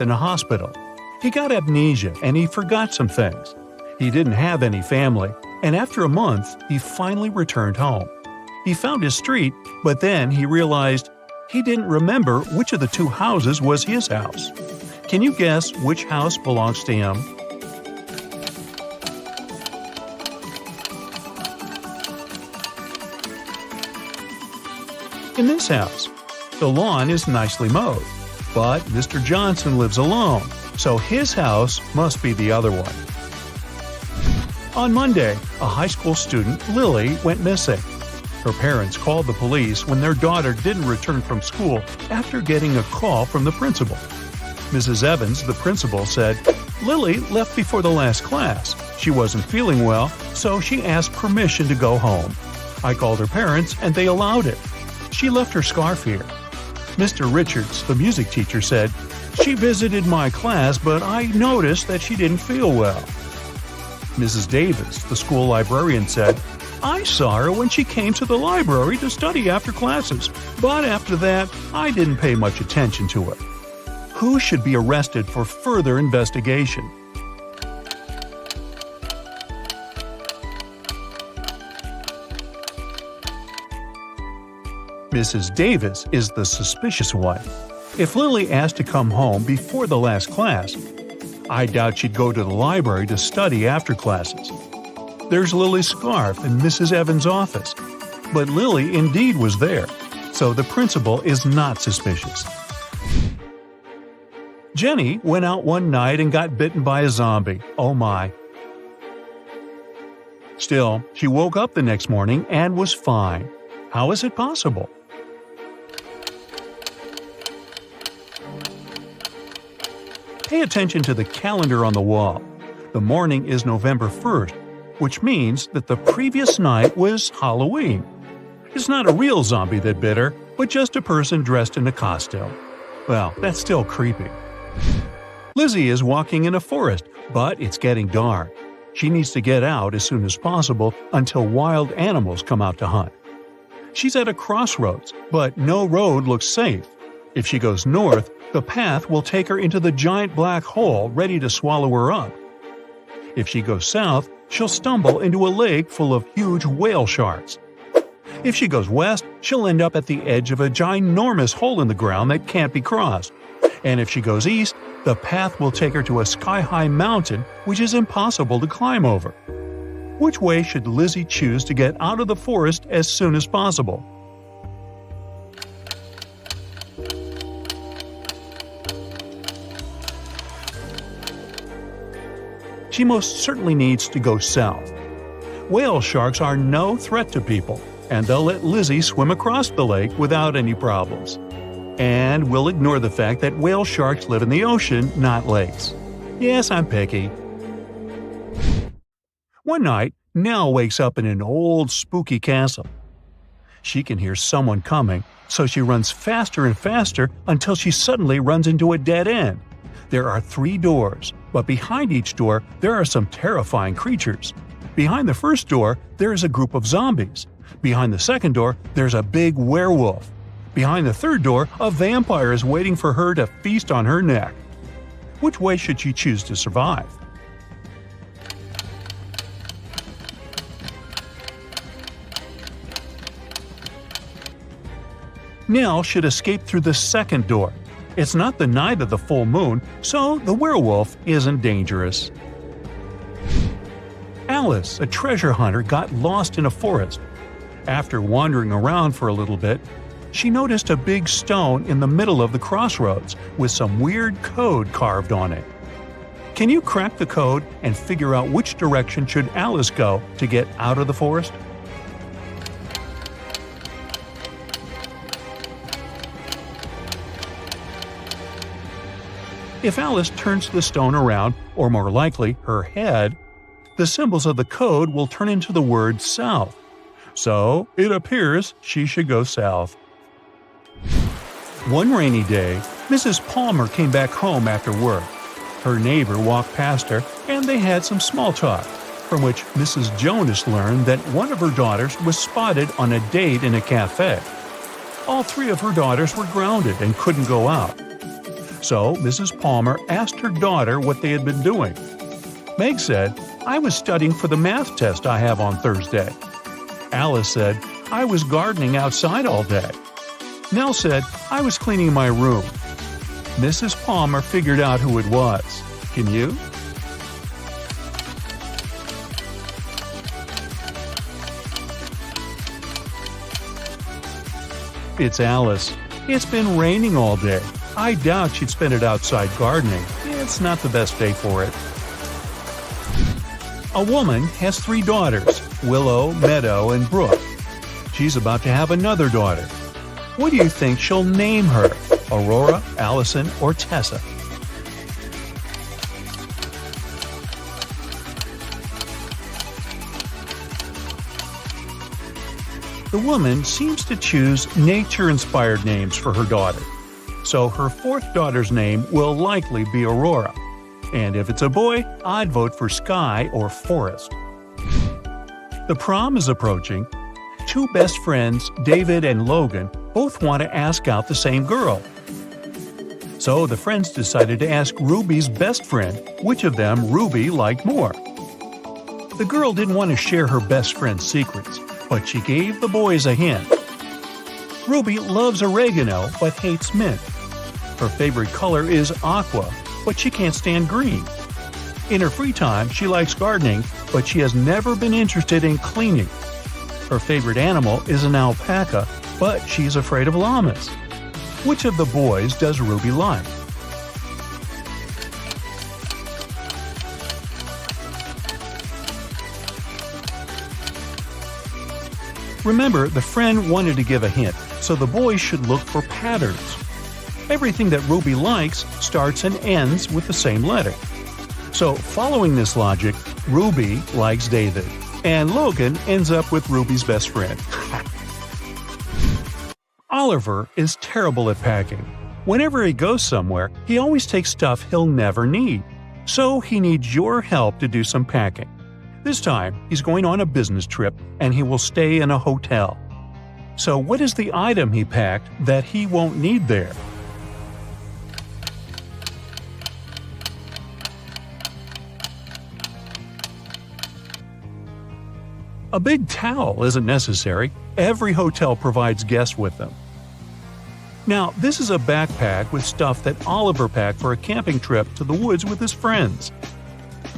in a hospital. He got amnesia and he forgot some things. He didn't have any family, and after a month, he finally returned home. He found his street, but then he realized he didn't remember which of the two houses was his house. Can you guess which house belongs to him? In this house, the lawn is nicely mowed, but Mr. Johnson lives alone, so his house must be the other one. On Monday, a high school student, Lily, went missing. Her parents called the police when their daughter didn't return from school after getting a call from the principal. Mrs. Evans, the principal, said, "Lily left before the last class. She wasn't feeling well, so she asked permission to go home. I called her parents and they allowed it. She left her scarf here." Mr. Richards, the music teacher, said, "She visited my class, but I noticed that she didn't feel well." Mrs. Davis, the school librarian, said, "I saw her when she came to the library to study after classes, but after that, I didn't pay much attention to her." Who should be arrested for further investigation? Mrs. Davis is the suspicious one. If Lily asked to come home before the last class, I doubt she'd go to the library to study after classes. There's Lily's scarf in Mrs. Evans' office. But Lily indeed was there, so the principal is not suspicious. Jenny went out one night and got bitten by a zombie. Oh my. Still, she woke up the next morning and was fine. How is it possible? Pay attention to the calendar on the wall. The morning is November 1st, which means that the previous night was Halloween. It's not a real zombie that bit her, but just a person dressed in a costume. Well, that's still creepy. Lizzie is walking in a forest, but it's getting dark. She needs to get out as soon as possible until wild animals come out to hunt. She's at a crossroads, but no road looks safe. If she goes north, the path will take her into the giant black hole ready to swallow her up. If she goes south, she'll stumble into a lake full of huge whale sharks. If she goes west, she'll end up at the edge of a ginormous hole in the ground that can't be crossed. And if she goes east, the path will take her to a sky-high mountain which is impossible to climb over. Which way should Lizzie choose to get out of the forest as soon as possible? She most certainly needs to go south. Whale sharks are no threat to people, and they'll let Lizzie swim across the lake without any problems. And we'll ignore the fact that whale sharks live in the ocean, not lakes. Yes, I'm picky. One night, Nell wakes up in an old, spooky castle. She can hear someone coming, so she runs faster and faster until she suddenly runs into a dead end. There are 3 doors, but behind each door there are some terrifying creatures. Behind the first door, there is a group of zombies. Behind the second door, there's a big werewolf. Behind the third door, a vampire is waiting for her to feast on her neck. Which way should she choose to survive? Nell should escape through the second door. It's not the night of the full moon, so the werewolf isn't dangerous. Alice, a treasure hunter, got lost in a forest. After wandering around for a little bit, she noticed a big stone in the middle of the crossroads with some weird code carved on it. Can you crack the code and figure out which direction should Alice go to get out of the forest? If Alice turns the stone around, or more likely, her head, the symbols of the code will turn into the word south. So, it appears she should go south. One rainy day, Mrs. Palmer came back home after work. Her neighbor walked past her, and they had some small talk, from which Mrs. Jonas learned that one of her daughters was spotted on a date in a cafe. All 3 of her daughters were grounded and couldn't go out. So Mrs. Palmer asked her daughter what they had been doing. Meg said, "I was studying for the math test I have on Thursday." Alice said, "I was gardening outside all day." Nell said, "I was cleaning my room." Mrs. Palmer figured out who it was. Can you? It's Alice. It's been raining all day. I doubt she'd spend it outside gardening. It's not the best day for it. A woman has 3 daughters, Willow, Meadow, and Brooke. She's about to have another daughter. What do you think she'll name her? Aurora, Allison, or Tessa? The woman seems to choose nature-inspired names for her daughter. So her 4th daughter's name will likely be Aurora. And if it's a boy, I'd vote for Sky or Forest. The prom is approaching. 2 best friends, David and Logan, both want to ask out the same girl. So the friends decided to ask Ruby's best friend which of them Ruby liked more. The girl didn't want to share her best friend's secrets, but she gave the boys a hint. Ruby loves oregano but hates mint. Her favorite color is aqua, but she can't stand green. In her free time, she likes gardening, but she has never been interested in cleaning. Her favorite animal is an alpaca, but she's afraid of llamas. Which of the boys does Ruby like? Remember, the friend wanted to give a hint, so the boys should look for patterns. Everything that Ruby likes starts and ends with the same letter. So, following this logic, Ruby likes David, and Logan ends up with Ruby's best friend. Oliver is terrible at packing. Whenever he goes somewhere, he always takes stuff he'll never need. So he needs your help to do some packing. This time, he's going on a business trip, and he will stay in a hotel. So what is the item he packed that he won't need there? A big towel isn't necessary. Every hotel provides guests with them. Now, this is a backpack with stuff that Oliver packed for a camping trip to the woods with his friends.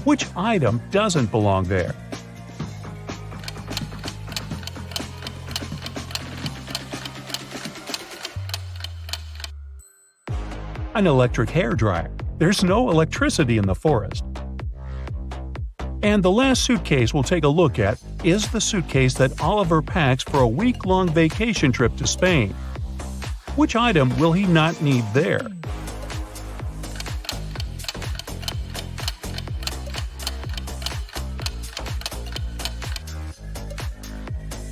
Which item doesn't belong there? An electric hairdryer. There's no electricity in the forest. And the last suitcase we'll take a look at is the suitcase that Oliver packs for a week-long vacation trip to Spain. Which item will he not need there?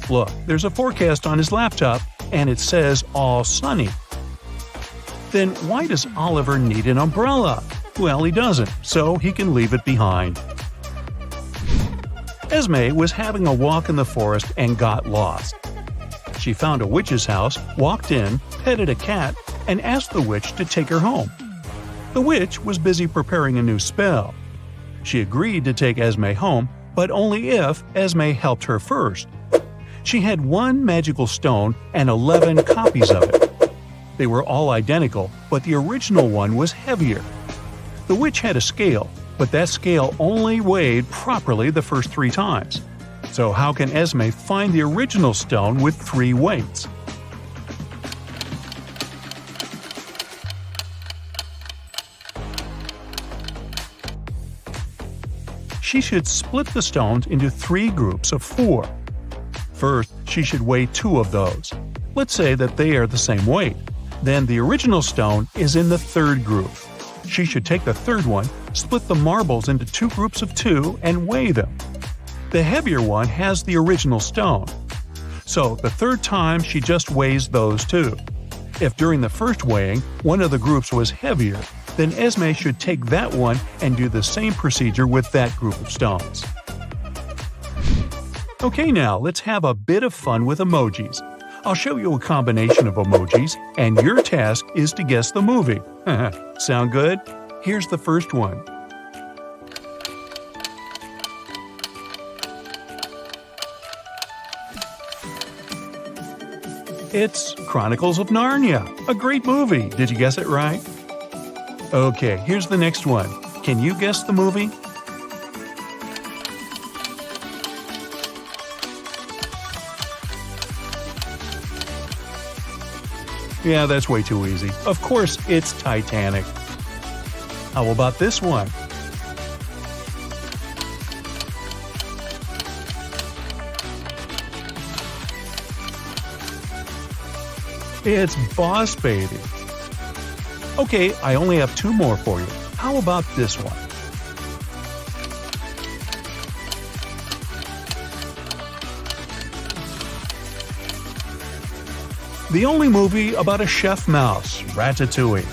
Look, there's a forecast on his laptop, and it says all sunny. Then why does Oliver need an umbrella? Well, he doesn't, so he can leave it behind. Esme was having a walk in the forest and got lost. She found a witch's house, walked in, petted a cat, and asked the witch to take her home. The witch was busy preparing a new spell. She agreed to take Esme home, but only if Esme helped her first. She had 1 magical stone and 11 copies of it. They were all identical, but the original one was heavier. The witch had a scale, but that scale only weighed properly the first 3 times. So how can Esme find the original stone with 3 weights? She should split the stones into 3 groups of 4. First, she should weigh 2 of those. Let's say that they are the same weight. Then the original stone is in the 3rd group. She should take the 3rd one, split the marbles into 2 groups of 2, and weigh them. The heavier one has the original stone. So the 3rd time she just weighs those 2. If during the first weighing, one of the groups was heavier, then Esme should take that one and do the same procedure with that group of stones. Okay, now let's have a bit of fun with emojis. I'll show you a combination of emojis, and your task is to guess the movie. Sound good? Here's the first one. It's Chronicles of Narnia, a great movie. Did you guess it right? Okay, here's the next one. Can you guess the movie? Yeah, that's way too easy. Of course, it's Titanic. How about this one? It's Boss Baby. Okay, I only have 2 more for you. How about this one? The only movie about a chef mouse, Ratatouille.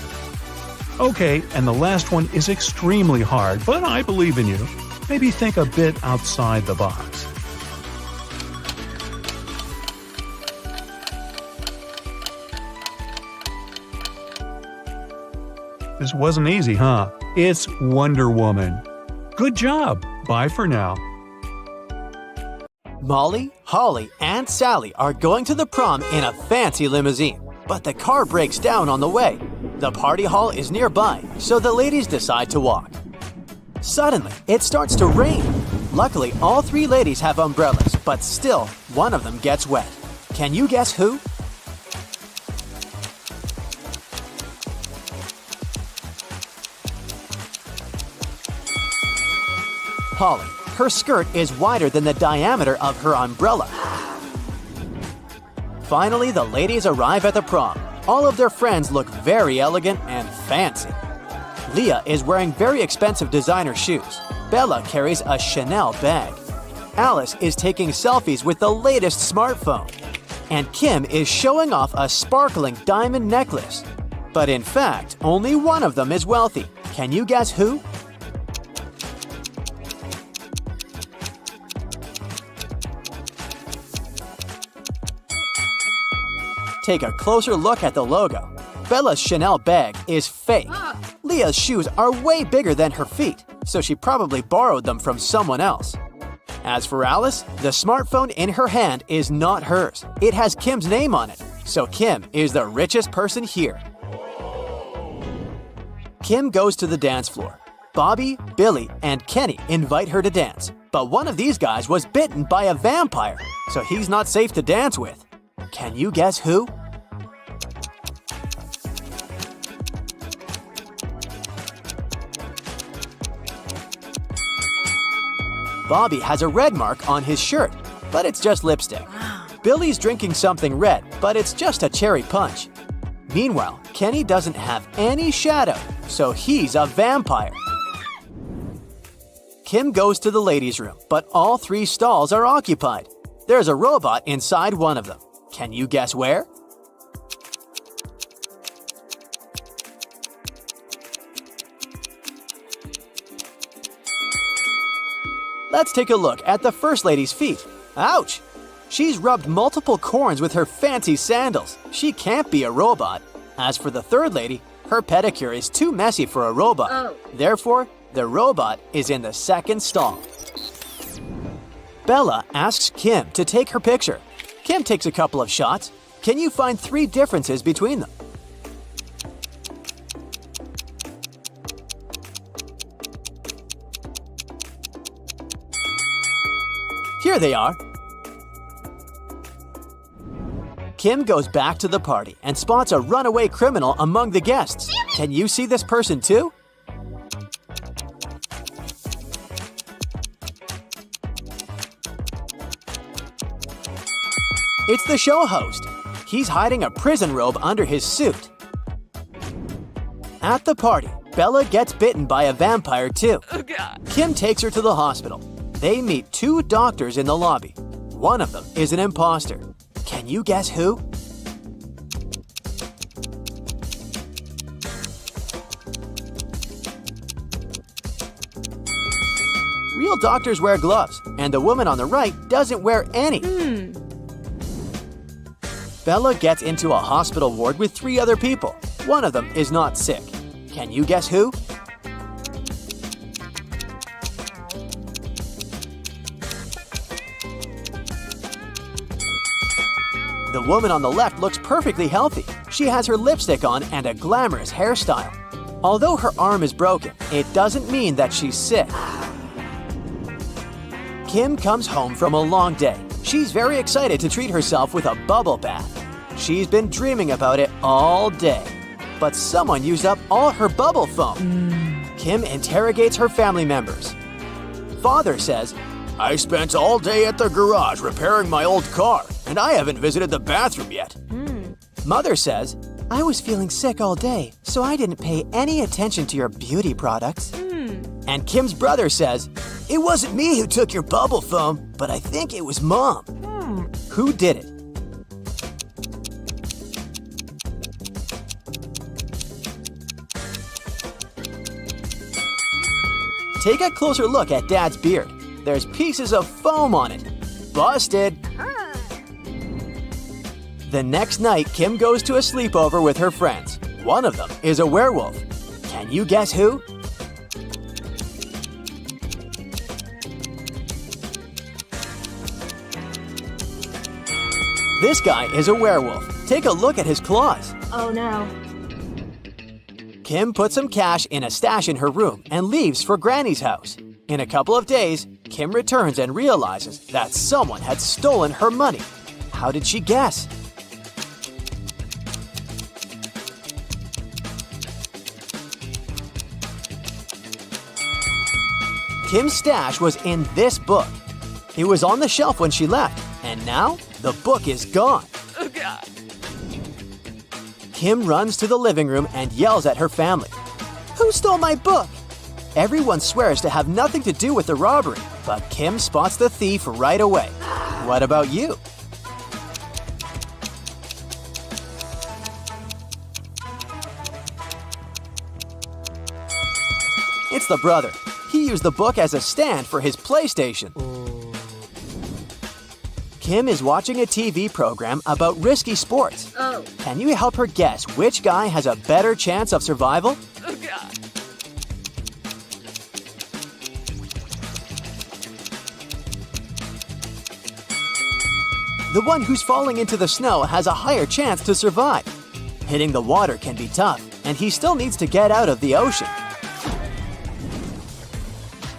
Okay, and the last one is extremely hard, but I believe in you. Maybe think a bit outside the box. This wasn't easy, huh? It's Wonder Woman. Good job. Bye for now. Molly, Holly, and Sally are going to the prom in a fancy limousine, but the car breaks down on the way. The party hall is nearby, so the ladies decide to walk. Suddenly, it starts to rain. Luckily, all 3 ladies have umbrellas, but still, one of them gets wet. Can you guess who? Holly. Her skirt is wider than the diameter of her umbrella. Finally, the ladies arrive at the prom. All of their friends look very elegant and fancy. Leah is wearing very expensive designer shoes. Bella carries a Chanel bag. Alice is taking selfies with the latest smartphone. And Kim is showing off a sparkling diamond necklace. But in fact, only one of them is wealthy. Can you guess who? Take a closer look at the logo. Bella's Chanel bag is fake. Leah's shoes are way bigger than her feet, so she probably borrowed them from someone else. As for Alice, the smartphone in her hand is not hers. It has Kim's name on it, so Kim is the richest person here. Kim goes to the dance floor. Bobby, Billy, and Kenny invite her to dance, but one of these guys was bitten by a vampire, so he's not safe to dance with. Can you guess who? Bobby has a red mark on his shirt, but it's just lipstick. Billy's drinking something red, but it's just a cherry punch. Meanwhile, Kenny doesn't have any shadow, so he's a vampire. Kim goes to the ladies' room, but all 3 stalls are occupied. There's a robot inside one of them. Can you guess where? Let's take a look at the first lady's feet. Ouch! She's rubbed multiple corns with her fancy sandals. She can't be a robot. As for the third lady, her pedicure is too messy for a robot. Therefore, the robot is in the second stall. Bella asks Kim to take her picture. Kim takes a couple of shots. Can you find 3 differences between them? Here they are. Kim goes back to the party and spots a runaway criminal among the guests. Can you see this person too? It's the show host. He's hiding a prison robe under his suit. At the party, Bella gets bitten by a vampire too. Kim takes her to the hospital. They meet 2 doctors in the lobby. One of them is an imposter. Can you guess who? Real doctors wear gloves, and the woman on the right doesn't wear any. Bella gets into a hospital ward with 3 other people. One of them is not sick. Can you guess who? The woman on the left looks perfectly healthy. She has her lipstick on and a glamorous hairstyle. Although her arm is broken, it doesn't mean that she's sick. Kim comes home from a long day. She's very excited to treat herself with a bubble bath. She's been dreaming about it all day. But someone used up all her bubble foam. Kim interrogates her family members. Father says, "I spent all day at the garage repairing my old car, and I haven't visited the bathroom yet." Mother says, "I was feeling sick all day, so I didn't pay any attention to your beauty products." And Kim's brother says, "It wasn't me who took your bubble foam, but I think it was Mom." Who did it? Take a closer look at Dad's beard. There's pieces of foam on it. Busted! The next night, Kim goes to a sleepover with her friends. One of them is a werewolf. Can you guess who? This guy is a werewolf. Take a look at his claws. Oh no. Kim puts some cash in a stash in her room and leaves for Granny's house. In a couple of days, Kim returns and realizes that someone had stolen her money. How did she guess? Kim's stash was in this book. It was on the shelf when she left, and now the book is gone. Oh God. Kim runs to the living room and yells at her family. "Who stole my book?" Everyone swears to have nothing to do with the robbery, but Kim spots the thief right away. What about you? It's the brother. He used the book as a stand for his PlayStation. Kim is watching a TV program about risky sports. Oh. Can you help her guess which guy has a better chance of survival? Oh God. The one who's falling into the snow has a higher chance to survive. Hitting the water can be tough, and he still needs to get out of the ocean.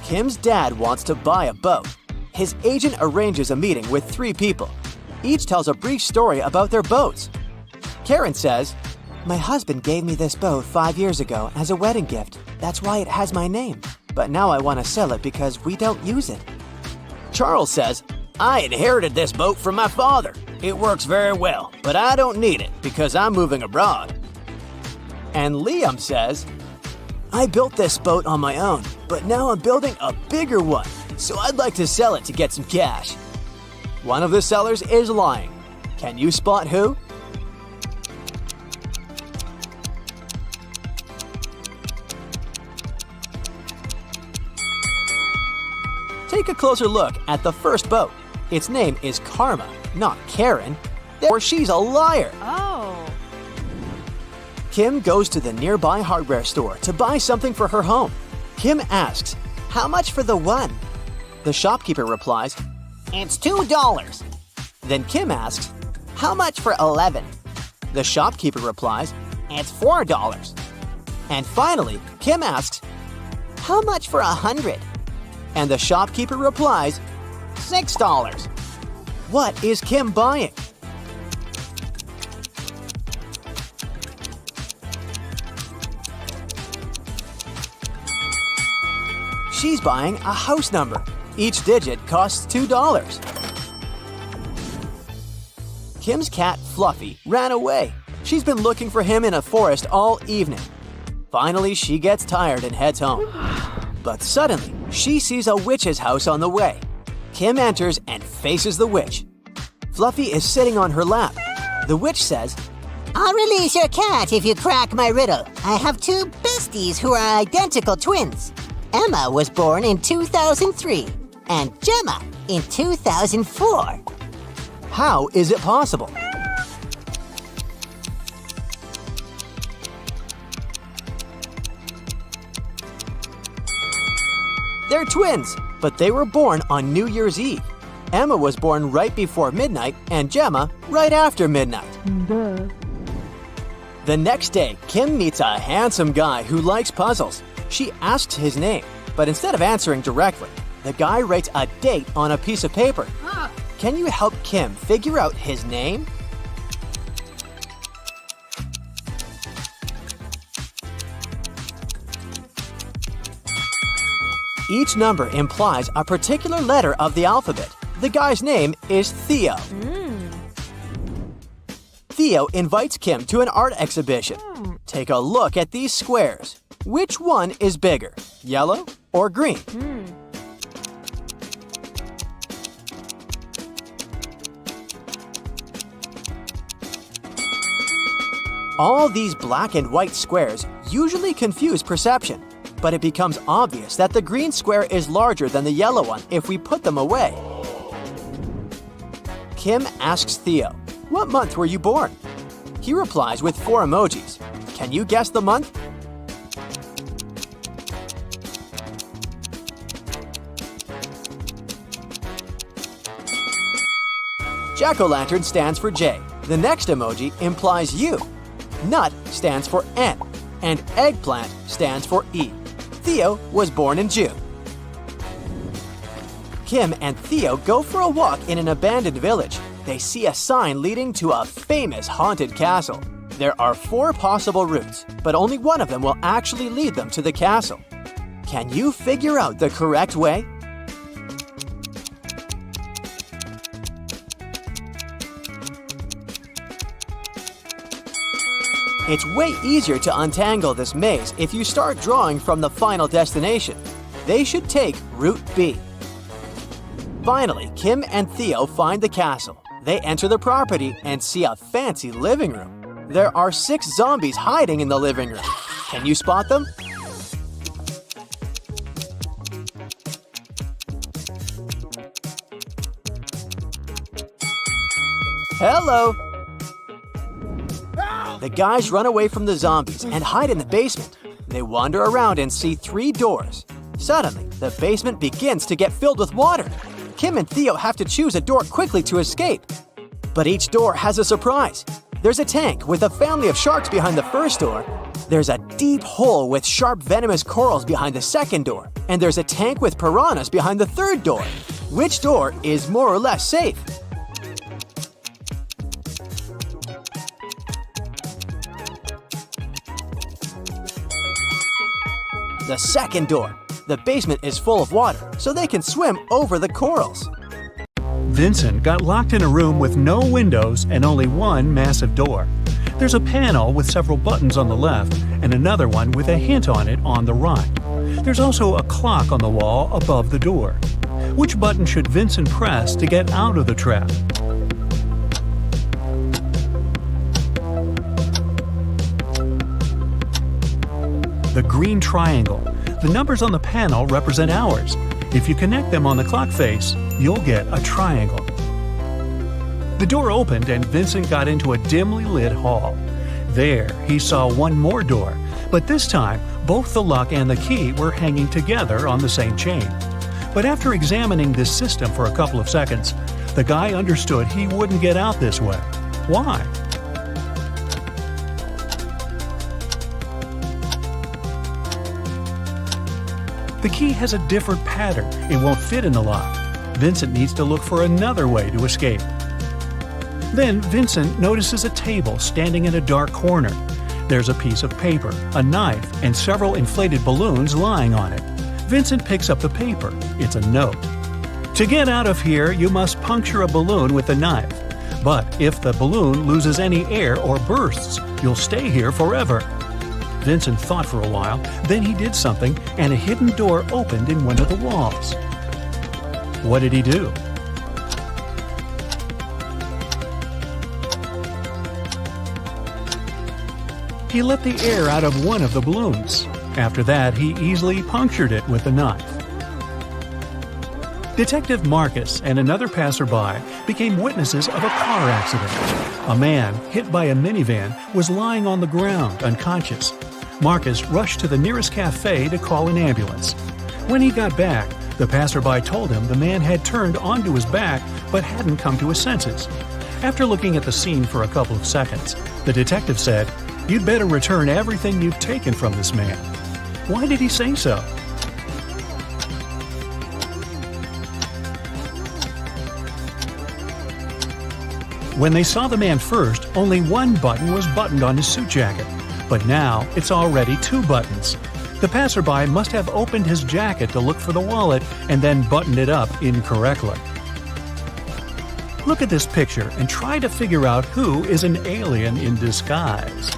Kim's dad wants to buy a boat. His agent arranges a meeting with 3 people. Each tells a brief story about their boats. Karen says, "My husband gave me this boat 5 years ago as a wedding gift. That's why it has my name. But now I want to sell it because we don't use it." Charles says, "I inherited this boat from my father. It works very well, but I don't need it because I'm moving abroad." And Liam says, "I built this boat on my own, but now I'm building a bigger one, so I'd like to sell it to get some cash." One of the sellers is lying. Can you spot who? Take a closer look at the first boat. Its name is Karma, not Karen. Therefore, she's a liar. Oh. Kim goes to the nearby hardware store to buy something for her home. Kim asks, "How much for the one?" The shopkeeper replies, "It's $2. Then Kim asks, "How much for 11?" The shopkeeper replies, "It's $4. And finally, Kim asks, "How much for 100?" And the shopkeeper replies, $6. What is Kim buying? She's buying a house number. Each digit costs $2. Kim's cat, Fluffy, ran away. She's been looking for him in a forest all evening. Finally, she gets tired and heads home. But suddenly, she sees a witch's house on the way. Kim enters and faces the witch. Fluffy is sitting on her lap. The witch says, "I'll release your cat if you crack my riddle. I have 2 besties who are identical twins. Emma was born in 2003 and Gemma in 2004. "How is it possible?" They're twins, but they were born on New Year's Eve. Emma was born right before midnight and Gemma right after midnight. The next day, Kim meets a handsome guy who likes puzzles. She asks his name, but instead of answering directly, the guy writes a date on a piece of paper. Can you help Kim figure out his name? Each number implies a particular letter of the alphabet. The guy's name is Theo. Theo invites Kim to an art exhibition. Take a look at these squares. Which one is bigger, yellow or green? All these black and white squares usually confuse perception, but it becomes obvious that the green square is larger than the yellow one if we put them away. Kim asks Theo, "What month were you born?" He replies with 4 emojis. Can you guess the month? Jack-o'-lantern stands for J. The next emoji implies U. Nut stands for N. And eggplant stands for E. Theo was born in June. Kim and Theo go for a walk in an abandoned village. They see a sign leading to a famous haunted castle. There are 4 possible routes, but only one of them will actually lead them to the castle. Can you figure out the correct way? It's way easier to untangle this maze if you start drawing from the final destination. They should take Route B. Finally, Kim and Theo find the castle. They enter the property and see a fancy living room. There are 6 zombies hiding in the living room. Can you spot them? Hello! The guys run away from the zombies and hide in the basement. They wander around and see 3 doors. Suddenly, the basement begins to get filled with water. Kim and Theo have to choose a door quickly to escape. But each door has a surprise. There's a tank with a family of sharks behind the first door. There's a deep hole with sharp venomous corals behind the second door. And there's a tank with piranhas behind the third door. Which door is more or less safe? The second door. The basement is full of water, so they can swim over the corals. Vincent got locked in a room with no windows and only one massive door. There's a panel with several buttons on the left and another one with a hint on it on the right. There's also a clock on the wall above the door. Which button should Vincent press to get out of the trap? The green triangle. The numbers on the panel represent hours. If you connect them on the clock face, you'll get a triangle. The door opened and Vincent got into a dimly lit hall. There, he saw one more door, but this time, both the lock and the key were hanging together on the same chain. But after examining this system for a couple of seconds, the guy understood he wouldn't get out this way. Why? The key has a different pattern. It won't fit in the lock. Vincent needs to look for another way to escape. Then Vincent notices a table standing in a dark corner. There's a piece of paper, a knife, and several inflated balloons lying on it. Vincent picks up the paper. It's a note. To get out of here, you must puncture a balloon with a knife. But if the balloon loses any air or bursts, you'll stay here forever. Vincent thought for a while, then he did something and a hidden door opened in one of the walls. What did he do? He let the air out of one of the balloons. After that, he easily punctured it with a knife. Detective Marcus and another passerby became witnesses of a car accident. A man, hit by a minivan, was lying on the ground, unconscious. Marcus rushed to the nearest cafe to call an ambulance. When he got back, the passerby told him the man had turned onto his back but hadn't come to his senses. After looking at the scene for a couple of seconds, the detective said, "You'd better return everything you've taken from this man." Why did he say so? When they saw the man first, only one button was buttoned on his suit jacket, but now it's already 2 buttons. The passerby must have opened his jacket to look for the wallet and then buttoned it up incorrectly. Look at this picture and try to figure out who is an alien in disguise.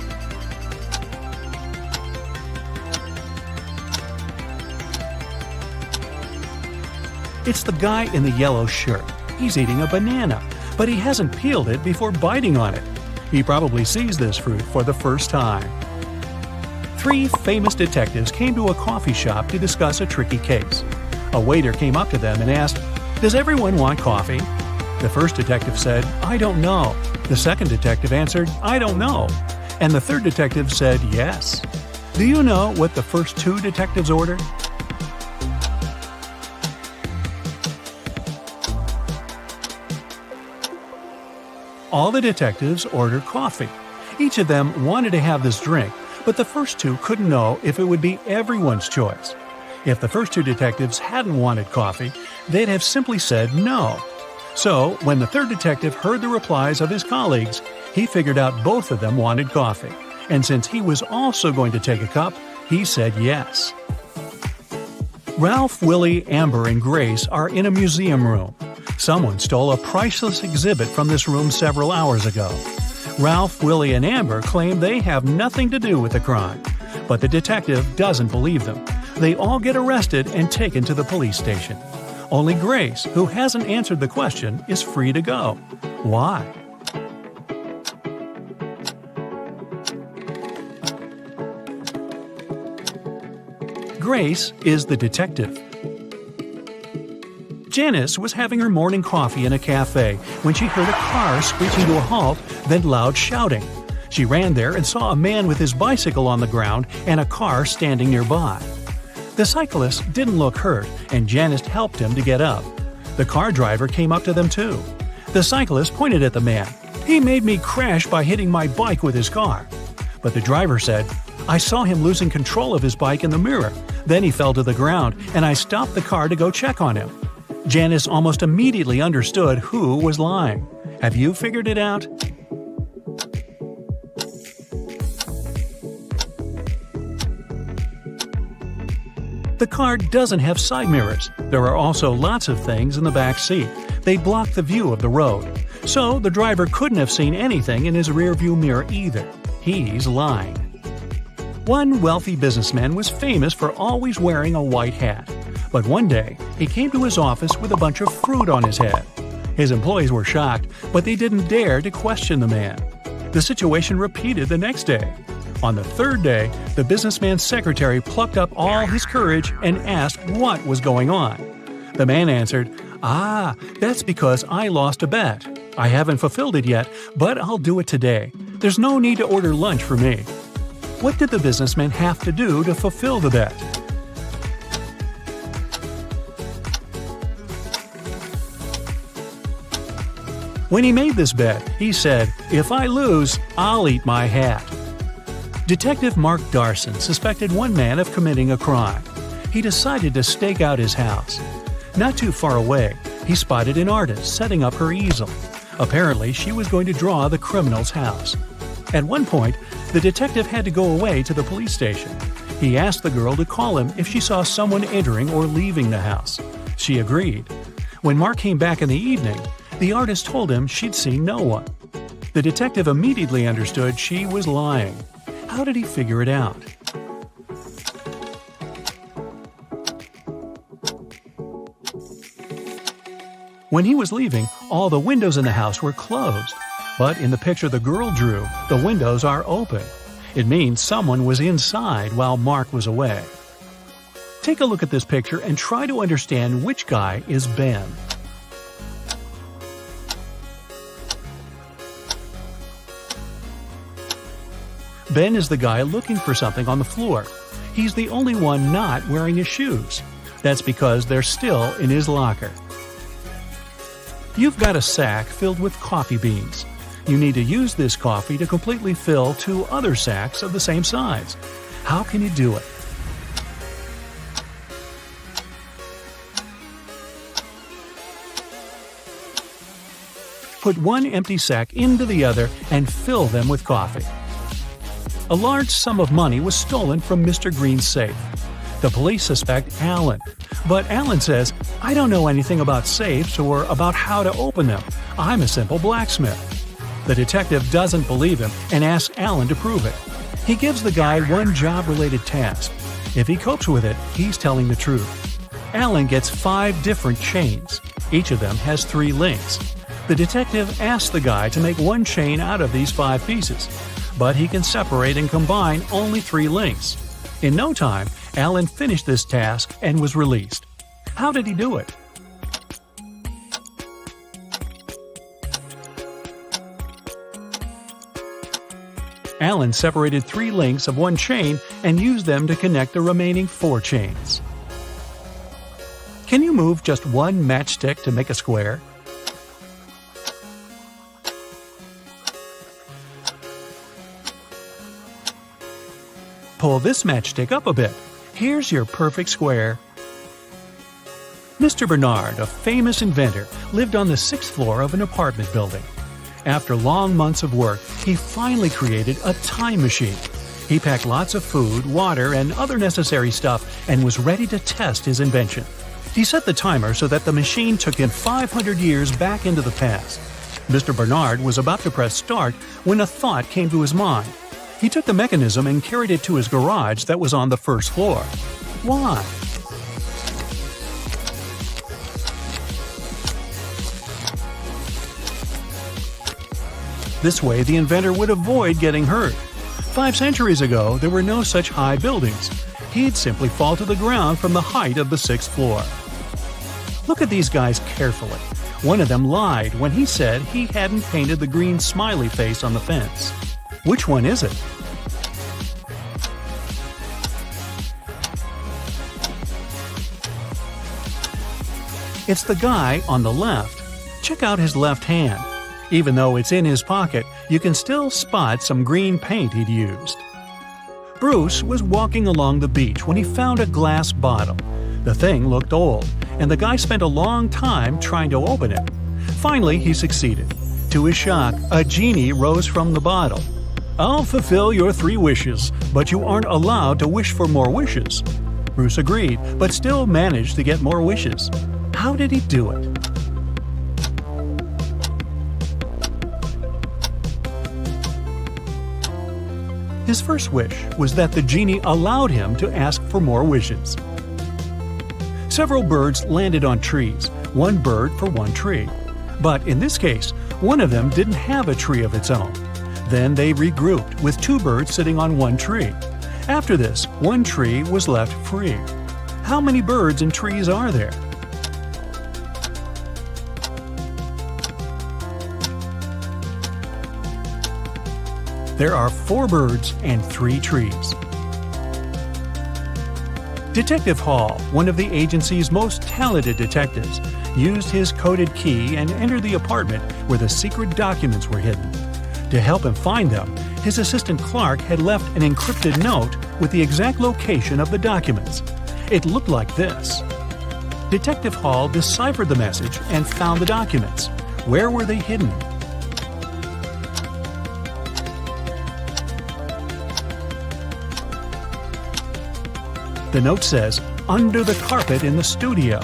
It's the guy in the yellow shirt. He's eating a banana, but he hasn't peeled it before biting on it. He probably sees this fruit for the first time. 3 famous detectives came to a coffee shop to discuss a tricky case. A waiter came up to them and asked, "Does everyone want coffee?" The first detective said, "I don't know." The second detective answered, "I don't know." And the third detective said, "Yes." Do you know what the first 2 detectives ordered? All the detectives ordered coffee. Each of them wanted to have this drink, but the first 2 couldn't know if it would be everyone's choice. If the first 2 detectives hadn't wanted coffee, they'd have simply said no. So, when the third detective heard the replies of his colleagues, he figured out both of them wanted coffee. And since he was also going to take a cup, he said yes. Ralph, Willie, Amber, and Grace are in a museum room. Someone stole a priceless exhibit from this room several hours ago. Ralph, Willie, and Amber claim they have nothing to do with the crime, but the detective doesn't believe them. They all get arrested and taken to the police station. Only Grace, who hasn't answered the question, is free to go. Why? Grace is the detective. Janice was having her morning coffee in a cafe when she heard a car screeching to a halt, then loud shouting. She ran there and saw a man with his bicycle on the ground and a car standing nearby. The cyclist didn't look hurt, and Janice helped him to get up. The car driver came up to them too. The cyclist pointed at the man. "He made me crash by hitting my bike with his car." But the driver said, "I saw him losing control of his bike in the mirror. Then he fell to the ground, and I stopped the car to go check on him." Janice almost immediately understood who was lying. Have you figured it out? The car doesn't have side mirrors. There are also lots of things in the back seat. They block the view of the road. So the driver couldn't have seen anything in his rearview mirror either. He's lying. One wealthy businessman was famous for always wearing a white hat. But one day, he came to his office with a bunch of fruit on his head. His employees were shocked, but they didn't dare to question the man. The situation repeated the next day. On the third day, the businessman's secretary plucked up all his courage and asked what was going on. The man answered, "That's because I lost a bet. I haven't fulfilled it yet, but I'll do it today. There's no need to order lunch for me." What did the businessman have to do to fulfill the bet? When he made this bet, he said, "If I lose, I'll eat my hat." Detective Mark Darson suspected one man of committing a crime. He decided to stake out his house. Not too far away, he spotted an artist setting up her easel. Apparently, she was going to draw the criminal's house. At one point, the detective had to go away to the police station. He asked the girl to call him if she saw someone entering or leaving the house. She agreed. When Mark came back in the evening, the artist told him she'd seen no one. The detective immediately understood she was lying. How did he figure it out? When he was leaving, all the windows in the house were closed. But in the picture the girl drew, the windows are open. It means someone was inside while Mark was away. Take a look at this picture and try to understand which guy is Ben. Ben is the guy looking for something on the floor. He's the only one not wearing his shoes. That's because they're still in his locker. You've got a sack filled with coffee beans. You need to use this coffee to completely fill 2 other sacks of the same size. How can you do it? Put one empty sack into the other and fill them with coffee. A large sum of money was stolen from Mr. Green's safe. The police suspect Alan, but Alan says, "I don't know anything about safes or about how to open them. I'm a simple blacksmith." The detective doesn't believe him and asks Alan to prove it. He gives the guy one job-related task. If he copes with it, he's telling the truth. Alan gets 5 different chains. Each of them has 3 links. The detective asks the guy to make one chain out of these 5 pieces, but he can separate and combine only 3 links. In no time, Alan finished this task and was released. How did he do it? Alan separated 3 links of one chain and used them to connect the remaining 4 chains. Can you move just one matchstick to make a square? Pull this matchstick up a bit. Here's your perfect square. Mr. Bernard, a famous inventor, lived on the 6th floor of an apartment building. After long months of work, he finally created a time machine. He packed lots of food, water, and other necessary stuff and was ready to test his invention. He set the timer so that the machine took him 500 years back into the past. Mr. Bernard was about to press start when a thought came to his mind. He took the mechanism and carried it to his garage that was on the 1st floor. Why? This way, the inventor would avoid getting hurt. 5 centuries ago, there were no such high buildings. He'd simply fall to the ground from the height of the 6th floor. Look at these guys carefully. One of them lied when he said he hadn't painted the green smiley face on the fence. Which one is it? It's the guy on the left. Check out his left hand. Even though it's in his pocket, you can still spot some green paint he'd used. Bruce was walking along the beach when he found a glass bottle. The thing looked old, and the guy spent a long time trying to open it. Finally, he succeeded. To his shock, a genie rose from the bottle. "I'll fulfill your 3 wishes, but you aren't allowed to wish for more wishes." Bruce agreed, but still managed to get more wishes. How did he do it? His first wish was that the genie allowed him to ask for more wishes. Several birds landed on trees, 1 bird for 1 tree. But in this case, one of them didn't have a tree of its own. Then they regrouped with 2 birds sitting on 1 tree. After this, 1 tree was left free. How many birds and trees are there? There are 4 birds and 3 trees. Detective Hall, one of the agency's most talented detectives, used his coded key and entered the apartment where the secret documents were hidden. To help him find them, his assistant Clark had left an encrypted note with the exact location of the documents. It looked like this. Detective Hall deciphered the message and found the documents. Where were they hidden? The note says, "Under the carpet in the studio."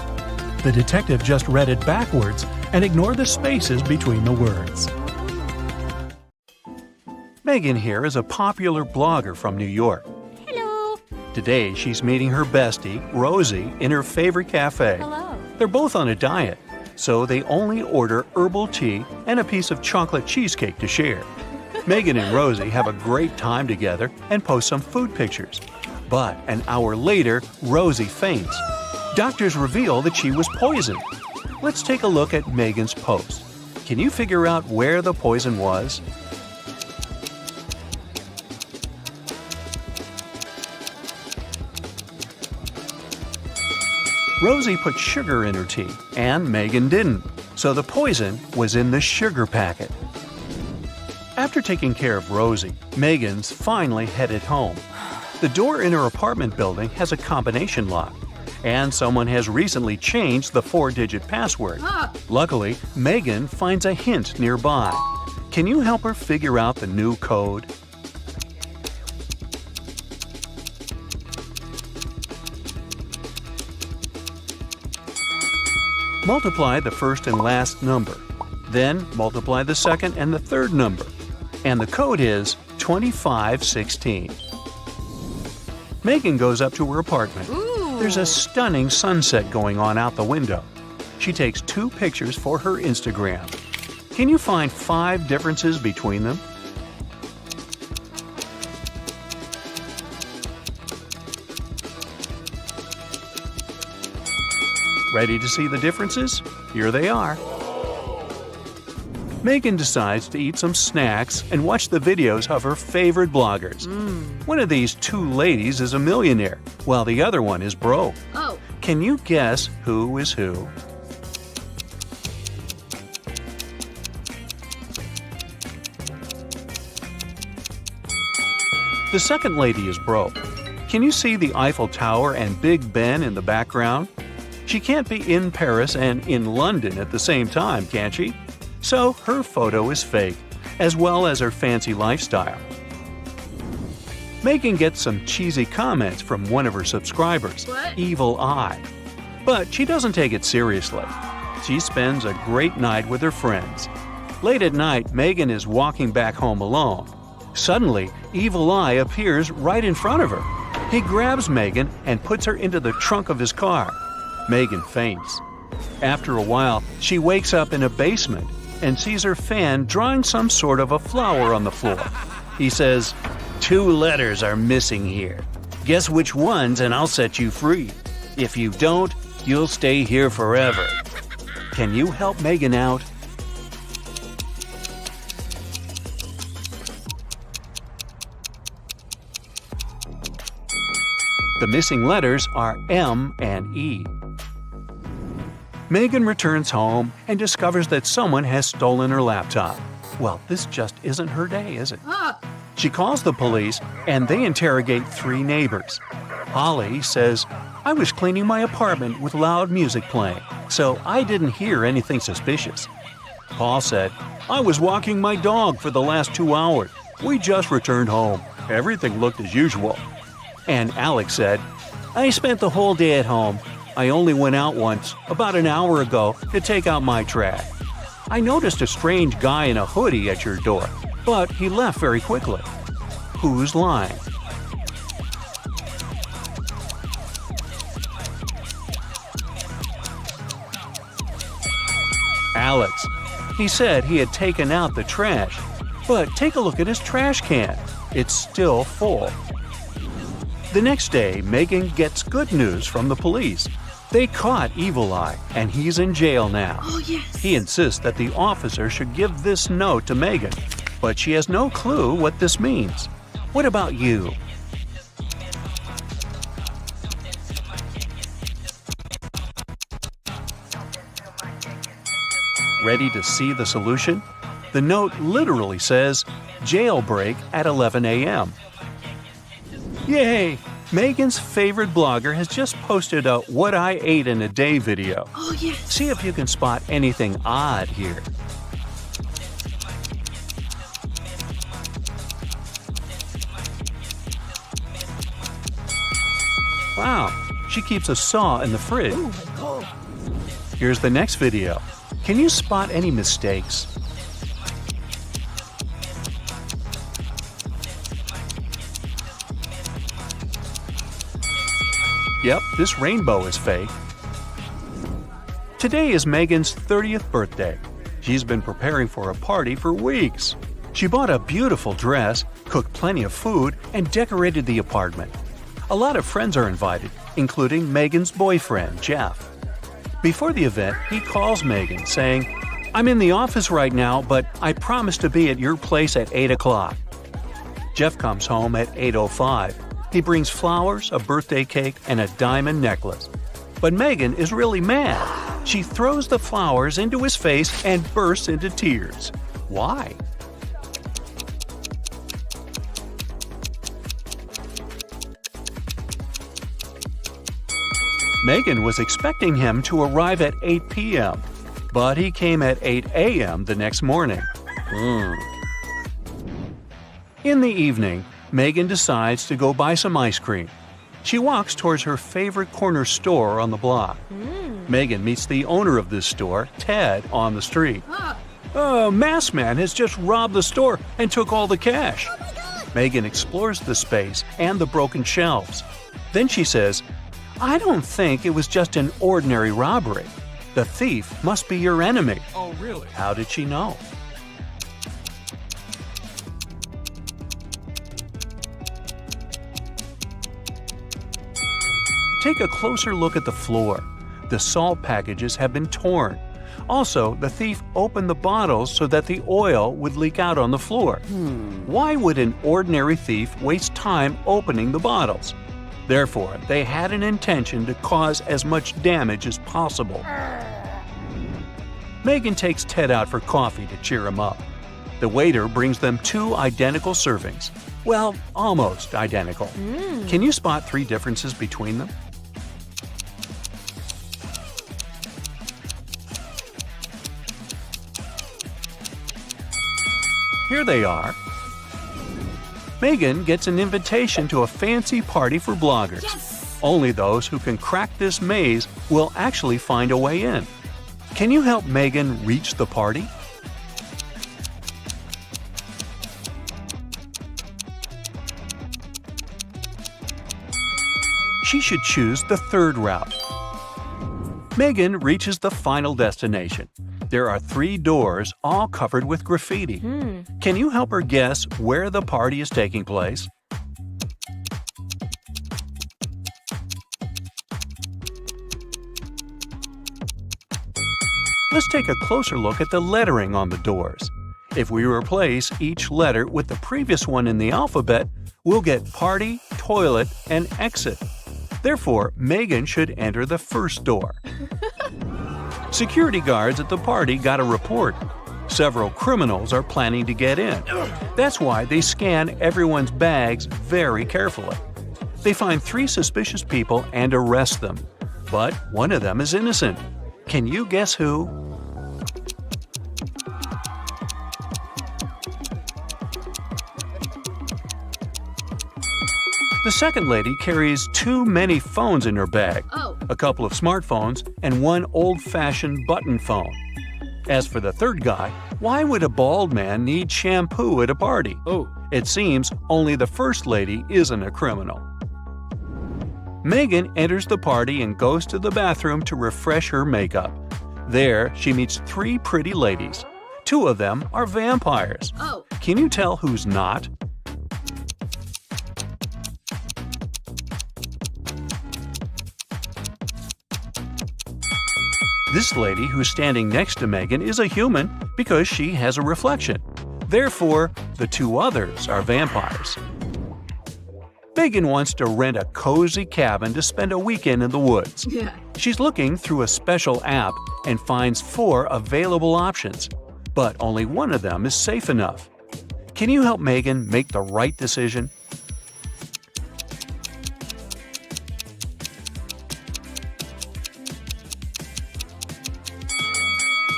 The detective just read it backwards and ignored the spaces between the words. Megan here is a popular blogger from New York. Hello. Today, she's meeting her bestie, Rosie, in her favorite cafe. Hello. They're both on a diet, so they only order herbal tea and a piece of chocolate cheesecake to share. Megan and Rosie have a great time together and post some food pictures. But an hour later, Rosie faints. Doctors reveal that she was poisoned. Let's take a look at Megan's post. Can you figure out where the poison was? Rosie put sugar in her tea, and Megan didn't, so the poison was in the sugar packet. After taking care of Rosie, Megan's finally headed home. The door in her apartment building has a combination lock, and someone has recently changed the 4-digit password. Luckily, Megan finds a hint nearby. Can you help her figure out the new code? Multiply the first and last number. Then multiply the second and the third number. And the code is 2516. Megan goes up to her apartment. There's a stunning sunset going on out the window. She takes 2 pictures for her Instagram. Can you find 5 differences between them? Ready to see the differences? Here they are. Megan decides to eat some snacks and watch the videos of her favorite bloggers. One of these 2 ladies is a millionaire, while the other one is broke. Can you guess who is who? The second lady is broke. Can you see the Eiffel Tower and Big Ben in the background? She can't be in Paris and in London at the same time, can she? So her photo is fake, as well as her fancy lifestyle. Megan gets some cheesy comments from one of her subscribers, Evil Eye. But she doesn't take it seriously. She spends a great night with her friends. Late at night, Megan is walking back home alone. Suddenly, Evil Eye appears right in front of her. He grabs Megan and puts her into the trunk of his car. Megan faints. After a while, she wakes up in a basement and sees her fan drawing some sort of a flower on the floor. He says, 2 letters are missing here. Guess which ones and I'll set you free. If you don't, you'll stay here forever. Can you help Megan out? The missing letters are M and E. Megan returns home and discovers that someone has stolen her laptop. Well, this just isn't her day, is it? She calls the police and they interrogate 3 neighbors. Holly says, I was cleaning my apartment with loud music playing, so I didn't hear anything suspicious. Paul said, I was walking my dog for the last 2 hours. We just returned home. Everything looked as usual. And Alex said, I spent the whole day at home. I only went out once, about an hour ago, to take out my trash. I noticed a strange guy in a hoodie at your door, but he left very quickly. Who's lying? Alex. He said he had taken out the trash, but take a look at his trash can. It's still full. The next day, Megan gets good news from the police. They caught Evil Eye, and he's in jail now. He insists that the officer should give this note to Megan, but she has no clue what this means. What about you? Ready to see the solution? The note literally says, jailbreak at 11 a.m. Yay! Megan's favorite blogger has just posted a What I Ate in a Day video. See if you can spot anything odd here. Wow, she keeps a saw in the fridge. Here's the next video. Can you spot any mistakes? Yep, this rainbow is fake. Today is Megan's 30th birthday. She's been preparing for a party for weeks. She bought a beautiful dress, cooked plenty of food, and decorated the apartment. A lot of friends are invited, including Megan's boyfriend, Jeff. Before the event, he calls Megan, saying, I'm in the office right now, but I promise to be at your place at 8 o'clock. Jeff comes home at 8:05. He brings flowers, a birthday cake, and a diamond necklace. But Megan is really mad. She throws the flowers into his face and bursts into tears. Why? Megan was expecting him to arrive at 8 p.m., but he came at 8 a.m. the next morning. In the evening, Megan decides to go buy some ice cream. She walks towards her favorite corner store on the block. Megan meets the owner of this store, Ted, on the street. Masked man has just robbed the store and took all the cash. Megan explores the space and the broken shelves. Then she says, I don't think it was just an ordinary robbery. The thief must be your enemy. Oh, really? How did she know? Take a closer look at the floor. The salt packages have been torn. Also, the thief opened the bottles so that the oil would leak out on the floor. Why would an ordinary thief waste time opening the bottles? Therefore, they had an intention to cause as much damage as possible. Megan takes Ted out for coffee to cheer him up. The waiter brings them 2 identical servings. Well, almost identical. Can you spot 3 differences between them? Here they are. Megan gets an invitation to a fancy party for bloggers. Yes! Only those who can crack this maze will actually find a way in. Can you help Megan reach the party? She should choose the 3rd route. Megan reaches the final destination. There are 3 doors, all covered with graffiti. Can you help her guess where the party is taking place? Let's take a closer look at the lettering on the doors. If we replace each letter with the previous one in the alphabet, we'll get party, toilet, and exit. Therefore, Megan should enter the 1st door. Security guards at the party got a report. Several criminals are planning to get in. That's why they scan everyone's bags very carefully. They find 3 suspicious people and arrest them. But one of them is innocent. Can you guess who? The second lady carries too many phones in her bag. A couple of smartphones and one old-fashioned button phone. As for the third guy, why would a bald man need shampoo at a party? It seems only the first lady isn't a criminal. Megan enters the party and goes to the bathroom to refresh her makeup. There, she meets 3 pretty ladies. 2 of them are vampires. Can you tell who's not? This lady who's standing next to Megan is a human because she has a reflection. Therefore, the 2 others are vampires. Megan wants to rent a cozy cabin to spend a weekend in the woods. She's looking through a special app and finds 4 available options, but only one of them is safe enough. Can you help Megan make the right decision?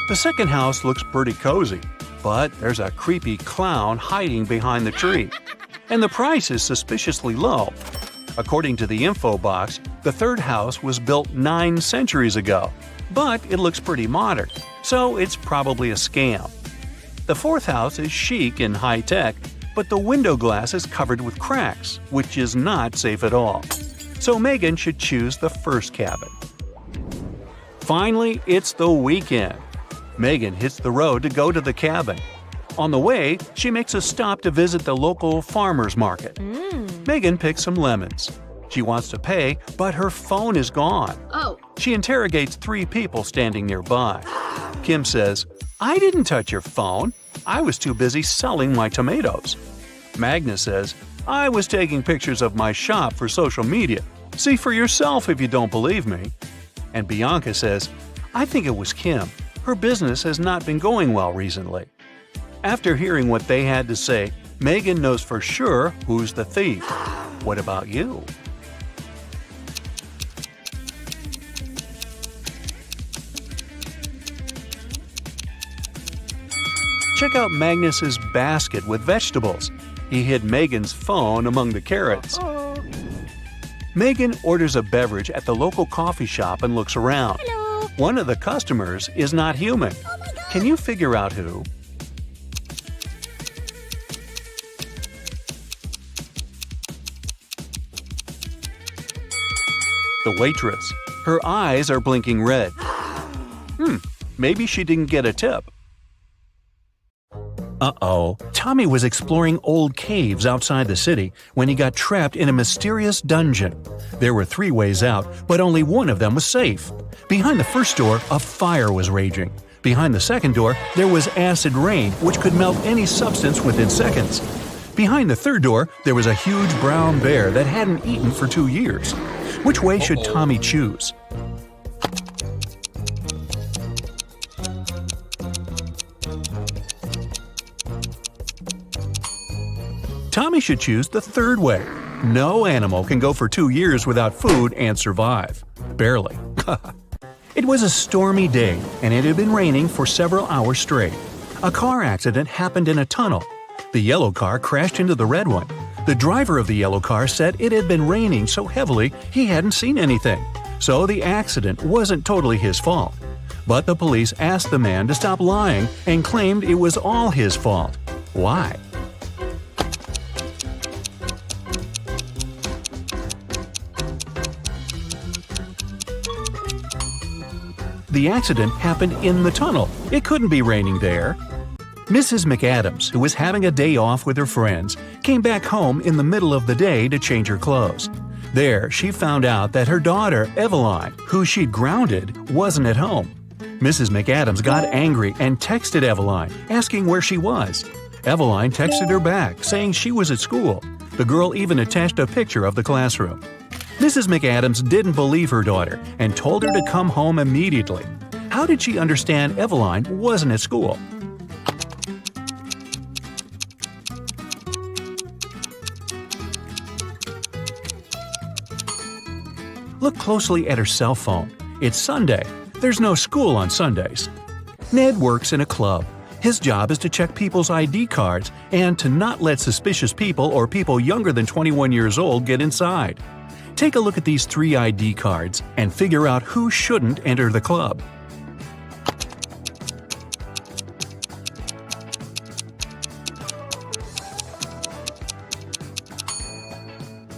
The second house looks pretty cozy, but there's a creepy clown hiding behind the tree. And the price is suspiciously low. According to the info box, the third house was built 9 centuries ago, but it looks pretty modern, so it's probably a scam. The fourth house is chic and high-tech, but the window glass is covered with cracks, which is not safe at all. So Megan should choose the first cabin. Finally, it's the weekend. Megan hits the road to go to the cabin. On the way, she makes a stop to visit the local farmer's market. Megan picks some lemons. She wants to pay, but her phone is gone. She interrogates 3 people standing nearby. Kim says, "I didn't touch your phone. I was too busy selling my tomatoes." Magna says, "I was taking pictures of my shop for social media. See for yourself if you don't believe me." And Bianca says, "I think it was Kim. Her business has not been going well recently." After hearing what they had to say, Megan knows for sure who's the thief. What about you? Check out Magnus's basket with vegetables. He hid Megan's phone among the carrots. Megan orders a beverage at the local coffee shop and looks around. Hello. One of the customers is not human. Can you figure out who? The waitress. Her eyes are blinking red. Maybe she didn't get a tip. Uh-oh. Tommy was exploring old caves outside the city when he got trapped in a mysterious dungeon. There were 3 ways out, but only one of them was safe. Behind the first door, a fire was raging. Behind the second door, there was acid rain, which could melt any substance within seconds. Behind the third door, there was a huge brown bear that hadn't eaten for 2 years. Which way should Tommy choose? Tommy should choose the third way. No animal can go for 2 years without food and survive. Barely. It was a stormy day, and it had been raining for several hours straight. A car accident happened in a tunnel. The yellow car crashed into the red one. The driver of the yellow car said it had been raining so heavily he hadn't seen anything, so the accident wasn't totally his fault. But the police asked the man to stop lying and claimed it was all his fault. Why? The accident happened in the tunnel. It couldn't be raining there. Mrs. McAdams, who was having a day off with her friends, came back home in the middle of the day to change her clothes. There, she found out that her daughter, Eveline, who she'd grounded, wasn't at home. Mrs. McAdams got angry and texted Eveline, asking where she was. Eveline texted her back, saying she was at school. The girl even attached a picture of the classroom. Mrs. McAdams didn't believe her daughter and told her to come home immediately. How did she understand Eveline wasn't at school? Look closely at her cell phone. It's Sunday. There's no school on Sundays. Ned works in a club. His job is to check people's ID cards and to not let suspicious people or people younger than 21 years old get inside. Take a look at these 3 ID cards and figure out who shouldn't enter the club.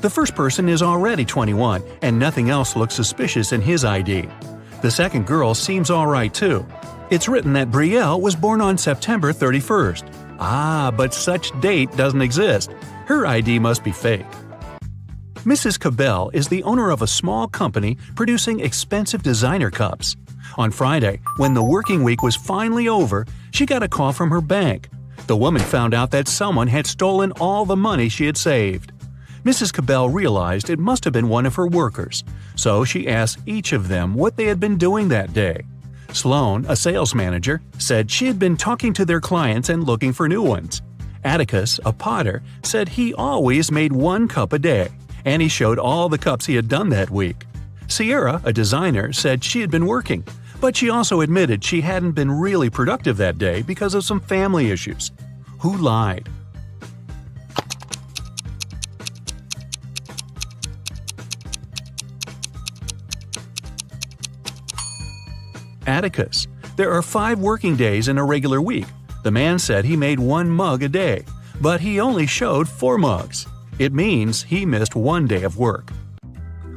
The first person is already 21, and nothing else looks suspicious in his ID. The second girl seems alright too. It's written that Brielle was born on September 31st. But such date doesn't exist. Her ID must be fake. Mrs. Cabell is the owner of a small company producing expensive designer cups. On Friday, when the working week was finally over, she got a call from her bank. The woman found out that someone had stolen all the money she had saved. Mrs. Cabell realized it must have been one of her workers, so she asked each of them what they had been doing that day. Sloan, a sales manager, said she had been talking to their clients and looking for new ones. Atticus, a potter, said he always made 1 cup a day, and he showed all the cups he had done that week. Sierra, a designer, said she had been working, but she also admitted she hadn't been really productive that day because of some family issues. Who lied? Atticus. There are 5 working days in a regular week. The man said he made 1 mug a day, but he only showed 4 mugs. It means he missed 1 day of work.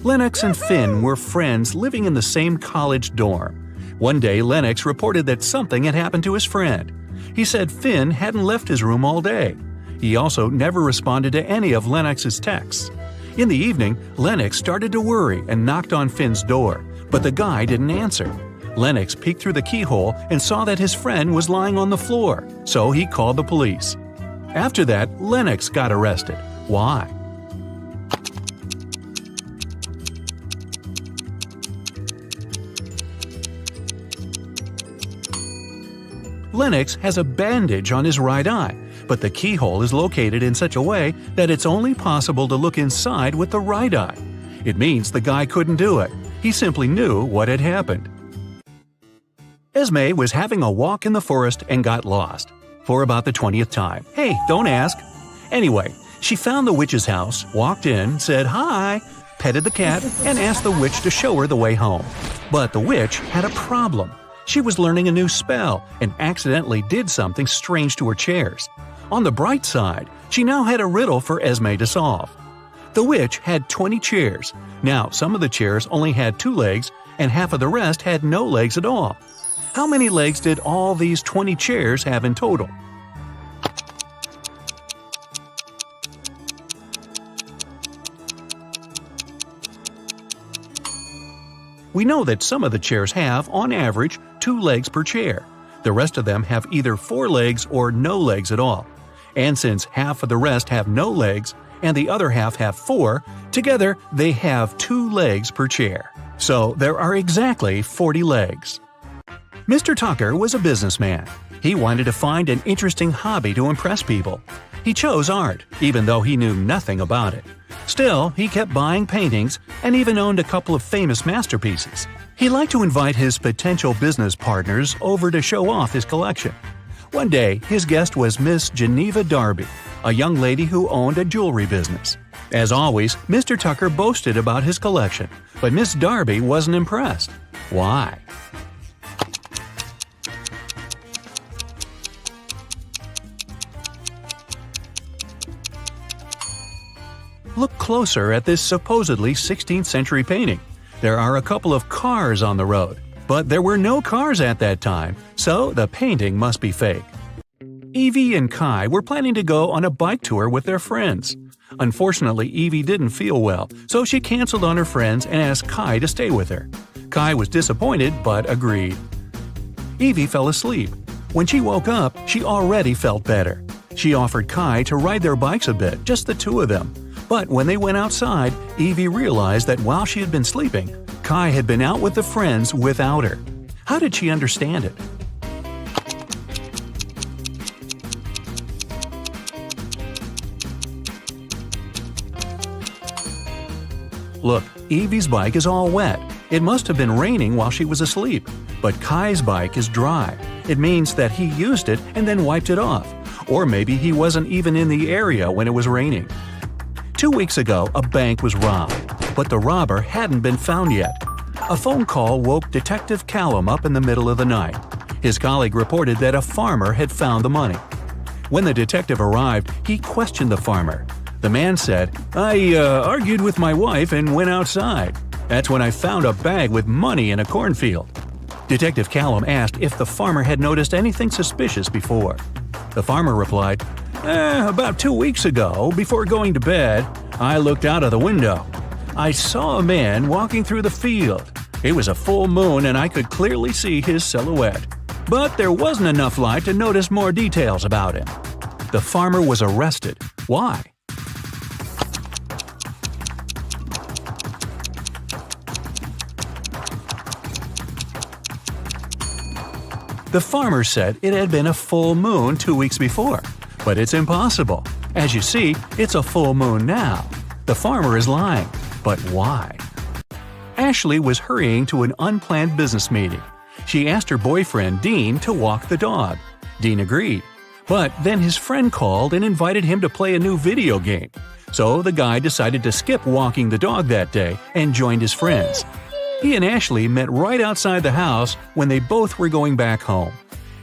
Lennox and Finn were friends living in the same college dorm. One day, Lennox reported that something had happened to his friend. He said Finn hadn't left his room all day. He also never responded to any of Lennox's texts. In the evening, Lennox started to worry and knocked on Finn's door, but the guy didn't answer. Lennox peeked through the keyhole and saw that his friend was lying on the floor, so he called the police. After that, Lennox got arrested. Why? Lennox has a bandage on his right eye, but the keyhole is located in such a way that it's only possible to look inside with the right eye. It means the guy couldn't do it. He simply knew what had happened. Esme was having a walk in the forest and got lost. For about the 20th time. Hey, don't ask. Anyway, she found the witch's house, walked in, said hi, petted the cat, and asked the witch to show her the way home. But the witch had a problem. She was learning a new spell and accidentally did something strange to her chairs. On the bright side, she now had a riddle for Esme to solve. The witch had 20 chairs. Now, some of the chairs only had 2 legs, and half of the rest had no legs at all. How many legs did all these 20 chairs have in total? We know that some of the chairs have, on average, 2 legs per chair. The rest of them have either 4 legs or no legs at all. And since half of the rest have no legs and the other half have 4, together they have 2 legs per chair. So there are exactly 40 legs. Mr. Tucker was a businessman. He wanted to find an interesting hobby to impress people. He chose art, even though he knew nothing about it. Still, he kept buying paintings and even owned a couple of famous masterpieces. He liked to invite his potential business partners over to show off his collection. One day, his guest was Miss Geneva Darby, a young lady who owned a jewelry business. As always, Mr. Tucker boasted about his collection, but Miss Darby wasn't impressed. Why? Look closer at this supposedly 16th century painting. There are a couple of cars on the road, but there were no cars at that time, so the painting must be fake. Evie and Kai were planning to go on a bike tour with their friends. Unfortunately, Evie didn't feel well, so she canceled on her friends and asked Kai to stay with her. Kai was disappointed but agreed. Evie fell asleep. When she woke up, she already felt better. She offered Kai to ride their bikes a bit, just the 2 of them. But when they went outside, Evie realized that while she had been sleeping, Kai had been out with the friends without her. How did she understand it? Look, Evie's bike is all wet. It must have been raining while she was asleep. But Kai's bike is dry. It means that he used it and then wiped it off. Or maybe he wasn't even in the area when it was raining. 2 weeks ago, a bank was robbed, but the robber hadn't been found yet. A phone call woke Detective Callum up in the middle of the night. His colleague reported that a farmer had found the money. When the detective arrived, he questioned the farmer. The man said, "I argued with my wife and went outside. That's when I found a bag with money in a cornfield." Detective Callum asked if the farmer had noticed anything suspicious before. The farmer replied, "About 2 weeks ago, before going to bed, I looked out of the window. I saw a man walking through the field. It was a full moon and I could clearly see his silhouette. But there wasn't enough light to notice more details about him." The farmer was arrested. Why? The farmer said it had been a full moon 2 weeks before. But it's impossible. As you see, it's a full moon now. The farmer is lying. But why? Ashley was hurrying to an unplanned business meeting. She asked her boyfriend, Dean, to walk the dog. Dean agreed. But then his friend called and invited him to play a new video game. So the guy decided to skip walking the dog that day and joined his friends. He and Ashley met right outside the house when they both were going back home.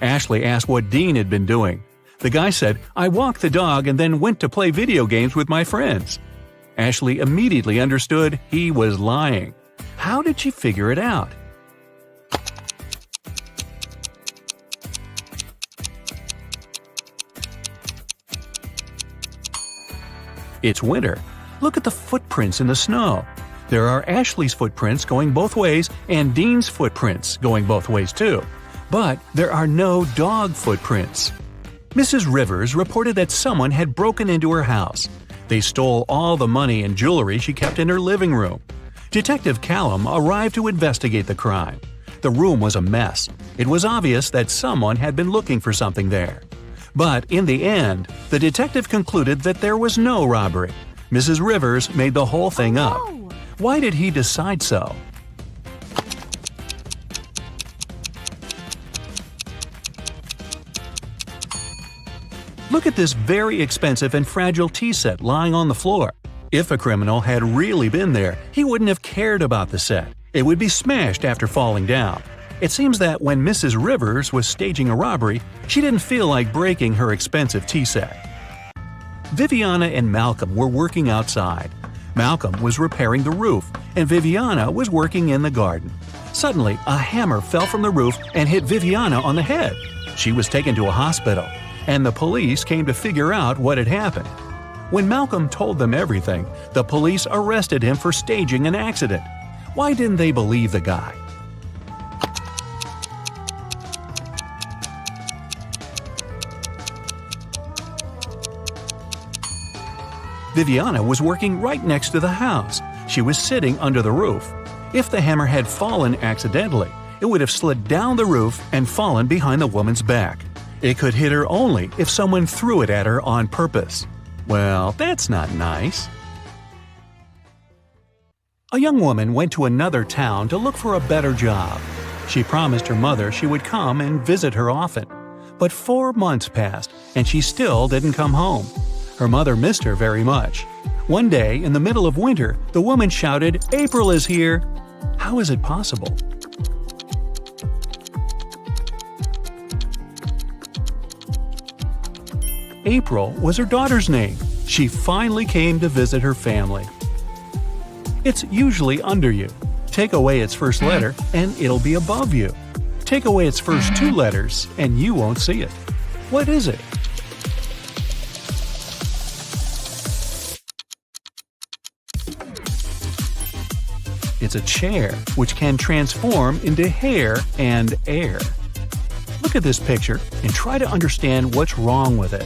Ashley asked what Dean had been doing. The guy said, "I walked the dog and then went to play video games with my friends." Ashley immediately understood he was lying. How did she figure it out? It's winter. Look at the footprints in the snow. There are Ashley's footprints going both ways and Dean's footprints going both ways too. But there are no dog footprints. Mrs. Rivers reported that someone had broken into her house. They stole all the money and jewelry she kept in her living room. Detective Callum arrived to investigate the crime. The room was a mess. It was obvious that someone had been looking for something there. But in the end, the detective concluded that there was no robbery. Mrs. Rivers made the whole thing up. Why did he decide so? Look at this very expensive and fragile tea set lying on the floor. If a criminal had really been there, he wouldn't have cared about the set. It would be smashed after falling down. It seems that when Mrs. Rivers was staging a robbery, she didn't feel like breaking her expensive tea set. Viviana and Malcolm were working outside. Malcolm was repairing the roof, and Viviana was working in the garden. Suddenly, a hammer fell from the roof and hit Viviana on the head. She was taken to a hospital, and the police came to figure out what had happened. When Malcolm told them everything, the police arrested him for staging an accident. Why didn't they believe the guy? Viviana was working right next to the house. She was sitting under the roof. If the hammer had fallen accidentally, it would have slid down the roof and fallen behind the woman's back. It could hit her only if someone threw it at her on purpose. Well, that's not nice. A young woman went to another town to look for a better job. She promised her mother she would come and visit her often. But 4 months passed, and she still didn't come home. Her mother missed her very much. One day, in the middle of winter, the woman shouted, "April is here!" How is it possible? April was her daughter's name. She finally came to visit her family. It's usually under you. Take away its first letter, and it'll be above you. Take away its first 2 letters, and you won't see it. What is it? It's a chair, which can transform into hair and air. Look at this picture and try to understand what's wrong with it.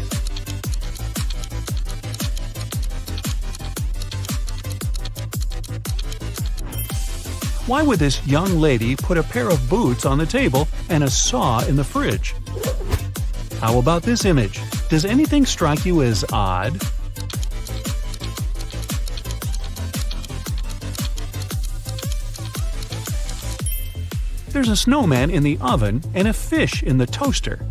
Why would this young lady put a pair of boots on the table and a saw in the fridge? How about this image? Does anything strike you as odd? There's a snowman in the oven and a fish in the toaster.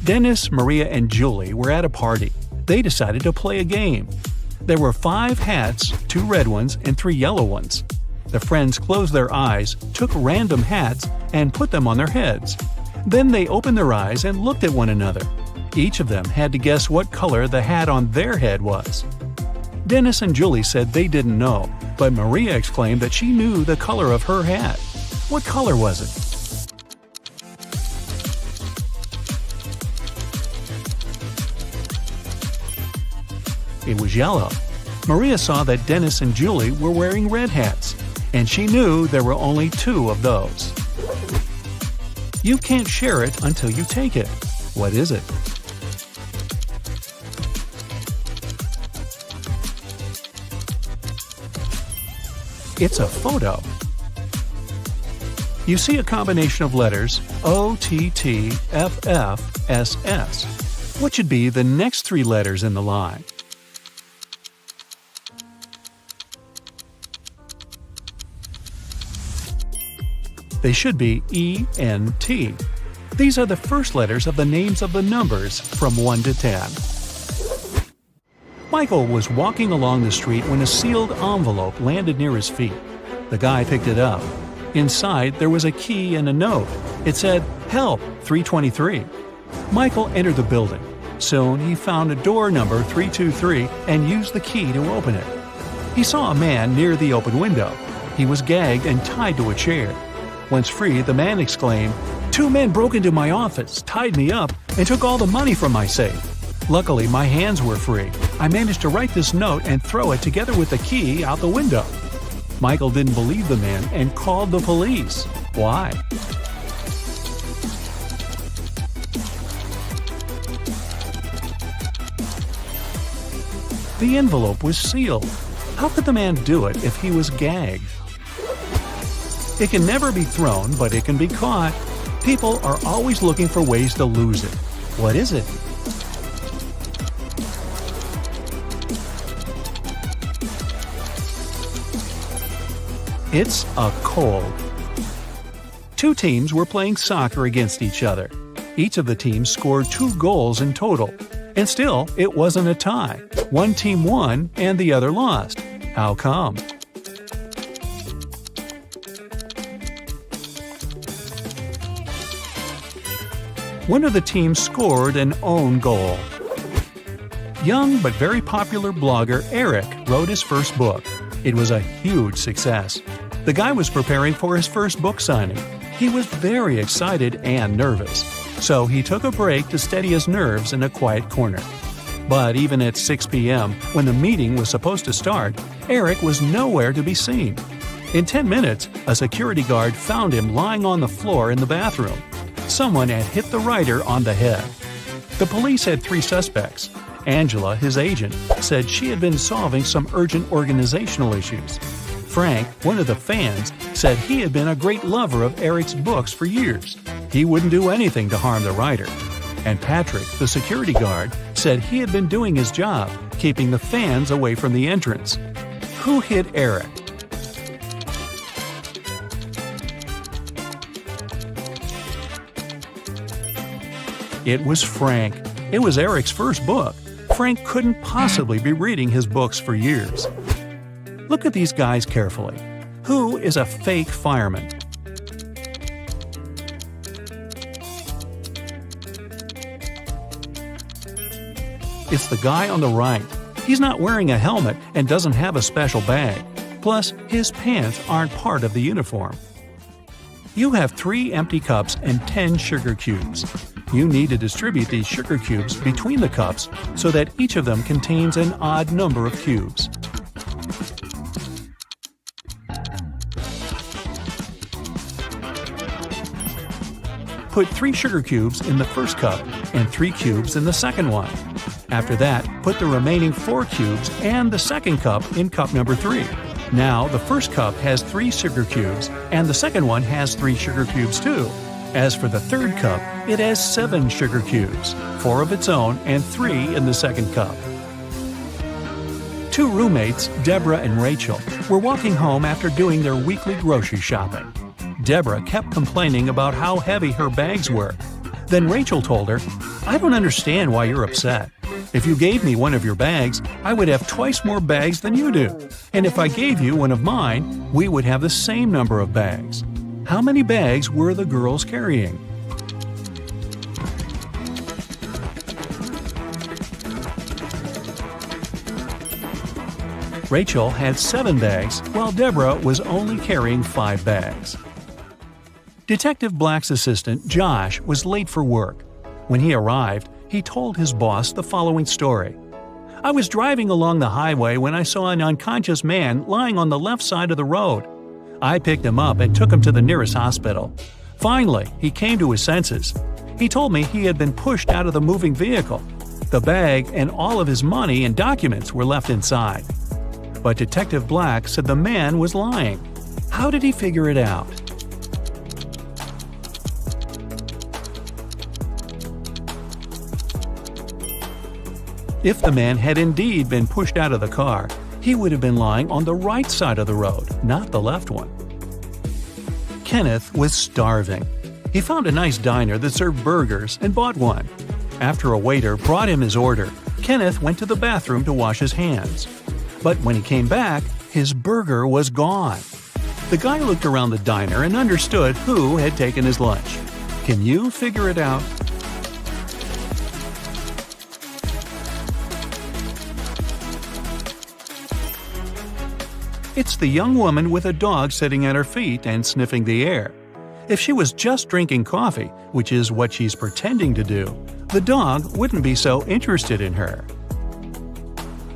Dennis, Maria, and Julie were at a party. They decided to play a game. There were 5 hats, 2 red ones and 3 yellow ones. The friends closed their eyes, took random hats, and put them on their heads. Then they opened their eyes and looked at one another. Each of them had to guess what color the hat on their head was. Dennis and Julie said they didn't know, but Maria exclaimed that she knew the color of her hat. What color was it? It was yellow. Maria saw that Dennis and Julie were wearing red hats, and she knew there were only 2 of those. You can't share it until you take it. What is it? It's a photo. You see a combination of letters OTTFFSS. What should be the next 3 letters in the line? They should be ENT. These are the first letters of the names of the numbers from 1 to 10. Michael was walking along the street when a sealed envelope landed near his feet. The guy picked it up. Inside, there was a key and a note. It said, "Help, 323." Michael entered the building. Soon, he found a door number 323 and used the key to open it. He saw a man near the open window. He was gagged and tied to a chair. Once free, the man exclaimed, "2 men broke into my office, tied me up, and took all the money from my safe. Luckily, my hands were free. I managed to write this note and throw it together with the key out the window." Michael didn't believe the man and called the police. Why? The envelope was sealed. How could the man do it if he was gagged? It can never be thrown, but it can be caught. People are always looking for ways to lose it. What is it? It's a cold. Two teams were playing soccer against each other. Each of the teams scored 2 goals in total. And still, it wasn't a tie. One team won and the other lost. How come? One of the teams scored an own goal. Young but very popular blogger Eric wrote his first book. It was a huge success. The guy was preparing for his first book signing. He was very excited and nervous, so he took a break to steady his nerves in a quiet corner. But even at 6 p.m., when the meeting was supposed to start, Eric was nowhere to be seen. In 10 minutes, a security guard found him lying on the floor in the bathroom. Someone had hit the writer on the head. The police had 3 suspects. Angela, his agent, said she had been solving some urgent organizational issues. Frank, one of the fans, said he had been a great lover of Eric's books for years. He wouldn't do anything to harm the writer. And Patrick, the security guard, said he had been doing his job, keeping the fans away from the entrance. Who hit Eric? It was Frank. It was Eric's first book. Frank couldn't possibly be reading his books for years. Look at these guys carefully. Who is a fake fireman? It's the guy on the right. He's not wearing a helmet and doesn't have a special bag. Plus, his pants aren't part of the uniform. You have 3 empty cups and 10 sugar cubes. You need to distribute these sugar cubes between the cups so that each of them contains an odd number of cubes. Put 3 sugar cubes in the first cup and 3 cubes in the second one. After that, put the remaining 4 cubes and the second cup in cup number 3. Now, the first cup has 3 sugar cubes and the second one has 3 sugar cubes too. As for the third cup, it has 7 sugar cubes, 4 of its own and 3 in the second cup. 2 roommates, Deborah and Rachel, were walking home after doing their weekly grocery shopping. Deborah kept complaining about how heavy her bags were. Then Rachel told her, "I don't understand why you're upset. If you gave me one of your bags, I would have twice more bags than you do. And if I gave you one of mine, we would have the same number of bags." How many bags were the girls carrying? Rachel had 7 bags, while Deborah was only carrying 5 bags. Detective Black's assistant, Josh, was late for work. When he arrived, he told his boss the following story. "I was driving along the highway when I saw an unconscious man lying on the left side of the road. I picked him up and took him to the nearest hospital. Finally, he came to his senses. He told me he had been pushed out of the moving vehicle. The bag and all of his money and documents were left inside." But Detective Black said the man was lying. How did he figure it out? If the man had indeed been pushed out of the car, he would have been lying on the right side of the road, not the left one. Kenneth was starving. He found a nice diner that served burgers and bought one. After a waiter brought him his order, Kenneth went to the bathroom to wash his hands. But when he came back, his burger was gone. The guy looked around the diner and understood who had taken his lunch. Can you figure it out? It's the young woman with a dog sitting at her feet and sniffing the air. If she was just drinking coffee, which is what she's pretending to do, the dog wouldn't be so interested in her.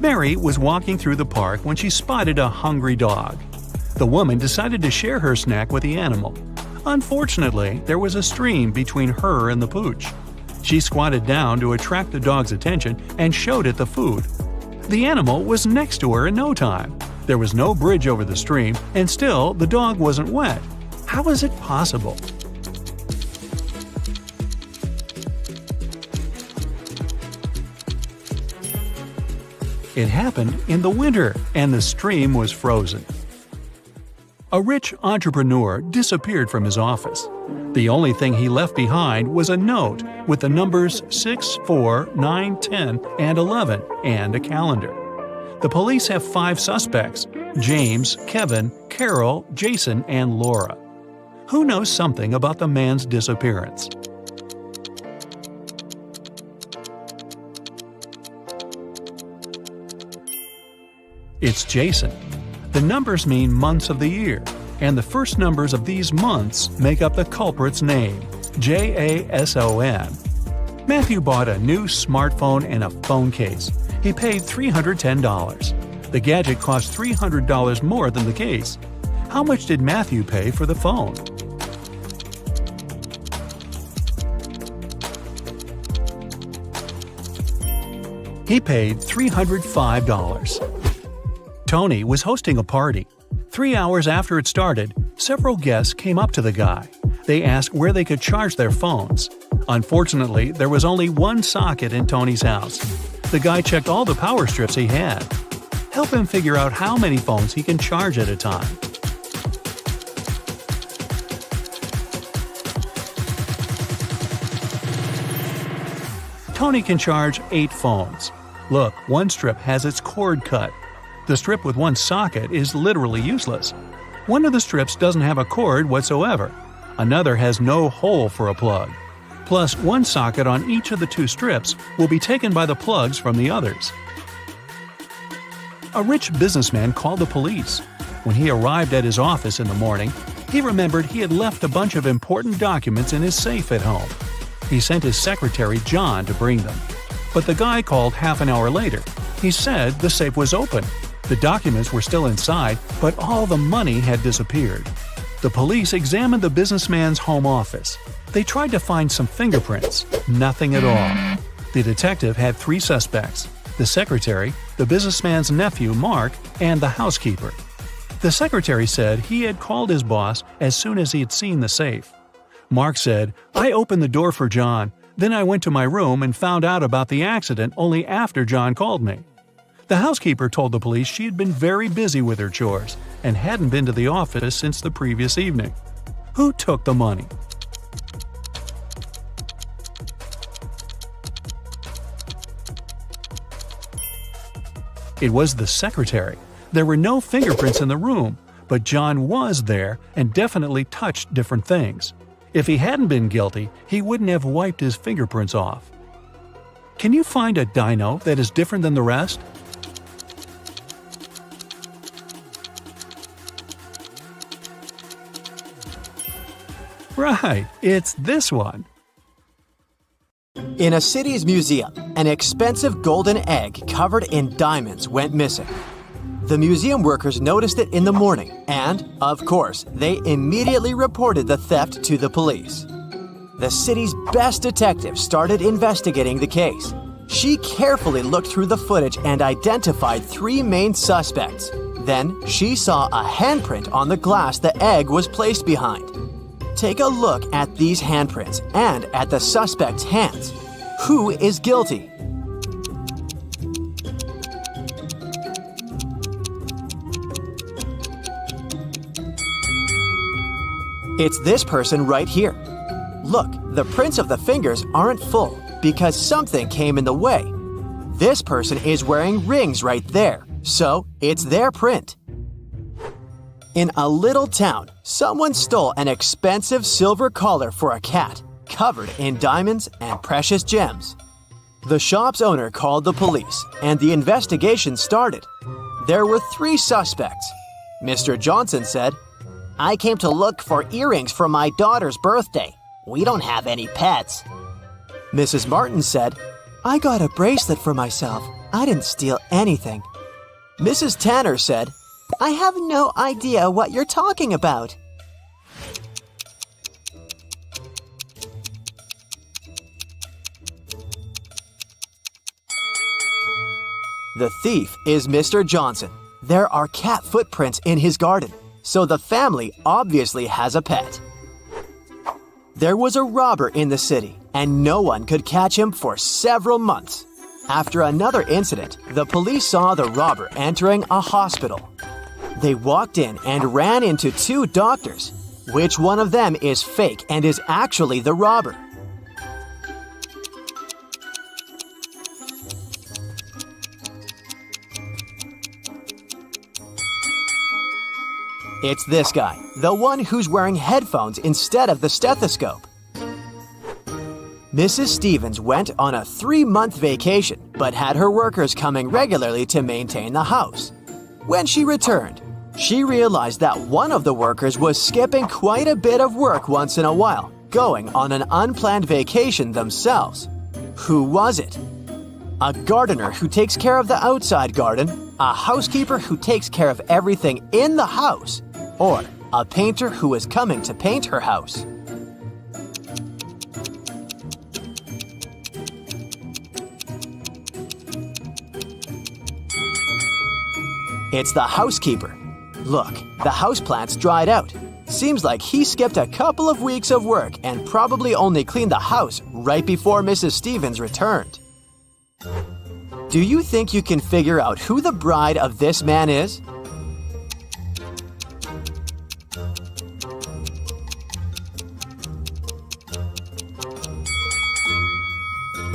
Mary was walking through the park when she spotted a hungry dog. The woman decided to share her snack with the animal. Unfortunately, there was a stream between her and the pooch. She squatted down to attract the dog's attention and showed it the food. The animal was next to her in no time. There was no bridge over the stream, and still the dog wasn't wet. How is it possible? It happened in the winter, and the stream was frozen. A rich entrepreneur disappeared from his office. The only thing he left behind was a note with the numbers 6, 4, 9, 10, and 11, and a calendar. The police have 5 suspects: James, Kevin, Carol, Jason, and Laura. Who knows something about the man's disappearance? It's Jason. The numbers mean months of the year, and the first numbers of these months make up the culprit's name, Jason. Matthew bought a new smartphone and a phone case. He paid $310. The gadget cost $300 more than the case. How much did Matthew pay for the phone? He paid $305. Tony was hosting a party. 3 hours after it started, several guests came up to the guy. They asked where they could charge their phones. Unfortunately, there was only one socket in Tony's house. The guy checked all the power strips he had. Help him figure out how many phones he can charge at a time. Tony can charge 8 phones. Look, one strip has its cord cut. The strip with one socket is literally useless. One of the strips doesn't have a cord whatsoever. Another has no hole for a plug. Plus, one socket on each of the 2 strips will be taken by the plugs from the others. A rich businessman called the police. When he arrived at his office in the morning, he remembered he had left a bunch of important documents in his safe at home. He sent his secretary, John, to bring them. But the guy called half an hour later. He said the safe was open. The documents were still inside, but all the money had disappeared. The police examined the businessman's home office. They tried to find some fingerprints. Nothing at all. The detective had 3 suspects: the secretary, the businessman's nephew, Mark, and the housekeeper. The secretary said he had called his boss as soon as he had seen the safe. Mark said, "I opened the door for John. Then I went to my room and found out about the accident only after John called me." The housekeeper told the police she had been very busy with her chores and hadn't been to the office since the previous evening. Who took the money? It was the secretary. There were no fingerprints in the room, but John was there and definitely touched different things. If he hadn't been guilty, he wouldn't have wiped his fingerprints off. Can you find a dino that is different than the rest? Right, it's this one. In a city's museum, an expensive golden egg covered in diamonds went missing. The museum workers noticed it in the morning and, of course, they immediately reported the theft to the police. The city's best detective started investigating the case. She carefully looked through the footage and identified 3 main suspects. Then she saw a handprint on the glass the egg was placed behind. Take a look at these handprints and at the suspect's hands. Who is guilty? It's this person right here. Look, the prints of the fingers aren't full because something came in the way. This person is wearing rings right there, so it's their print. In a little town, someone stole an expensive silver collar for a cat, covered in diamonds and precious gems. The shop's owner called the police, and the investigation started. There were 3 suspects. Mr. Johnson said, I came to look for earrings for my daughter's birthday. We don't have any pets. Mrs. Martin said, I got a bracelet for myself. I didn't steal anything. Mrs. Tanner said, I have no idea what you're talking about. The thief is Mr. Johnson. There are cat footprints in his garden. so the family obviously has a pet. There was a robber in the city, and no one could catch him for several months. After another incident, the police saw the robber entering a hospital. They walked in and ran into two doctors. Which one of them is fake and is actually the robber? It's this guy, the one who's wearing headphones instead of the stethoscope. Mrs. Stevens went on a 3-month vacation, but had her workers coming regularly to maintain the house. When she returned, she realized that one of the workers was skipping quite a bit of work once in a while, going on an unplanned vacation themselves. Who was it? A gardener who takes care of the outside garden, a housekeeper who takes care of everything in the house, or a painter who is coming to paint her house. It's the housekeeper. Look, the houseplants dried out. Seems like he skipped a couple of weeks of work and probably only cleaned the house right before Mrs. Stevens returned. Do you think you can figure out who the bride of this man is?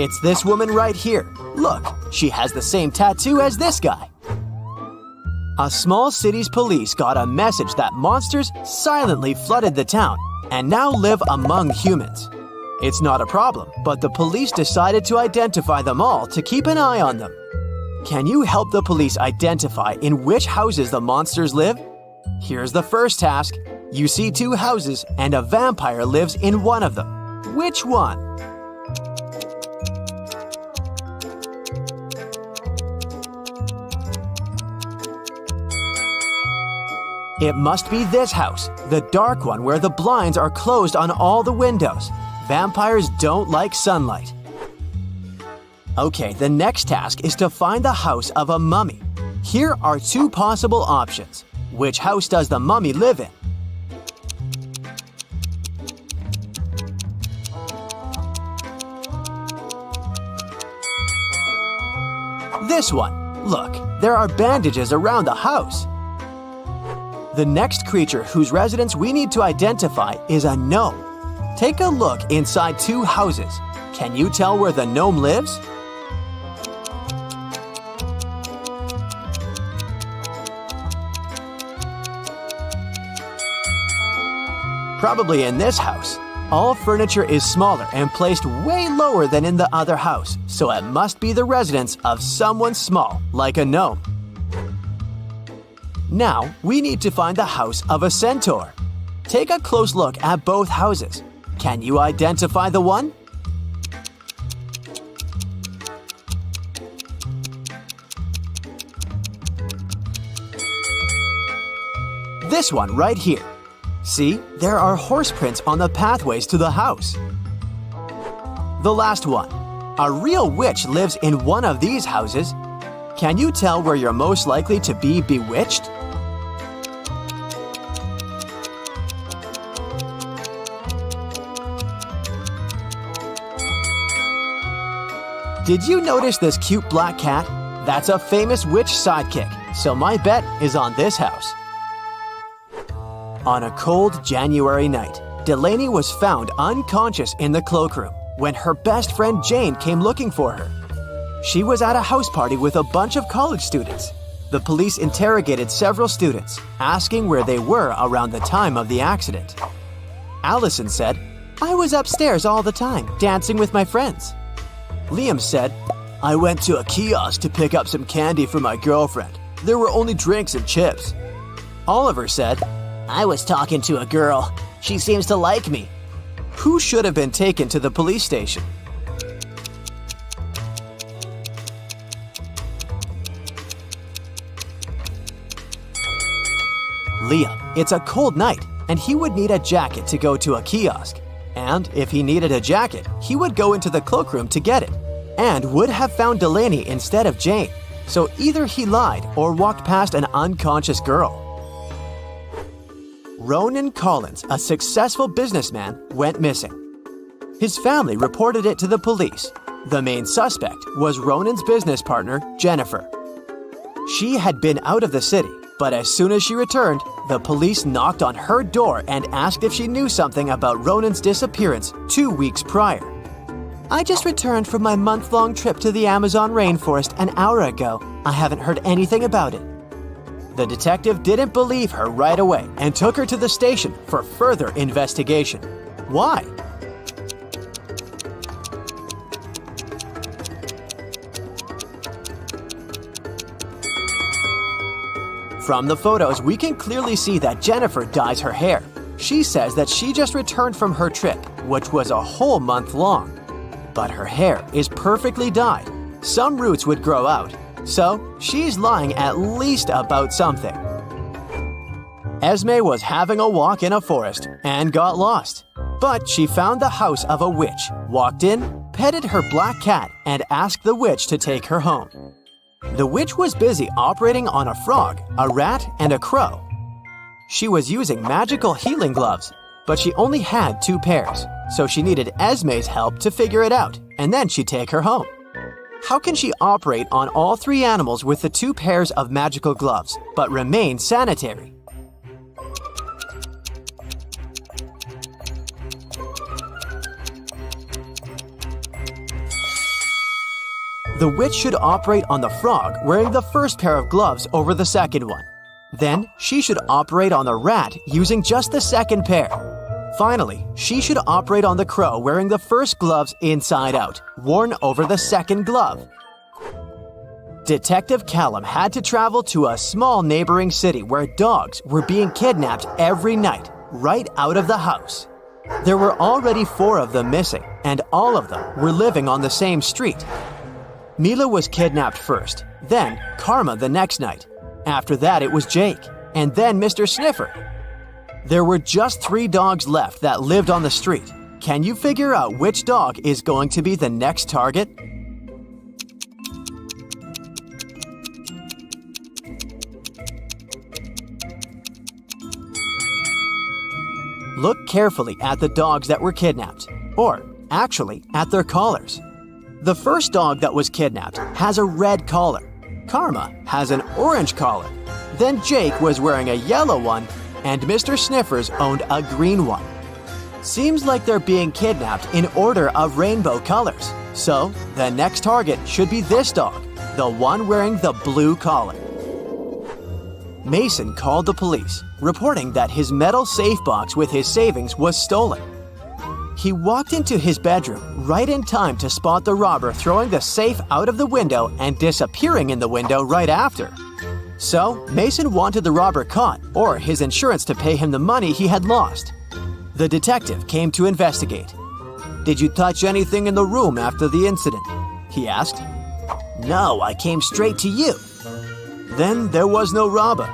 It's this woman right here. Look, she has the same tattoo as this guy. A small city's police got a message that monsters silently flooded the town and now live among humans. It's not a problem, but the police decided to identify them all to keep an eye on them. Can you help the police identify in which houses the monsters live? Here's the first task. You see 2 houses and a vampire lives in one of them. Which one? It must be this house, the dark one where the blinds are closed on all the windows. Vampires don't like sunlight. Okay, the next task is to find the house of a mummy. Here are 2 possible options. Which house does the mummy live in? This one. Look, there are bandages around the house. The next creature whose residence we need to identify is a gnome. Take a look inside 2 houses. Can you tell where the gnome lives? Probably in this house. All furniture is smaller and placed way lower than in the other house, so it must be the residence of someone small, like a gnome. Now, we need to find the house of a centaur. Take a close look at both houses. Can you identify the one? This one right here. See, there are horse prints on the pathways to the house. The last one. A real witch lives in one of these houses. Can you tell where you're most likely to be bewitched? Did you notice this cute black cat? That's a famous witch sidekick, so my bet is on this house. On a cold January night, Delaney was found unconscious in the cloakroom when her best friend Jane came looking for her. She was at a house party with a bunch of college students. The police interrogated several students, asking where they were around the time of the accident. Allison said, "I was upstairs all the time, dancing with my friends." Liam said, "I went to a kiosk to pick up some candy for my girlfriend. There were only drinks and chips." Oliver said, I was talking to a girl. She seems to like me. Who should have been taken to the police station? Liam. It's a cold night, and he would need a jacket to go to a kiosk. And if he needed a jacket, he would go into the cloakroom to get it, and would have found Delaney instead of Jane. So either he lied or walked past an unconscious girl. Ronan Collins, a successful businessman, went missing. His family reported it to the police. The main suspect was Ronan's business partner, Jennifer. She had been out of the city, but as soon as she returned, the police knocked on her door and asked if she knew something about Ronan's disappearance 2 weeks prior. "I just returned from my month-long trip to the Amazon rainforest an hour ago. I haven't heard anything about it." The detective didn't believe her right away and took her to the station for further investigation. Why? From the photos, we can clearly see that Jennifer dyes her hair. She says that she just returned from her trip, which was a whole month long. But her hair is perfectly dyed. Some roots would grow out, so she's lying at least about something. Esme was having a walk in a forest and got lost. But she found the house of a witch, walked in, petted her black cat, and asked the witch to take her home. The witch was busy operating on a frog, a rat, and a crow. She was using magical healing gloves, but she only had 2 pairs, so she needed Esme's help to figure it out, and then she'd take her home. How can she operate on all 3 animals with the 2 pairs of magical gloves, but remain sanitary? The witch should operate on the frog wearing the first pair of gloves over the second one. Then, she should operate on the rat using just the second pair. Finally, she should operate on the crow wearing the first gloves inside out, worn over the second glove. Detective Callum had to travel to a small neighboring city where dogs were being kidnapped every night, right out of the house. There were already 4 of them missing, and all of them were living on the same street. Mila was kidnapped first, then Karma the next night. After that, it was Jake, and then Mr. Sniffer. There were just 3 dogs left that lived on the street. Can you figure out which dog is going to be the next target? Look carefully at the dogs that were kidnapped, or actually at their collars. The first dog that was kidnapped has a red collar. Karma has an orange collar. Then Jake was wearing a yellow one, and Mr. Sniffers owned a green one. Seems like they're being kidnapped in order of rainbow colors. So, the next target should be this dog, the one wearing the blue collar. Mason called the police, reporting that his metal safe box with his savings was stolen. He walked into his bedroom right in time to spot the robber throwing the safe out of the window and disappearing in the window right after. So, Mason wanted the robber caught or his insurance to pay him the money he had lost. The detective came to investigate. "Did you touch anything in the room after the incident?" he asked. "No, I came straight to you." "Then there was no robber,"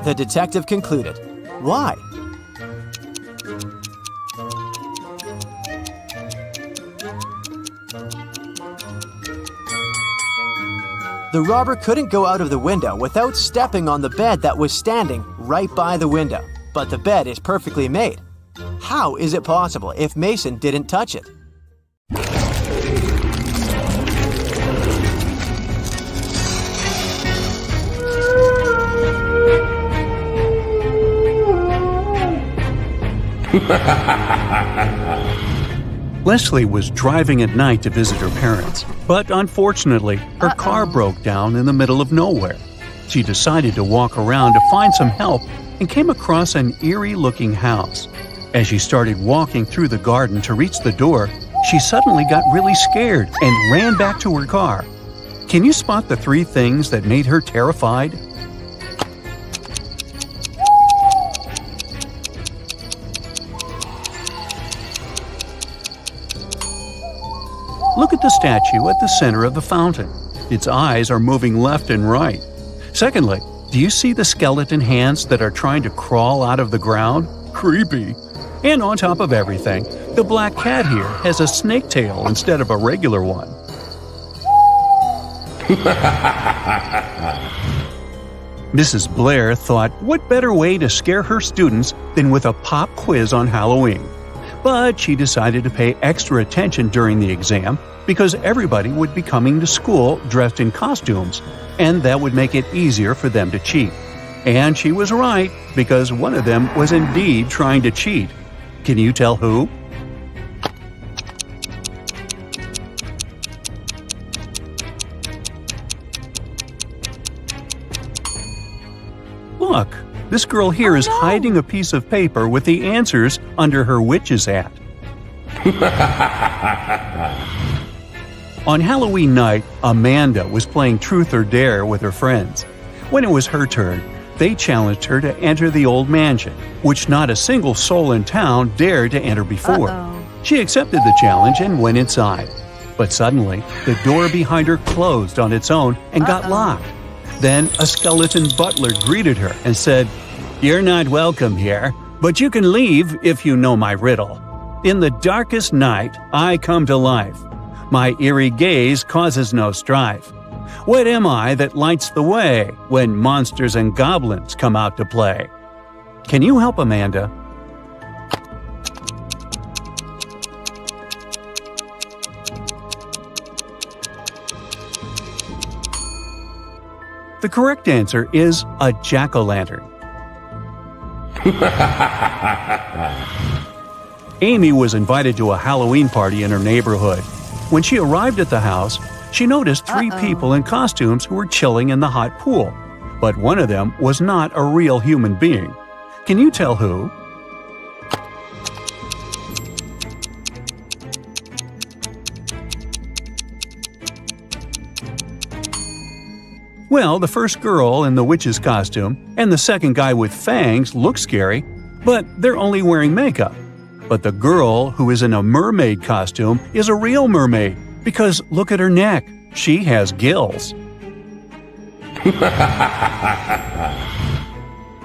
the detective concluded. "Why?" The robber couldn't go out of the window without stepping on the bed that was standing right by the window. But the bed is perfectly made. How is it possible if Mason didn't touch it? Leslie was driving at night to visit her parents, but unfortunately, her car broke down in the middle of nowhere. She decided to walk around to find some help and came across an eerie-looking house. As she started walking through the garden to reach the door, she suddenly got really scared and ran back to her car. Can you spot the 3 things that made her terrified? Look at the statue at the center of the fountain. Its eyes are moving left and right. Secondly, do you see the skeleton hands that are trying to crawl out of the ground? Creepy. And on top of everything, the black cat here has a snake tail instead of a regular one. Mrs. Blair thought what better way to scare her students than with a pop quiz on Halloween. But she decided to pay extra attention during the exam because everybody would be coming to school dressed in costumes, and that would make it easier for them to cheat. And she was right, because one of them was indeed trying to cheat. Can you tell who? Look, this girl here is hiding a piece of paper with the answers under her witch's hat. On Halloween night, Amanda was playing Truth or Dare with her friends. When it was her turn, they challenged her to enter the old mansion, which not a single soul in town dared to enter before. She accepted the challenge and went inside. But suddenly, the door behind her closed on its own and got locked. Then a skeleton butler greeted her and said, "You're not welcome here, but you can leave if you know my riddle. In the darkest night, I come to life. My eerie gaze causes no strife. What am I that lights the way when monsters and goblins come out to play?" Can you help Amanda? The correct answer is a jack-o'-lantern. Amy was invited to a Halloween party in her neighborhood. When she arrived at the house, she noticed three people in costumes who were chilling in the hot pool. But one of them was not a real human being. Can you tell who? Well, the first girl in the witch's costume and the second guy with fangs look scary, but they're only wearing makeup. But the girl who is in a mermaid costume is a real mermaid, because look at her neck. She has gills.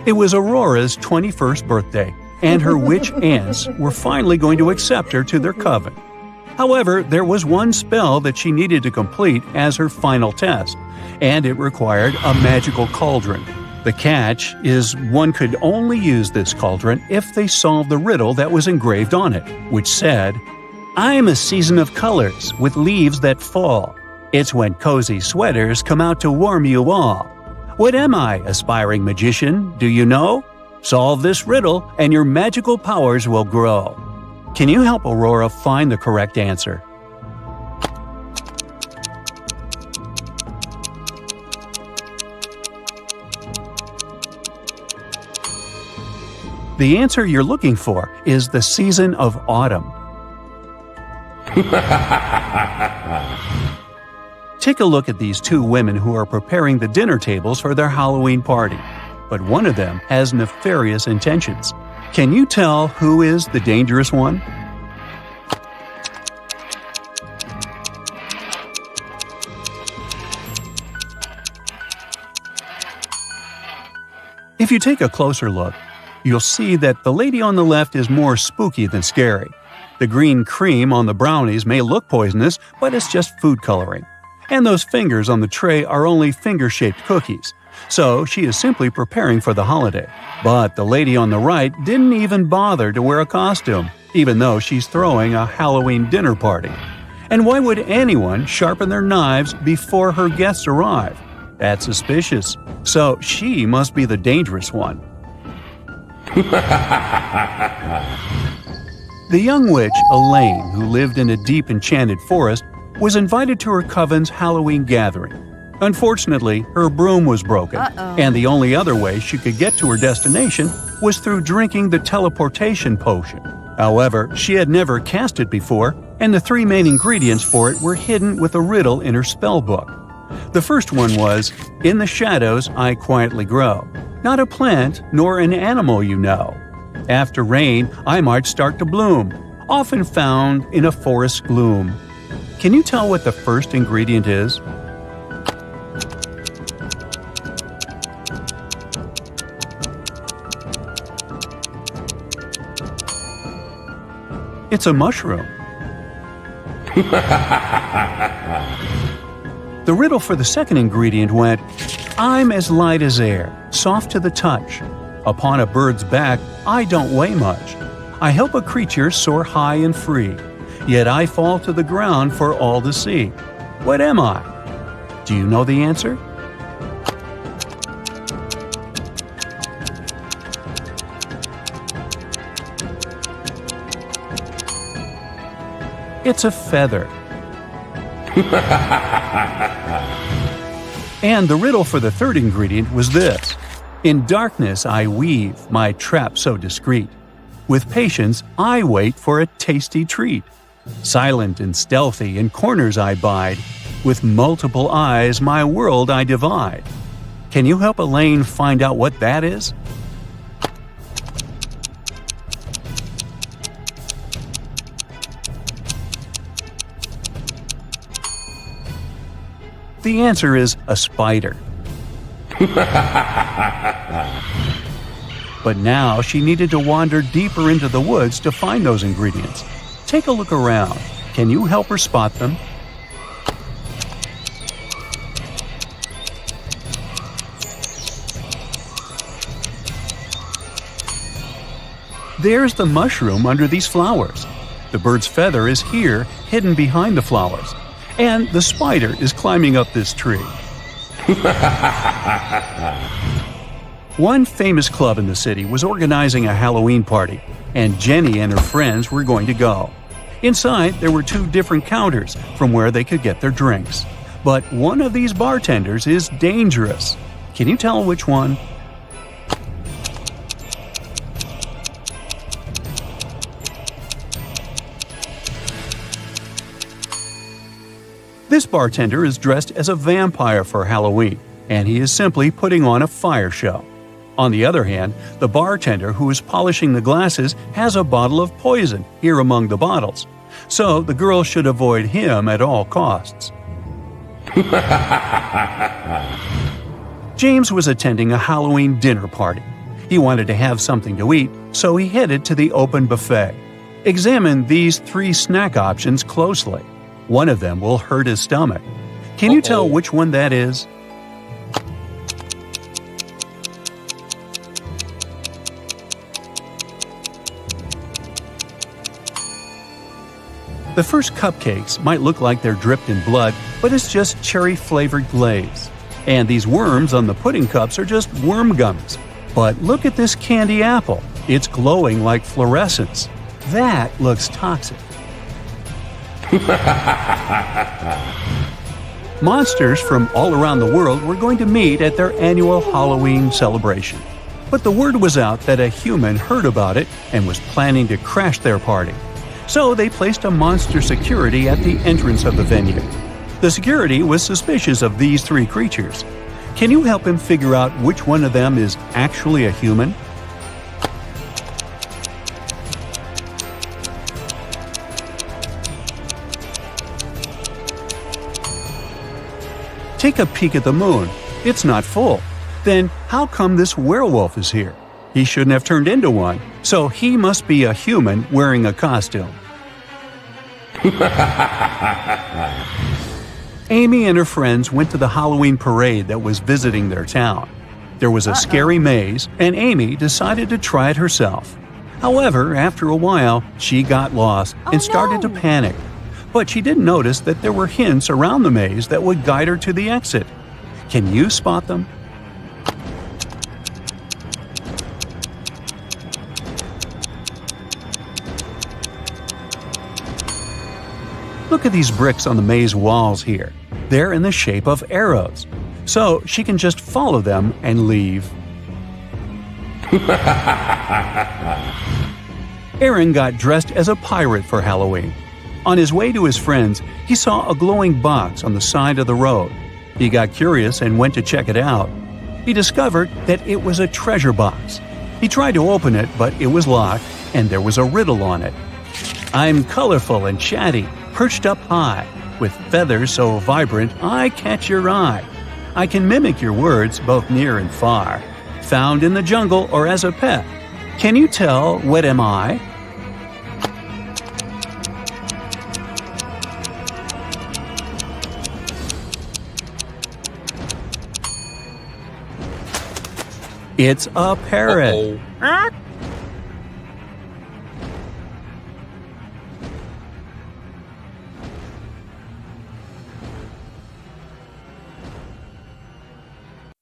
It was Aurora's 21st birthday, and her witch aunts were finally going to accept her to their coven. However, there was one spell that she needed to complete as her final test, and it required a magical cauldron. The catch is one could only use this cauldron if they solved the riddle that was engraved on it, which said, "I'm a season of colors with leaves that fall. It's when cozy sweaters come out to warm you all. What am I, aspiring magician, do you know? Solve this riddle and your magical powers will grow." Can you help Aurora find the correct answer? The answer you're looking for is the season of autumn. Take a look at these two women who are preparing the dinner tables for their Halloween party, but one of them has nefarious intentions. Can you tell who is the dangerous one? If you take a closer look, you'll see that the lady on the left is more spooky than scary. The green cream on the brownies may look poisonous, but it's just food coloring. And those fingers on the tray are only finger-shaped cookies. So she is simply preparing for the holiday. But the lady on the right didn't even bother to wear a costume, even though she's throwing a Halloween dinner party. And why would anyone sharpen their knives before her guests arrive? That's suspicious. So she must be the dangerous one. The young witch, Elaine, who lived in a deep enchanted forest, was invited to her coven's Halloween gathering. Unfortunately, her broom was broken, and the only other way she could get to her destination was through drinking the teleportation potion. However, she had never cast it before, and the three main ingredients for it were hidden with a riddle in her spell book. The first one was, "In the shadows I quietly grow, not a plant nor an animal you know. After rain I might start to bloom, often found in a forest gloom." Can you tell what the first ingredient is? It's a mushroom. The riddle for the second ingredient went, I'm as light as air, soft to the touch. Upon a bird's back, I don't weigh much. I help a creature soar high and free, yet I fall to the ground for all to see. What am I? Do you know the answer? It's a feather. And the riddle for the third ingredient was this. In darkness I weave my trap so discreet. With patience I wait for a tasty treat. Silent and stealthy in corners I bide. With multiple eyes my world I divide. Can you help Elaine find out what that is? The answer is a spider. But now she needed to wander deeper into the woods to find those ingredients. Take a look around. Can you help her spot them? There's the mushroom under these flowers. The bird's feather is here, hidden behind the flowers. And the spider is climbing up this tree. One famous club in the city was organizing a Halloween party, and Jenny and her friends were going to go. Inside, there were 2 different counters from where they could get their drinks. But one of these bartenders is dangerous. Can you tell which one? This bartender is dressed as a vampire for Halloween, and he is simply putting on a fire show. On the other hand, the bartender who is polishing the glasses has a bottle of poison here among the bottles, so the girl should avoid him at all costs. James was attending a Halloween dinner party. He wanted to have something to eat, so he headed to the open buffet. Examine these 3 snack options closely. One of them will hurt his stomach. Can you tell which one that is? The first cupcakes might look like they're dripped in blood, but it's just cherry-flavored glaze. And these worms on the pudding cups are just worm gummies. But look at this candy apple. It's glowing like fluorescence. That looks toxic. Monsters from all around the world were going to meet at their annual Halloween celebration. But the word was out that a human heard about it and was planning to crash their party. So they placed a monster security at the entrance of the venue. The security was suspicious of these 3 creatures. Can you help him figure out which one of them is actually a human? Take a peek at the moon. It's not full. Then how come this werewolf is here? He shouldn't have turned into one, so he must be a human wearing a costume. Amy and her friends went to the Halloween parade that was visiting their town. There was a scary maze, and Amy decided to try it herself. However, after a while, she got lost and started to panic. But she didn't notice that there were hints around the maze that would guide her to the exit. Can you spot them? Look at these bricks on the maze walls here. They're in the shape of arrows. So she can just follow them and leave. Aaron got dressed as a pirate for Halloween. On his way to his friends, he saw a glowing box on the side of the road. He got curious and went to check it out. He discovered that it was a treasure box. He tried to open it, but it was locked, and there was a riddle on it. I'm colorful and chatty, perched up high, with feathers so vibrant I catch your eye. I can mimic your words both near and far, found in the jungle or as a pet. Can you tell what am I? It's a parrot.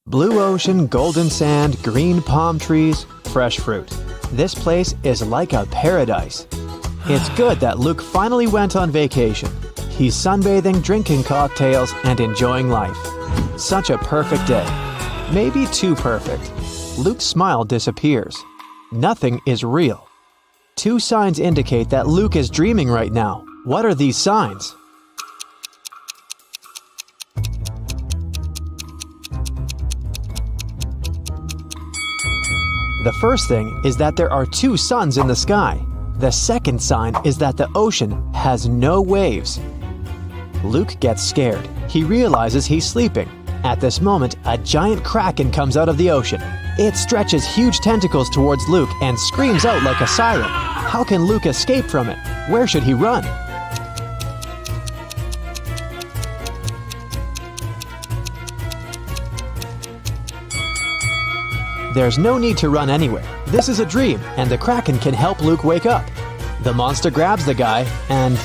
Blue ocean, golden sand, green palm trees, fresh fruit. This place is like a paradise. It's good that Luke finally went on vacation. He's sunbathing, drinking cocktails, and enjoying life. Such a perfect day. Maybe too perfect. Luke's smile disappears. Nothing is real. Two signs indicate that Luke is dreaming right now. What are these signs? The first thing is that there are two suns in the sky. The second sign is that the ocean has no waves. Luke gets scared. He realizes he's sleeping. At this moment, a giant kraken comes out of the ocean. It stretches huge tentacles towards Luke and screams out like a siren. How can Luke escape from it? Where should he run? There's no need to run anywhere. This is a dream, and the kraken can help Luke wake up. The monster grabs the guy, and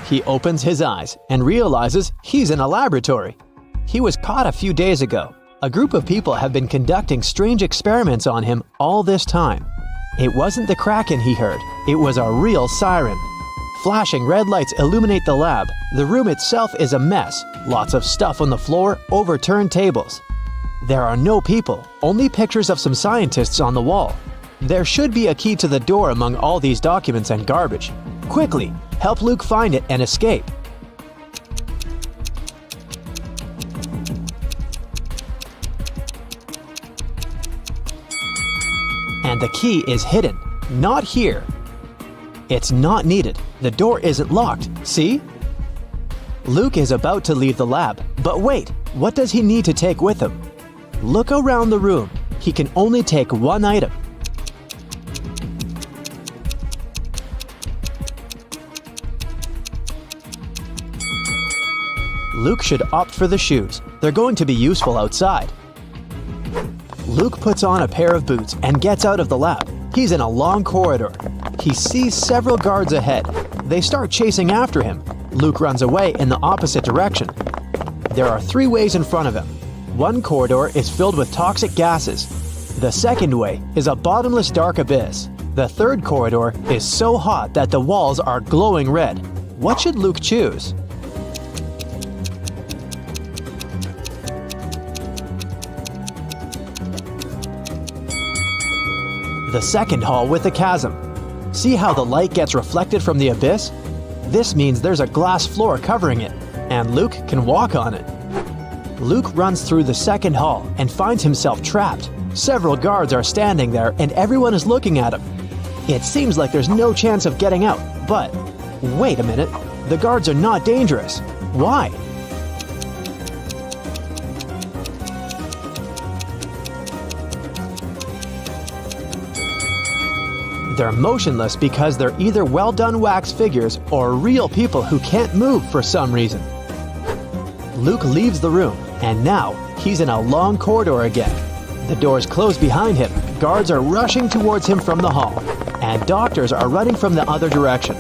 he opens his eyes and realizes he's in a laboratory. He was caught a few days ago. A group of people have been conducting strange experiments on him all this time. It wasn't the kraken he heard, it was a real siren. Flashing red lights illuminate the lab. The room itself is a mess. Lots of stuff on the floor, overturned tables. There are no people, only pictures of some scientists on the wall. There should be a key to the door among all these documents and garbage. Quickly, help Luke find it and escape. And the key is hidden, not here. It's not needed. The door isn't locked, see? Luke is about to leave the lab, but wait, what does he need to take with him? Look around the room. He can only take one item. Luke should opt for the shoes. They're going to be useful outside. Luke puts on a pair of boots and gets out of the lab. He's in a long corridor. He sees several guards ahead. They start chasing after him. Luke runs away in the opposite direction. There are 3 ways in front of him. One corridor is filled with toxic gases. The second way is a bottomless dark abyss. The third corridor is so hot that the walls are glowing red. What should Luke choose? The second hall with a chasm. See how the light gets reflected from the abyss? This means there's a glass floor covering it, and Luke can walk on it. Luke runs through the second hall and finds himself trapped. Several guards are standing there and everyone is looking at him. It seems like there's no chance of getting out, but wait a minute, the guards are not dangerous. Why? They're motionless because they're either well-done wax figures or real people who can't move for some reason. Luke leaves the room, and now he's in a long corridor again. The doors close behind him, guards are rushing towards him from the hall, and doctors are running from the other direction.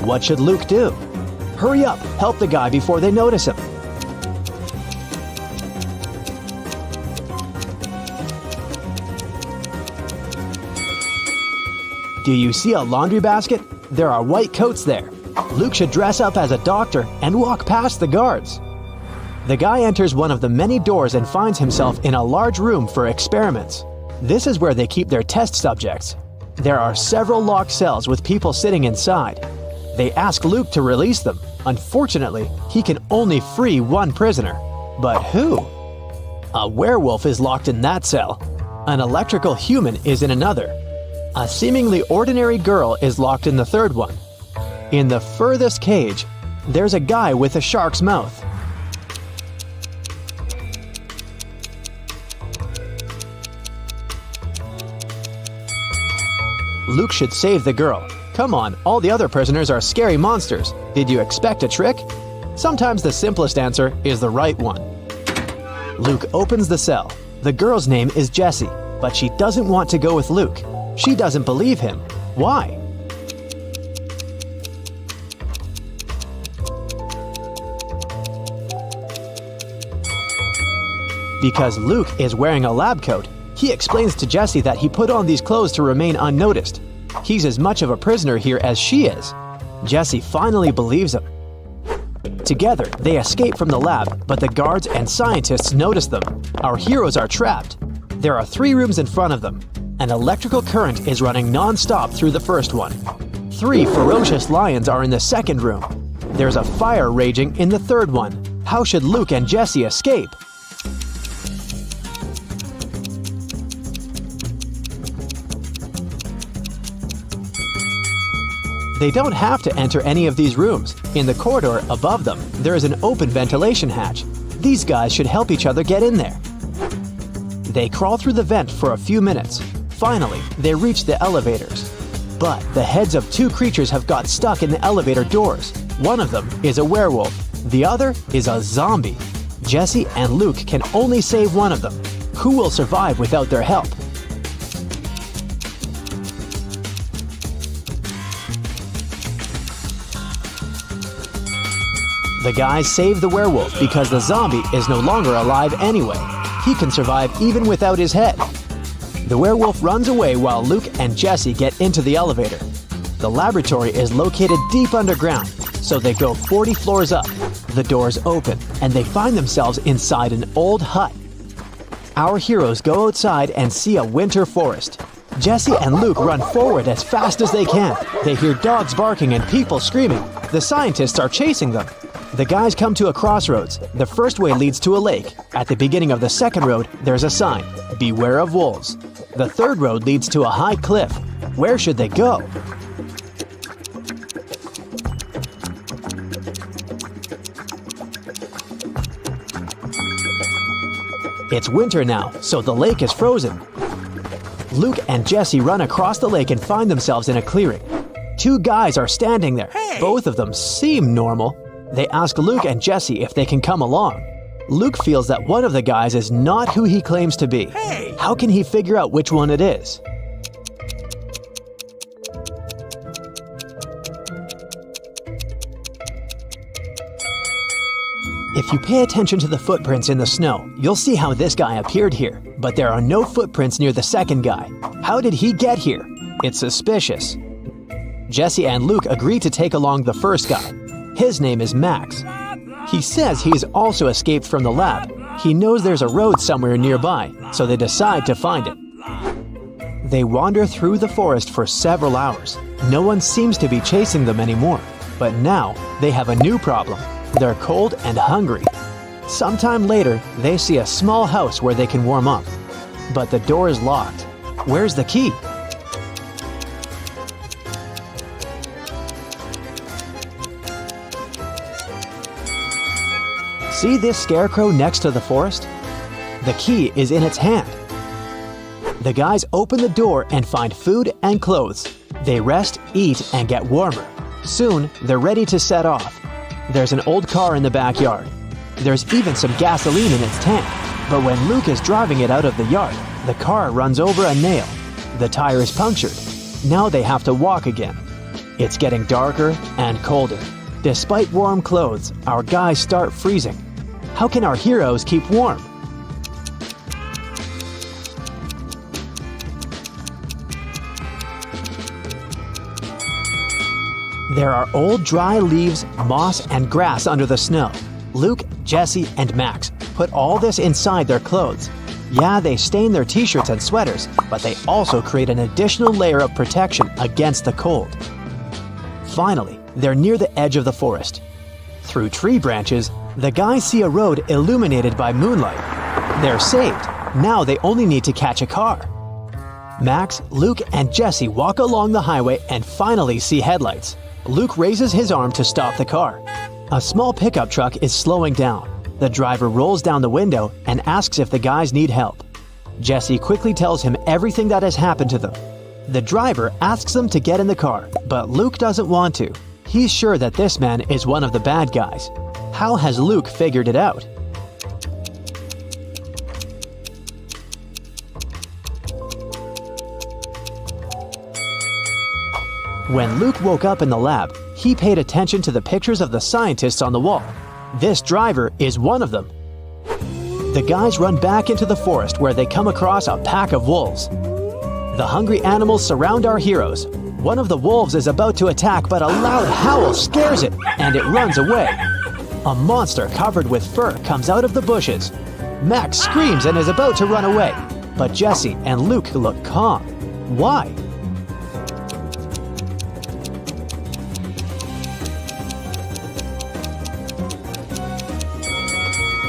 What should Luke do? Hurry up, help the guy before they notice him. Do you see a laundry basket? There are white coats there. Luke should dress up as a doctor and walk past the guards. The guy enters one of the many doors and finds himself in a large room for experiments. This is where they keep their test subjects. There are several locked cells with people sitting inside. They ask Luke to release them. Unfortunately, he can only free one prisoner. But who? A werewolf is locked in that cell. An electrical human is in another. A seemingly ordinary girl is locked in the third one. In the furthest cage, there's a guy with a shark's mouth. Luke should save the girl. Come on, all the other prisoners are scary monsters. Did you expect a trick? Sometimes the simplest answer is the right one. Luke opens the cell. The girl's name is Jessie, but she doesn't want to go with Luke. She doesn't believe him. Why? Because Luke is wearing a lab coat. He explains to Jessie that he put on these clothes to remain unnoticed. He's as much of a prisoner here as she is. Jessie finally believes him. Together, they escape from the lab, but the guards and scientists notice them. Our heroes are trapped. There are 3 rooms in front of them. An electrical current is running non-stop through the first one. 3 ferocious lions are in the second room. There's a fire raging in the third one. How should Luke and Jessie escape? They don't have to enter any of these rooms. In the corridor above them, there is an open ventilation hatch. These guys should help each other get in there. They crawl through the vent for a few minutes. Finally, they reach the elevators. But the heads of 2 creatures have got stuck in the elevator doors. One of them is a werewolf. The other is a zombie. Jessie and Luke can only save one of them. Who will survive without their help? The guys save the werewolf because the zombie is no longer alive anyway. He can survive even without his head. The werewolf runs away while Luke and Jessie get into the elevator. The laboratory is located deep underground, so they go 40 floors up. The doors open, and they find themselves inside an old hut. Our heroes go outside and see a winter forest. Jessie and Luke run forward as fast as they can. They hear dogs barking and people screaming. The scientists are chasing them. The guys come to a crossroads. The first way leads to a lake. At the beginning of the second road, there's a sign, "Beware of wolves." The third road leads to a high cliff. Where should they go? It's winter now, so the lake is frozen. Luke and Jessie run across the lake and find themselves in a clearing. 2 guys are standing there. Both of them seem normal. They ask Luke and Jessie if they can come along. Luke feels that one of the guys is not who he claims to be. How can he figure out which one it is? If you pay attention to the footprints in the snow, you'll see how this guy appeared here, but there are no footprints near the second guy. How did he get here? It's suspicious. Jessie and Luke agree to take along the first guy. His name is Max. He says he's also escaped from the lab. He knows there's a road somewhere nearby, so they decide to find it. They wander through the forest for several hours. No one seems to be chasing them anymore. But now, they have a new problem. They're cold and hungry. Sometime later, they see a small house where they can warm up. But the door is locked. Where's the key? See this scarecrow next to the forest? The key is in its hand. The guys open the door and find food and clothes. They rest, eat, and get warmer. Soon, they're ready to set off. There's an old car in the backyard. There's even some gasoline in its tank. But when Luke is driving it out of the yard, the car runs over a nail. The tire is punctured. Now they have to walk again. It's getting darker and colder. Despite warm clothes, our guys start freezing. How can our heroes keep warm? There are old dry leaves, moss, and grass under the snow. Luke, Jessie, and Max put all this inside their clothes. Yeah, they stain their t-shirts and sweaters, but they also create an additional layer of protection against the cold. Finally, they're near the edge of the forest. Through tree branches, the guys see a road illuminated by moonlight. They're saved. Now they only need to catch a car. Max, Luke, and Jessie walk along the highway and finally see headlights. Luke raises his arm to stop the car. A small pickup truck is slowing down. The driver rolls down the window and asks if the guys need help. Jessie quickly tells him everything that has happened to them. The driver asks them to get in the car, but Luke doesn't want to. He's sure that this man is one of the bad guys. How has Luke figured it out? When Luke woke up in the lab, he paid attention to the pictures of the scientists on the wall. This driver is one of them. The guys run back into the forest where they come across a pack of wolves. The hungry animals surround our heroes. One of the wolves is about to attack, but a loud howl scares it, and it runs away. A monster covered with fur comes out of the bushes. Max screams and is about to run away, but Jesse and Luke look calm. Why?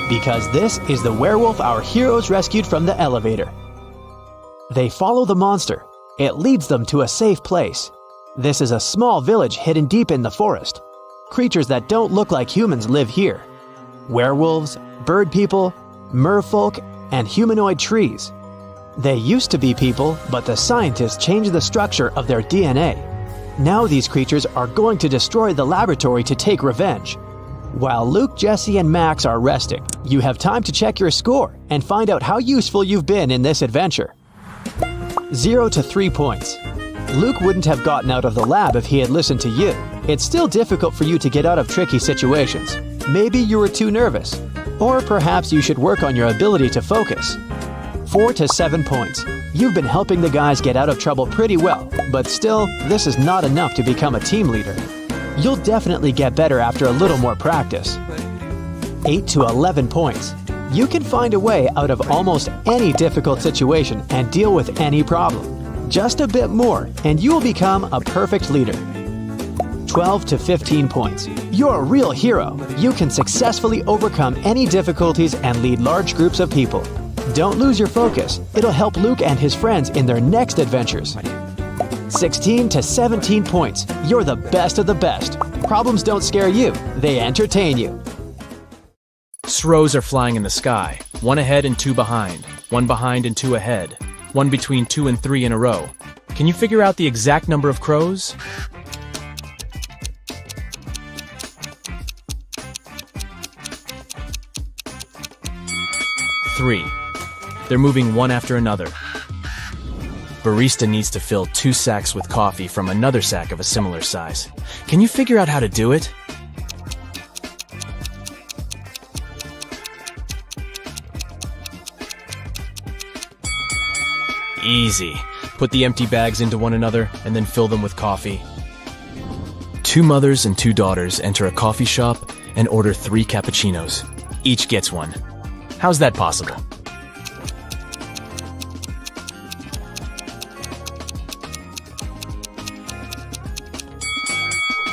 Because this is the werewolf our heroes rescued from the elevator. They follow the monster. It leads them to a safe place. This is a small village hidden deep in the forest. Creatures that don't look like humans live here. Werewolves, bird people, merfolk, and humanoid trees. They used to be people, but the scientists changed the structure of their DNA. Now these creatures are going to destroy the laboratory to take revenge. While Luke, Jesse, and Max are resting, you have time to check your score and find out how useful you've been in this adventure. 0 to 3 points. Luke wouldn't have gotten out of the lab if he had listened to you. It's still difficult for you to get out of tricky situations. Maybe you were too nervous. Or perhaps you should work on your ability to focus. 4 to 7 points. You've been helping the guys get out of trouble pretty well, but still, this is not enough to become a team leader. You'll definitely get better after a little more practice. 8 to 11 points. You can find a way out of almost any difficult situation and deal with any problem. Just a bit more, and you will become a perfect leader. 12 to 15 points. You're a real hero. You can successfully overcome any difficulties and lead large groups of people. Don't lose your focus. It'll help Luke and his friends in their next adventures. 16 to 17 points. You're the best of the best. Problems don't scare you. They entertain you. Srows are flying in the sky. 1 ahead and 2 behind. 1 behind and 2 ahead. 1 between 2 and 3 in a row. Can you figure out the exact number of crows? Three. They're moving one after another. Barista needs to fill 2 sacks with coffee from another sack of a similar size. Can you figure out how to do it? Easy. Put the empty bags into one another and then fill them with coffee. 2 mothers and 2 daughters enter a coffee shop and order 3 cappuccinos. Each gets one. How's that possible?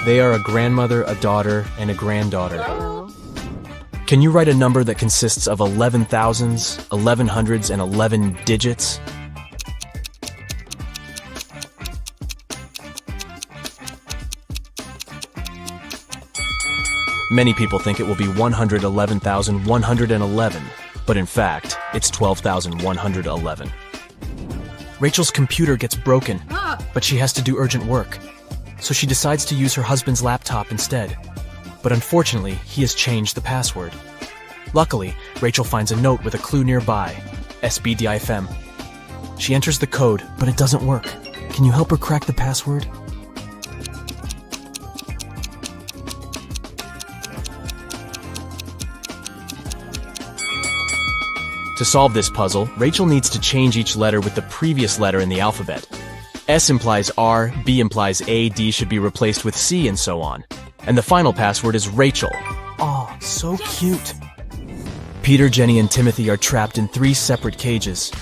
They are a grandmother, a daughter, and a granddaughter. Can you write a number that consists of 11 thousands, 11 hundreds, and 11 digits? Many people think it will be 111,111, but in fact, it's 12,111. Rachel's computer gets broken, but she has to do urgent work. So she decides to use her husband's laptop instead. But unfortunately, he has changed the password. Luckily, Rachel finds a note with a clue nearby, SBDIFM. She enters the code, but it doesn't work. Can you help her crack the password? To solve this puzzle, Rachel needs to change each letter with the previous letter in the alphabet. S implies R, B implies A, D should be replaced with C, and so on. And the final password is Rachel. Aw, so cute. Peter, Jenny, and Timothy are trapped in 3 separate cages.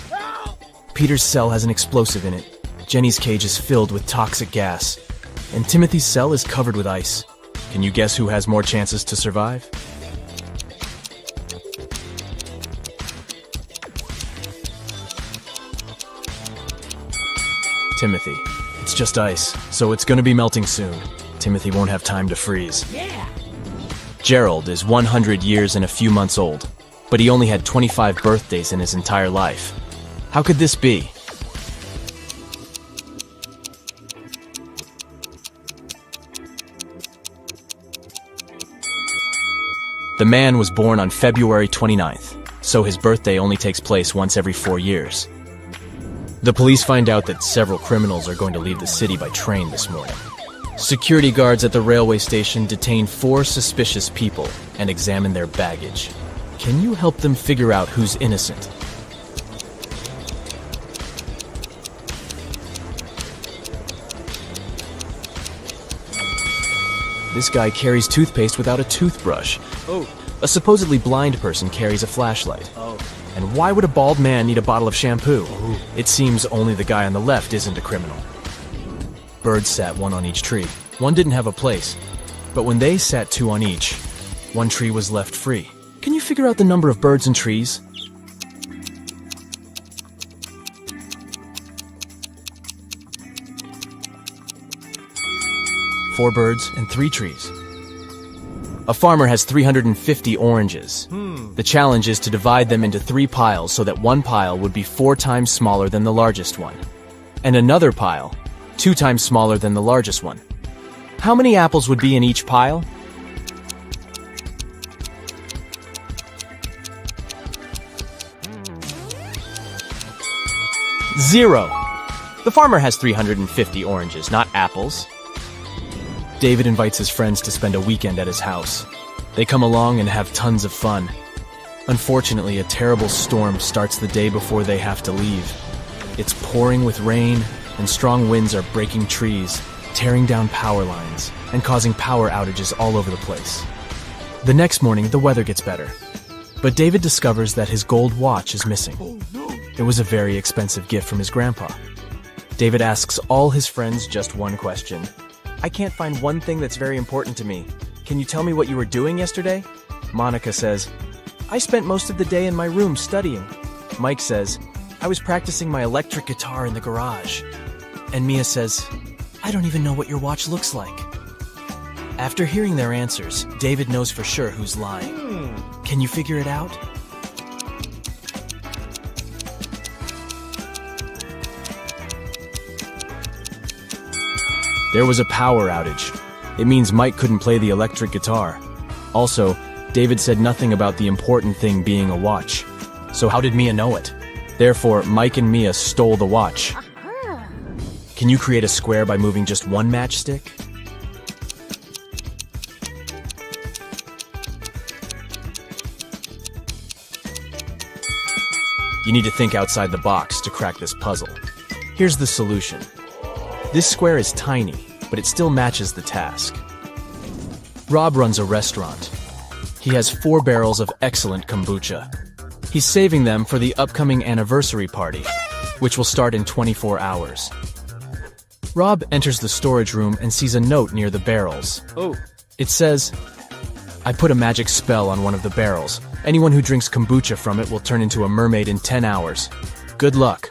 Peter's cell has an explosive in it. Jenny's cage is filled with toxic gas. And Timothy's cell is covered with ice. Can you guess who has more chances to survive? Timothy. It's just ice, so it's gonna be melting soon. Timothy won't have time to freeze. Yeah. Gerald is 100 years and a few months old, but he only had 25 birthdays in his entire life. How could this be? The man was born on February 29th, so his birthday only takes place once every 4 years. The police find out that several criminals are going to leave the city by train this morning. Security guards at the railway station detain 4 suspicious people and examine their baggage. Can you help them figure out who's innocent? This guy carries toothpaste without a toothbrush. Oh. A supposedly blind person carries a flashlight. Oh. And why would a bald man need a bottle of shampoo? It seems only the guy on the left isn't a criminal. Birds sat 1 on each tree. One didn't have a place. But when they sat 2 on each, 1 tree was left free. Can you figure out the number of birds and trees? Four birds and 3 trees. A farmer has 350 oranges. The challenge is to divide them into 3 piles so that one pile would be 4 times smaller than the largest one, and another pile 2 times smaller than the largest one. How many apples would be in each pile? Zero. The farmer has 350 oranges, not apples. David invites his friends to spend a weekend at his house. They come along and have tons of fun. Unfortunately, a terrible storm starts the day before they have to leave. It's pouring with rain, and strong winds are breaking trees, tearing down power lines, and causing power outages all over the place. The next morning, the weather gets better. But David discovers that his gold watch is missing. It was a very expensive gift from his grandpa. David asks all his friends just one question. I can't find one thing that's very important to me. Can you tell me what you were doing yesterday? Monica says, I spent most of the day in my room studying. Mike says, I was practicing my electric guitar in the garage. And Mia says, I don't even know what your watch looks like. After hearing their answers, David knows for sure who's lying. Can you figure it out? There was a power outage. It means Mike couldn't play the electric guitar. Also, David said nothing about the important thing being a watch. So how did Mia know it? Therefore, Mike and Mia stole the watch. Can you create a square by moving just one matchstick? You need to think outside the box to crack this puzzle. Here's the solution. This square is tiny, but it still matches the task. Rob runs a restaurant. He has 4 barrels of excellent kombucha. He's saving them for the upcoming anniversary party, which will start in 24 hours. Rob enters the storage room and sees a note near the barrels. Oh. It says, I put a magic spell on one of the barrels. Anyone who drinks kombucha from it will turn into a mermaid in 10 hours. Good luck.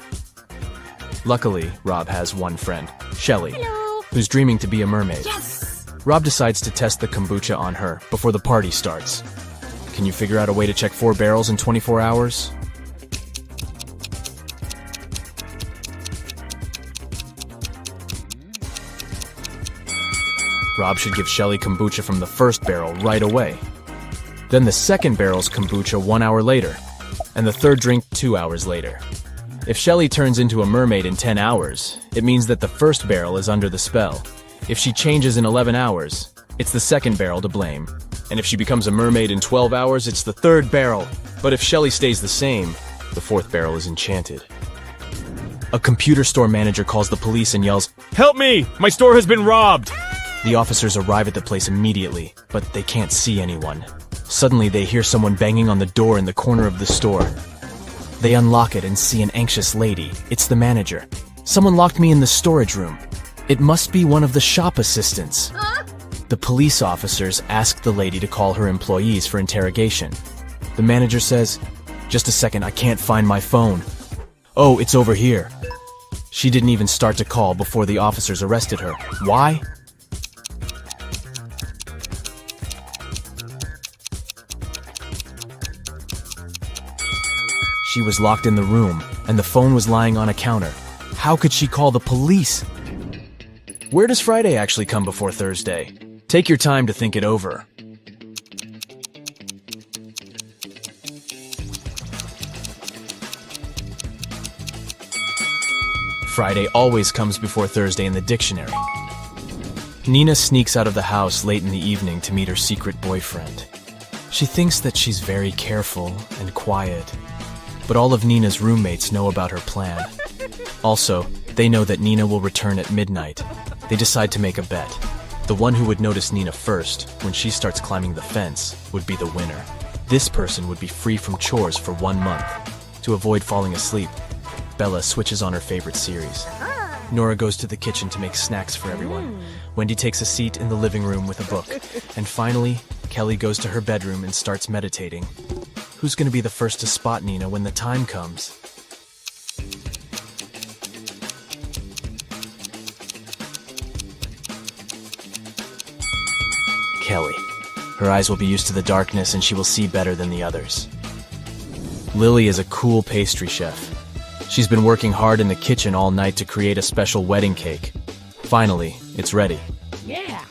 Luckily, Rob has one friend, Shelly, who's dreaming to be a mermaid. Yes! Rob decides to test the kombucha on her before the party starts. Can you figure out a way to check 4 barrels in 24 hours? Rob should give Shelly kombucha from the first barrel right away. Then the second barrel's kombucha 1 hour later, and the third drink 2 hours later. If Shelly turns into a mermaid in 10 hours, it means that the first barrel is under the spell. If she changes in 11 hours, it's the second barrel to blame. And if she becomes a mermaid in 12 hours, it's the third barrel. But if Shelly stays the same, the fourth barrel is enchanted. A computer store manager calls the police and yells, "Help me! My store has been robbed!" The officers arrive at the place immediately, but they can't see anyone. Suddenly, they hear someone banging on the door in the corner of the store. They unlock it and see an anxious lady. It's the manager. Someone locked me in the storage room. It must be one of the shop assistants. The police officers ask the lady to call her employees for interrogation. The manager says, "Just a second, I can't find my phone." "Oh, it's over here." She didn't even start to call before the officers arrested her. Why? She was locked in the room, and the phone was lying on a counter. How could she call the police? Where does Friday actually come before Thursday? Take your time to think it over. Friday always comes before Thursday in the dictionary. Nina sneaks out of the house late in the evening to meet her secret boyfriend. She thinks that she's very careful and quiet, but all of Nina's roommates know about her plan. Also, they know that Nina will return at midnight. They decide to make a bet. The one who would notice Nina first, when she starts climbing the fence, would be the winner. This person would be free from chores for 1 month. To avoid falling asleep, Bella switches on her favorite series. Nora goes to the kitchen to make snacks for everyone. Wendy takes a seat in the living room with a book. And finally, Kelly goes to her bedroom and starts meditating. Who's going to be the first to spot Nina when the time comes? Kelly. Her eyes will be used to the darkness and she will see better than the others. Lily is a cool pastry chef. She's been working hard in the kitchen all night to create a special wedding cake. Finally, it's ready. Yeah.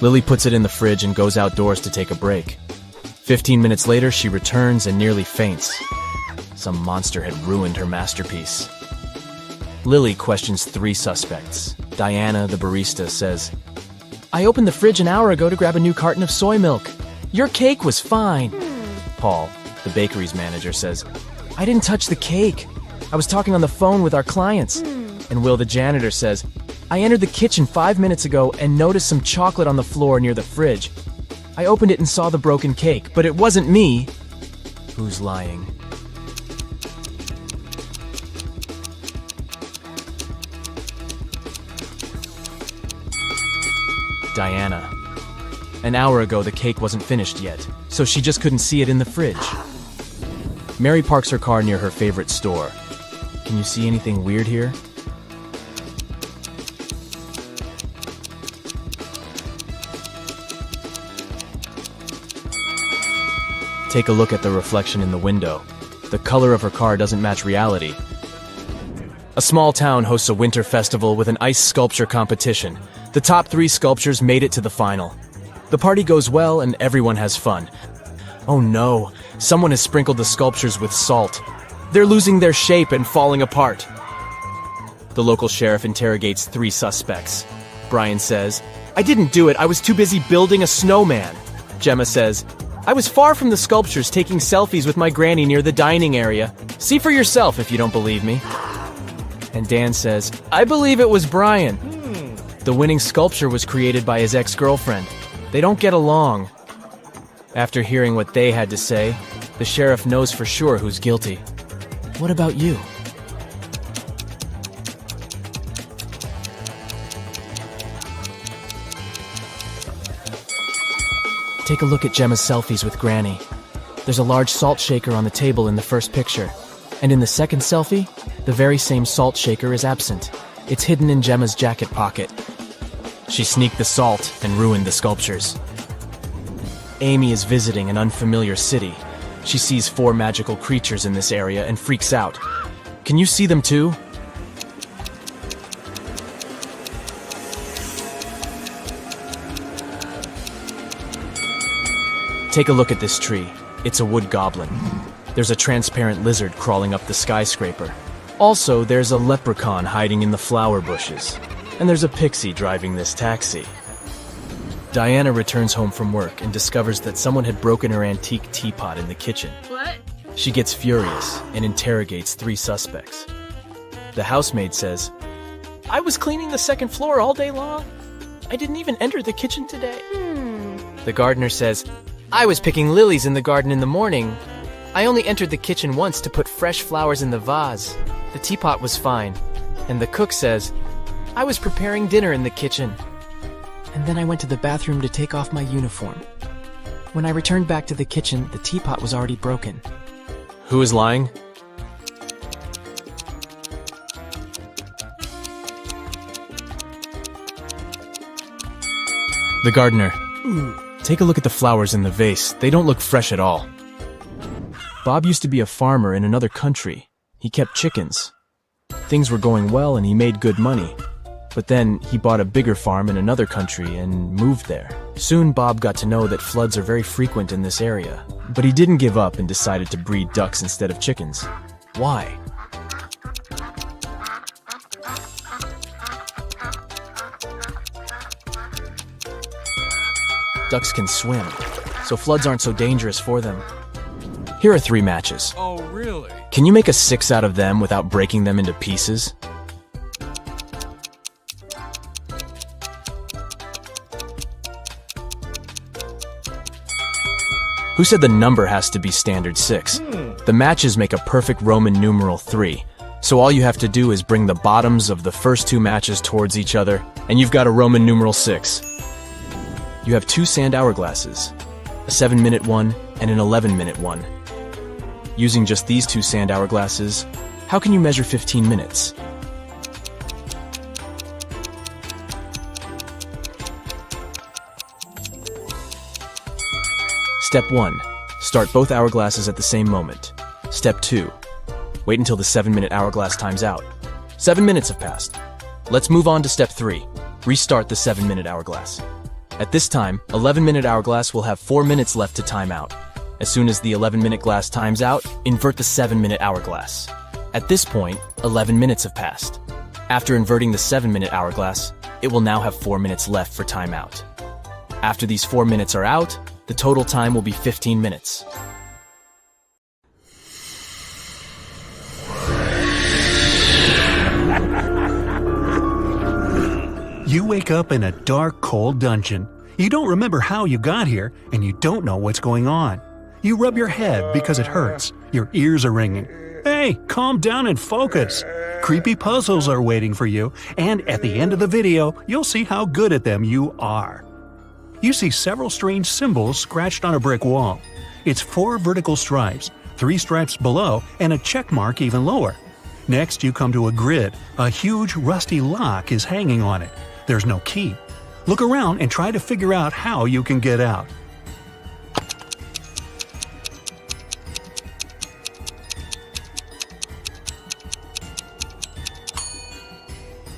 Lily puts it in the fridge and goes outdoors to take a break. 15 minutes later, she returns and nearly faints. Some monster had ruined her masterpiece. Lily questions 3 suspects. Diana, the barista, says, "I opened the fridge an hour ago to grab a new carton of soy milk. Your cake was fine." Paul, the bakery's manager, says, "I didn't touch the cake. I was talking on the phone with our clients." And Will, the janitor, says, "I entered the kitchen 5 minutes ago and noticed some chocolate on the floor near the fridge. I opened it and saw the broken cake, but it wasn't me." Who's lying? Diana. An hour ago, the cake wasn't finished yet, so she just couldn't see it in the fridge. Mary parks her car near her favorite store. Can you see anything weird here? Take a look at the reflection in the window. The color of her car doesn't match reality. A small town hosts a winter festival with an ice sculpture competition. The top 3 sculptures made it to the final. The party goes well and everyone has fun. Oh no, someone has sprinkled the sculptures with salt. They're losing their shape and falling apart. The local sheriff interrogates 3 suspects. Brian says, "I didn't do it, I was too busy building a snowman." Gemma says, "I was far from the sculptures taking selfies with my granny near the dining area. See for yourself if you don't believe me." And Dan says, "I believe it was Brian. The winning sculpture was created by his ex-girlfriend. They don't get along." After hearing what they had to say, the sheriff knows for sure who's guilty. What about you? Take a look at Gemma's selfies with Granny. There's a large salt shaker on the table in the first picture. And in the second selfie, the very same salt shaker is absent. It's hidden in Gemma's jacket pocket. She sneaked the salt and ruined the sculptures. Amy is visiting an unfamiliar city. She sees 4 magical creatures in this area and freaks out. Can you see them too? Take a look at this tree. It's a wood goblin. There's a transparent lizard crawling up the skyscraper. Also, there's a leprechaun hiding in the flower bushes. And there's a pixie driving this taxi. Diana returns home from work and discovers that someone had broken her antique teapot in the kitchen. What? She gets furious and interrogates 3 suspects. The housemaid says, "I was cleaning the second floor all day long. I didn't even enter the kitchen today." The gardener says, "I was picking lilies in the garden in the morning. I only entered the kitchen once to put fresh flowers in the vase. The teapot was fine." And the cook says, "I was preparing dinner in the kitchen. And then I went to the bathroom to take off my uniform. When I returned back to the kitchen, the teapot was already broken." Who is lying? The gardener. Take a look at the flowers in the vase. They don't look fresh at all. Bob used to be a farmer in another country. He kept chickens. Things were going well and he made good money. But then he bought a bigger farm in another country and moved there. Soon Bob got to know that floods are very frequent in this area. But he didn't give up and decided to breed ducks instead of chickens. Why? Ducks can swim, so floods aren't so dangerous for them. Here are 3 matches. Oh, really? Can you make a 6 out of them without breaking them into pieces? Who said the number has to be standard 6? The matches make a perfect Roman numeral 3, so all you have to do is bring the bottoms of the first 2 matches towards each other, and you've got a Roman numeral 6. You have 2 sand hourglasses, a 7-minute one and an 11-minute one. Using just these 2 sand hourglasses, how can you measure 15 minutes? Step 1. Start both hourglasses at the same moment. Step 2. Wait until the 7-minute hourglass times out. 7 minutes have passed. Let's move on to step 3. Restart the 7-minute hourglass. At this time, 11-minute hourglass will have 4 minutes left to time out. As soon as the 11-minute glass times out, invert the 7-minute hourglass. At this point, 11 minutes have passed. After inverting the 7-minute hourglass, it will now have 4 minutes left for timeout. After these 4 minutes are out, the total time will be 15 minutes. You wake up in a dark, cold dungeon. You don't remember how you got here, and you don't know what's going on. You rub your head because it hurts. Your ears are ringing. Hey, calm down and focus. Creepy puzzles are waiting for you, and at the end of the video, you'll see how good at them you are. You see several strange symbols scratched on a brick wall. It's 4 vertical stripes, 3 stripes below, and a check mark even lower. Next, you come to a grid. A huge rusty lock is hanging on it. There's no key. Look around and try to figure out how you can get out.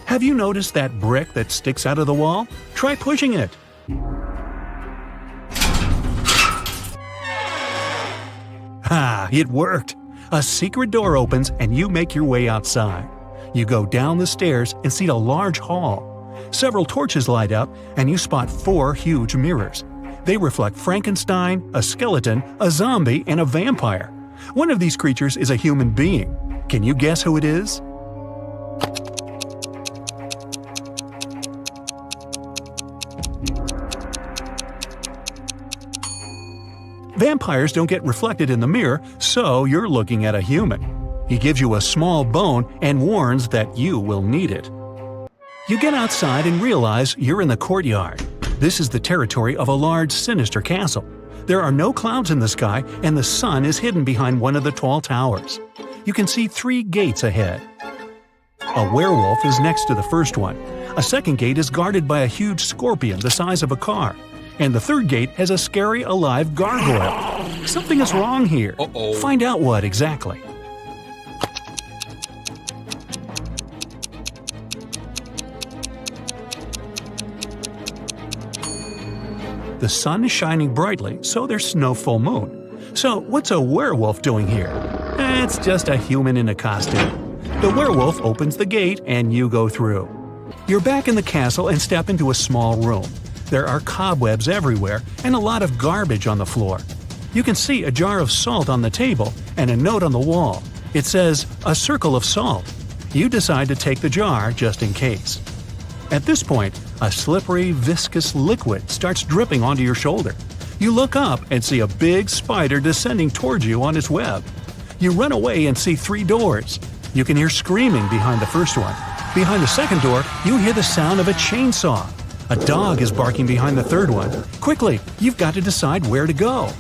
Have you noticed that brick that sticks out of the wall? Try pushing it. Ah, it worked! A secret door opens and you make your way outside. You go down the stairs and see a large hall. Several torches light up and you spot 4 huge mirrors. They reflect Frankenstein, a skeleton, a zombie, and a vampire. One of these creatures is a human being. Can you guess who it is? Vampires don't get reflected in the mirror, so you're looking at a human. He gives you a small bone and warns that you will need it. You get outside and realize you're in the courtyard. This is the territory of a large, sinister castle. There are no clouds in the sky, and the sun is hidden behind one of the tall towers. You can see 3 gates ahead. A werewolf is next to the first one. A second gate is guarded by a huge scorpion the size of a car. And the third gate has a scary, alive gargoyle. Something is wrong here. Uh-oh. Find out what exactly. The sun is shining brightly, so there's no full moon. So what's a werewolf doing here? It's just a human in a costume. The werewolf opens the gate and you go through. You're back in the castle and step into a small room. There are cobwebs everywhere and a lot of garbage on the floor. You can see a jar of salt on the table and a note on the wall. It says, "A circle of salt." You decide to take the jar just in case. At this point, a slippery, viscous liquid starts dripping onto your shoulder. You look up and see a big spider descending towards you on its web. You run away and see 3 doors. You can hear screaming behind the first one. Behind the second door, you hear the sound of a chainsaw. A dog is barking behind the third one. Quickly, you've got to decide where to go.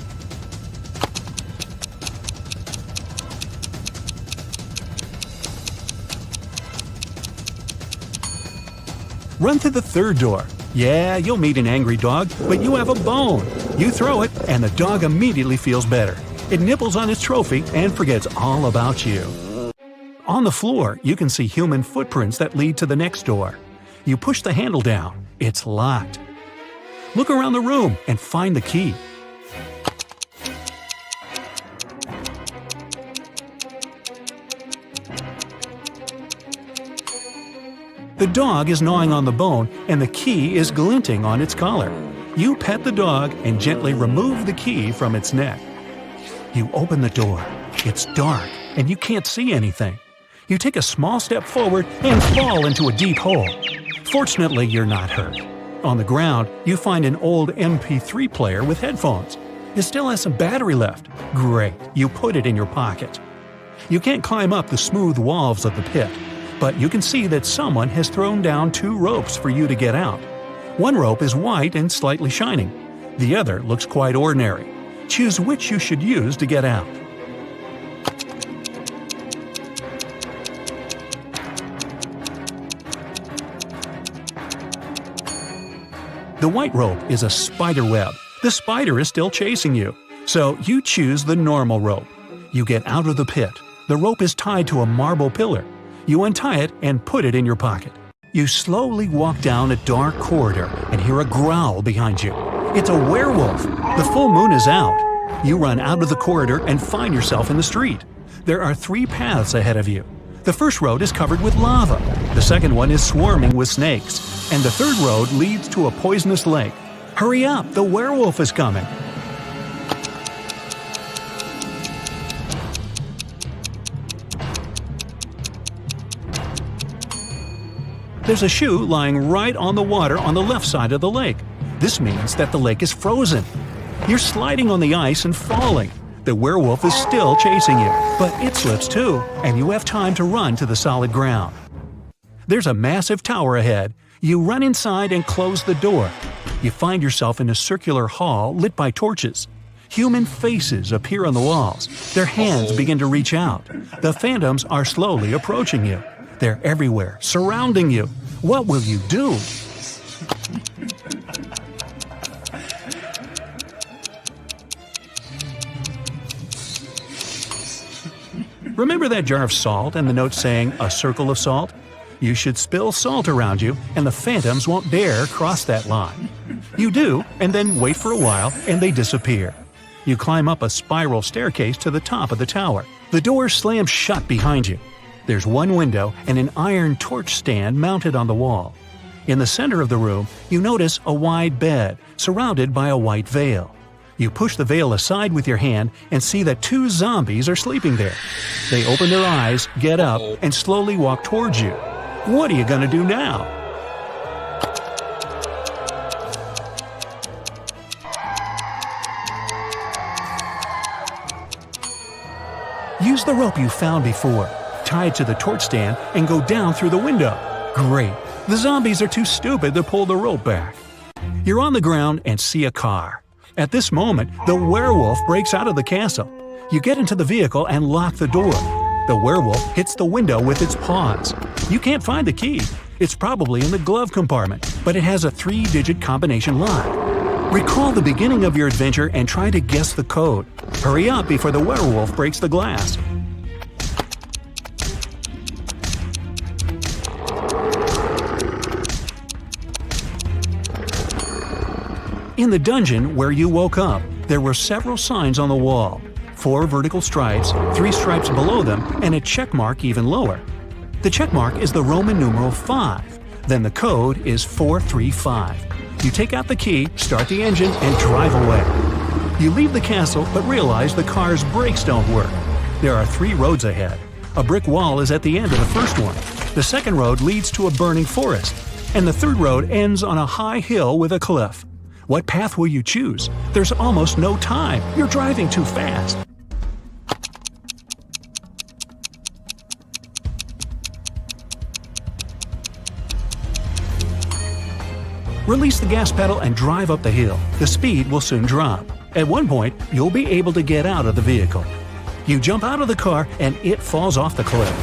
Run to the third door. Yeah, you'll meet an angry dog, but you have a bone. You throw it, and the dog immediately feels better. It nibbles on its trophy and forgets all about you. On the floor, you can see human footprints that lead to the next door. You push the handle down. It's locked. Look around the room and find the key. The dog is gnawing on the bone and the key is glinting on its collar. You pet the dog and gently remove the key from its neck. You open the door. It's dark and you can't see anything. You take a small step forward and fall into a deep hole. Fortunately, you're not hurt. On the ground, you find an old MP3 player with headphones. It still has some battery left. Great, you put it in your pocket. You can't climb up the smooth walls of the pit, but you can see that someone has thrown down 2 ropes for you to get out. One rope is white and slightly shining. The other looks quite ordinary. Choose which you should use to get out. The white rope is a spider web. The spider is still chasing you, so you choose the normal rope. You get out of the pit. The rope is tied to a marble pillar. You untie it and put it in your pocket. You slowly walk down a dark corridor and hear a growl behind you. It's a werewolf. The full moon is out. You run out of the corridor and find yourself in the street. There are 3 paths ahead of you. The first road is covered with lava. The second one is swarming with snakes. And the third road leads to a poisonous lake. Hurry up, the werewolf is coming. There's a shoe lying right on the water on the left side of the lake. This means that the lake is frozen. You're sliding on the ice and falling. The werewolf is still chasing you, but it slips too, and you have time to run to the solid ground. There's a massive tower ahead. You run inside and close the door. You find yourself in a circular hall lit by torches. Human faces appear on the walls. Their hands begin to reach out. The phantoms are slowly approaching you. They're everywhere, surrounding you. What will you do? Remember that jar of salt and the note saying, "A circle of salt"? You should spill salt around you, and the phantoms won't dare cross that line. You do, and then wait for a while, and they disappear. You climb up a spiral staircase to the top of the tower. The door slams shut behind you. There's one window and an iron torch stand mounted on the wall. In the center of the room, you notice a wide bed, surrounded by a white veil. You push the veil aside with your hand and see that 2 zombies are sleeping there. They open their eyes, get up, and slowly walk towards you. What are you gonna do now? Use the rope you found before. Tie it to the torch stand and go down through the window. Great. The zombies are too stupid to pull the rope back. You're on the ground and see a car. At this moment, the werewolf breaks out of the castle. You get into the vehicle and lock the door. The werewolf hits the window with its paws. You can't find the key. It's probably in the glove compartment, but it has a 3-digit combination lock. Recall the beginning of your adventure and try to guess the code. Hurry up before the werewolf breaks the glass. In the dungeon where you woke up, there were several signs on the wall. 4 vertical stripes, 3 stripes below them, and a check mark even lower. The check mark is the Roman numeral 5. Then the code is 435. You take out the key, start the engine, and drive away. You leave the castle but realize the car's brakes don't work. There are 3 roads ahead. A brick wall is at the end of the first one. The second road leads to a burning forest. And the third road ends on a high hill with a cliff. What path will you choose? There's almost no time. You're driving too fast. Release the gas pedal and drive up the hill. The speed will soon drop. At one point, you'll be able to get out of the vehicle. You jump out of the car and it falls off the cliff.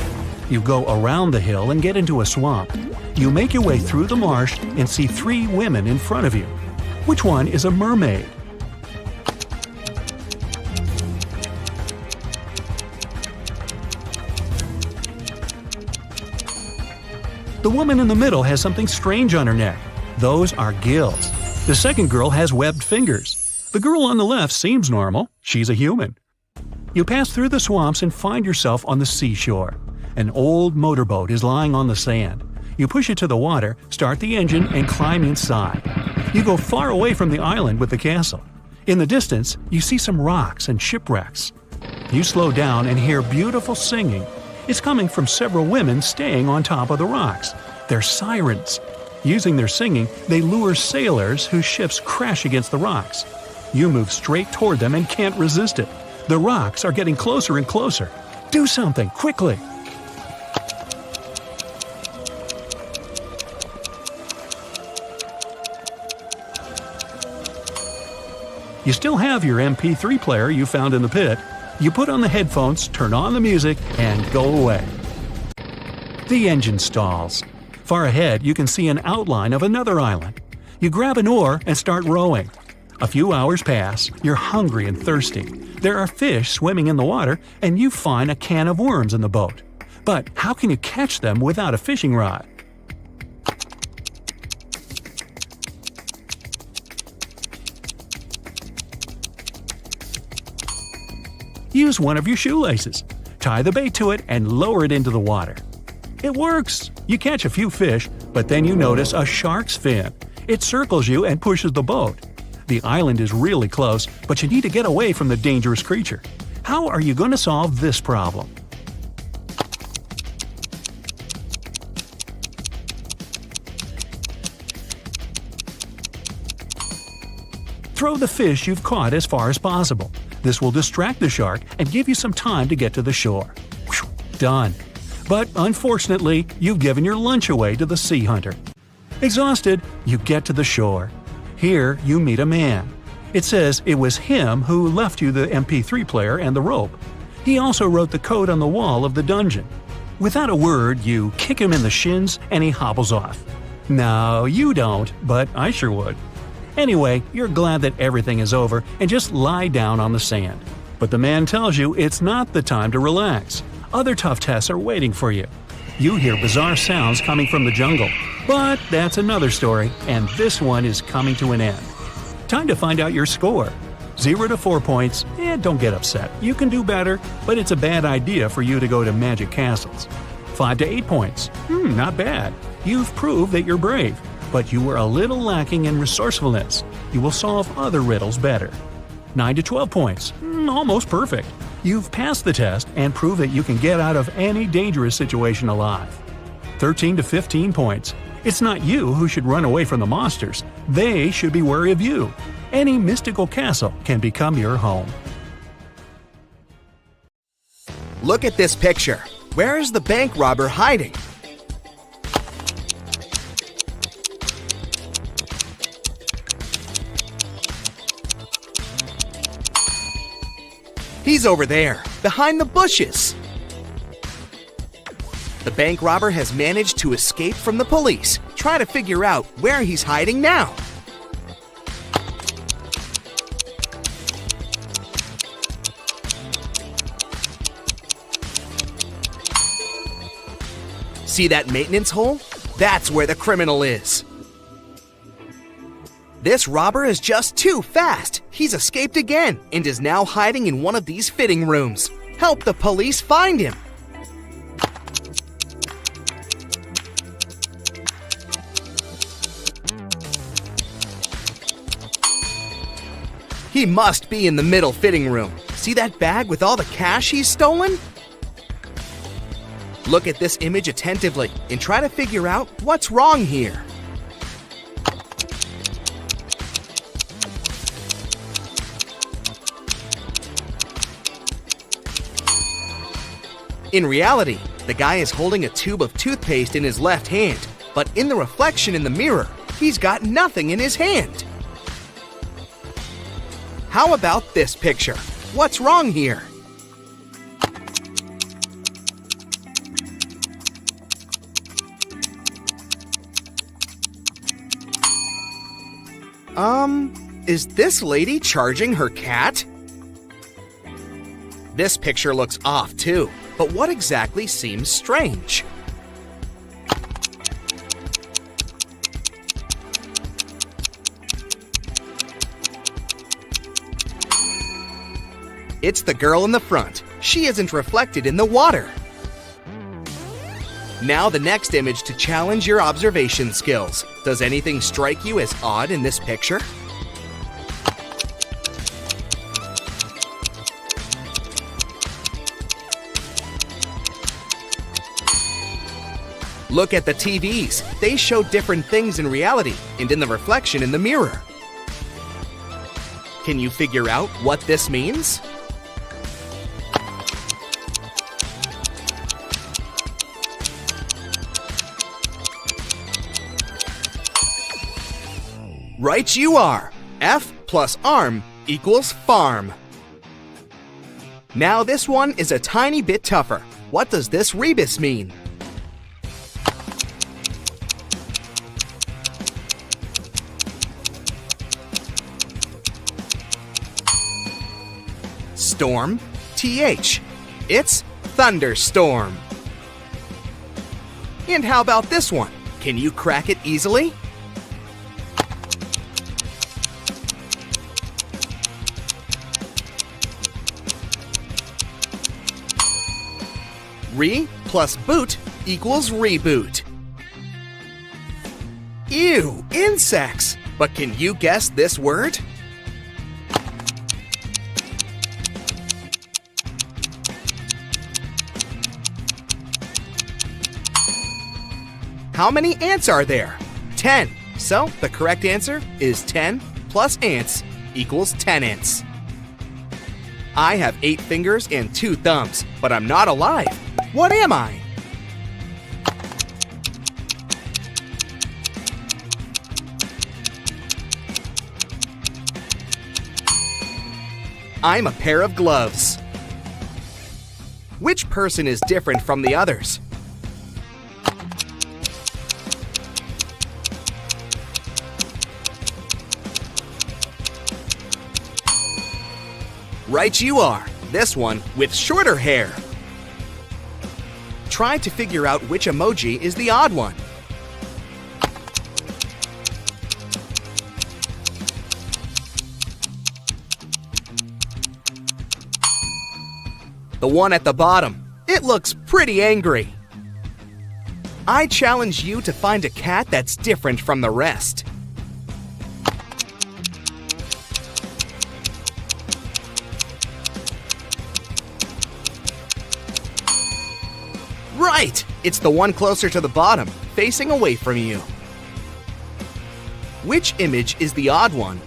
You go around the hill and get into a swamp. You make your way through the marsh and see 3 women in front of you. Which one is a mermaid? The woman in the middle has something strange on her neck. Those are gills. The second girl has webbed fingers. The girl on the left seems normal. She's a human. You pass through the swamps and find yourself on the seashore. An old motorboat is lying on the sand. You push it to the water, start the engine, and climb inside. You go far away from the island with the castle. In the distance, you see some rocks and shipwrecks. You slow down and hear beautiful singing. It's coming from several women staying on top of the rocks. They're sirens. Using their singing, they lure sailors whose ships crash against the rocks. You move straight toward them and can't resist it. The rocks are getting closer and closer. Do something, quickly! You still have your MP3 player you found in the pit. You put on the headphones, turn on the music, and go away. The engine stalls. Far ahead, you can see an outline of another island. You grab an oar and start rowing. A few hours pass, you're hungry and thirsty. There are fish swimming in the water, and you find a can of worms in the boat. But how can you catch them without a fishing rod? Use one of your shoelaces. Tie the bait to it and lower it into the water. It works! You catch a few fish, but then you notice a shark's fin. It circles you and pushes the boat. The island is really close, but you need to get away from the dangerous creature. How are you going to solve this problem? Throw the fish you've caught as far as possible. This will distract the shark and give you some time to get to the shore. Whew, done. But unfortunately, you've given your lunch away to the sea hunter. Exhausted, you get to the shore. Here, you meet a man. It says it was him who left you the MP3 player and the rope. He also wrote the code on the wall of the dungeon. Without a word, you kick him in the shins and he hobbles off. No, you don't, but I sure would. Anyway, you're glad that everything is over and just lie down on the sand. But the man tells you it's not the time to relax. Other tough tests are waiting for you. You hear bizarre sounds coming from the jungle. But that's another story, and this one is coming to an end. Time to find out your score. 0 to 4 points, don't get upset. You can do better, but it's a bad idea for you to go to magic castles. 5 to 8 points, not bad. You've proved that you're brave. But you were a little lacking in resourcefulness. You will solve other riddles better. 9 to 12 points. Almost perfect. You've passed the test and proved that you can get out of any dangerous situation alive. 13 to 15 points. It's not you who should run away from the monsters. They should be wary of you. Any mystical castle can become your home. Look at this picture. Where is the bank robber hiding? He's over there, behind the bushes. The bank robber has managed to escape from the police. Try to figure out where he's hiding now. See that maintenance hole? That's where the criminal is. This robber is just too fast. He's escaped again and is now hiding in one of these fitting rooms. Help the police find him. He must be in the middle fitting room. See that bag with all the cash he's stolen? Look at this image attentively and try to figure out what's wrong here. In reality, the guy is holding a tube of toothpaste in his left hand, but in the reflection in the mirror, he's got nothing in his hand. How about this picture? What's wrong here? Is this lady charging her cat? This picture looks off too, but what exactly seems strange? It's the girl in the front. She isn't reflected in the water. Now the next image to challenge your observation skills. Does anything strike you as odd in this picture? Look at the TVs. They show different things in reality and in the reflection in the mirror. Can you figure out what this means? Right you are! F plus arm equals farm. Now this one is a tiny bit tougher. What does this rebus mean? Storm, TH. It's thunderstorm. And how about this one? Can you crack it easily? Re plus boot equals reboot. Ew, insects! But can you guess this word? How many ants are there? 10. So the correct answer is 10 plus ants equals 10 ants. I have 8 fingers and 2 thumbs, but I'm not alive. What am I? I'm a pair of gloves. Which person is different from the others? Right you are, this one with shorter hair. Try to figure out which emoji is the odd one. The one at the bottom. It looks pretty angry. I challenge you to find a cat that's different from the rest. Right! It's the one closer to the bottom, facing away from you. Which image is the odd one?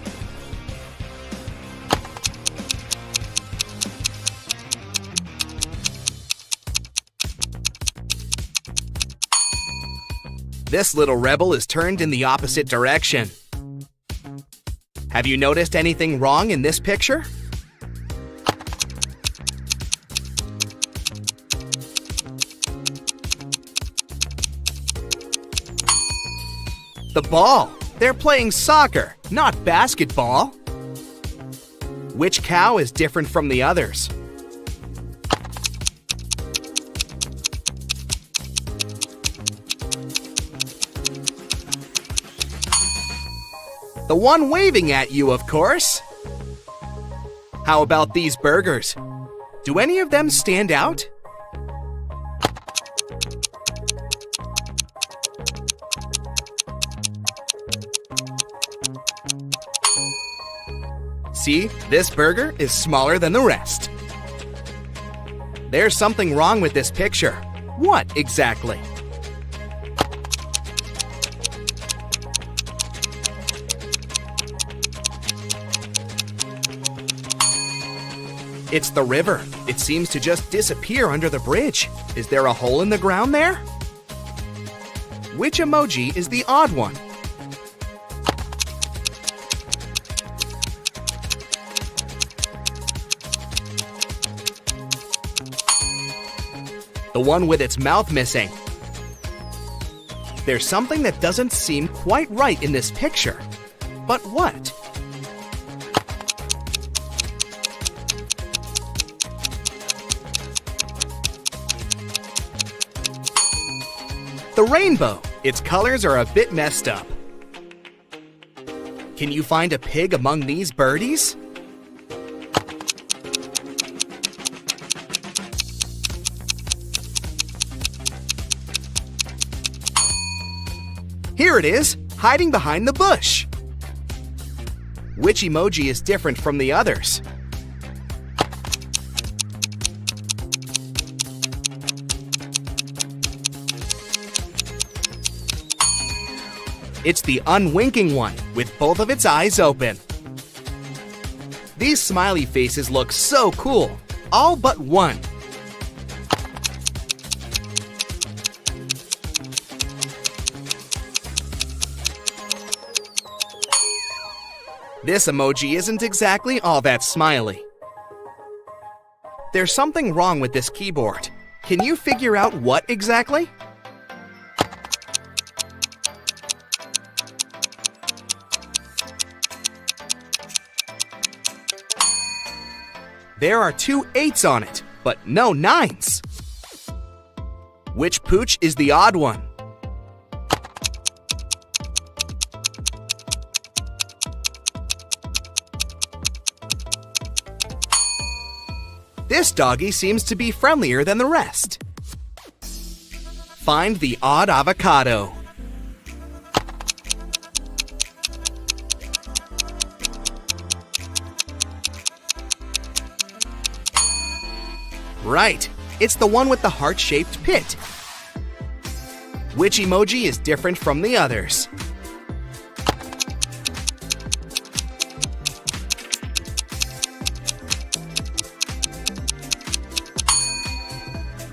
This little rebel is turned in the opposite direction. Have you noticed anything wrong in this picture? The ball. They're playing soccer, not basketball. Which cow is different from the others? The one waving at you, of course. How about these burgers? Do any of them stand out? See, this burger is smaller than the rest. There's something wrong with this picture. What exactly? It's the river. It seems to just disappear under the bridge. Is there a hole in the ground there? Which emoji is the odd one? The one with its mouth missing. There's something that doesn't seem quite right in this picture. But what? The rainbow. Its colors are a bit messed up. Can you find a pig among these birdies? Here it is, hiding behind the bush. Which emoji is different from the others? It's the unwinking one, with both of its eyes open. These smiley faces look so cool, all but one. This emoji isn't exactly all that smiley. There's something wrong with this keyboard. Can you figure out what exactly? There are 2 8s on it, but no 9s. Which pooch is the odd one? This doggy seems to be friendlier than the rest. Find the odd avocado. Right, it's the one with the heart-shaped pit. Which emoji is different from the others?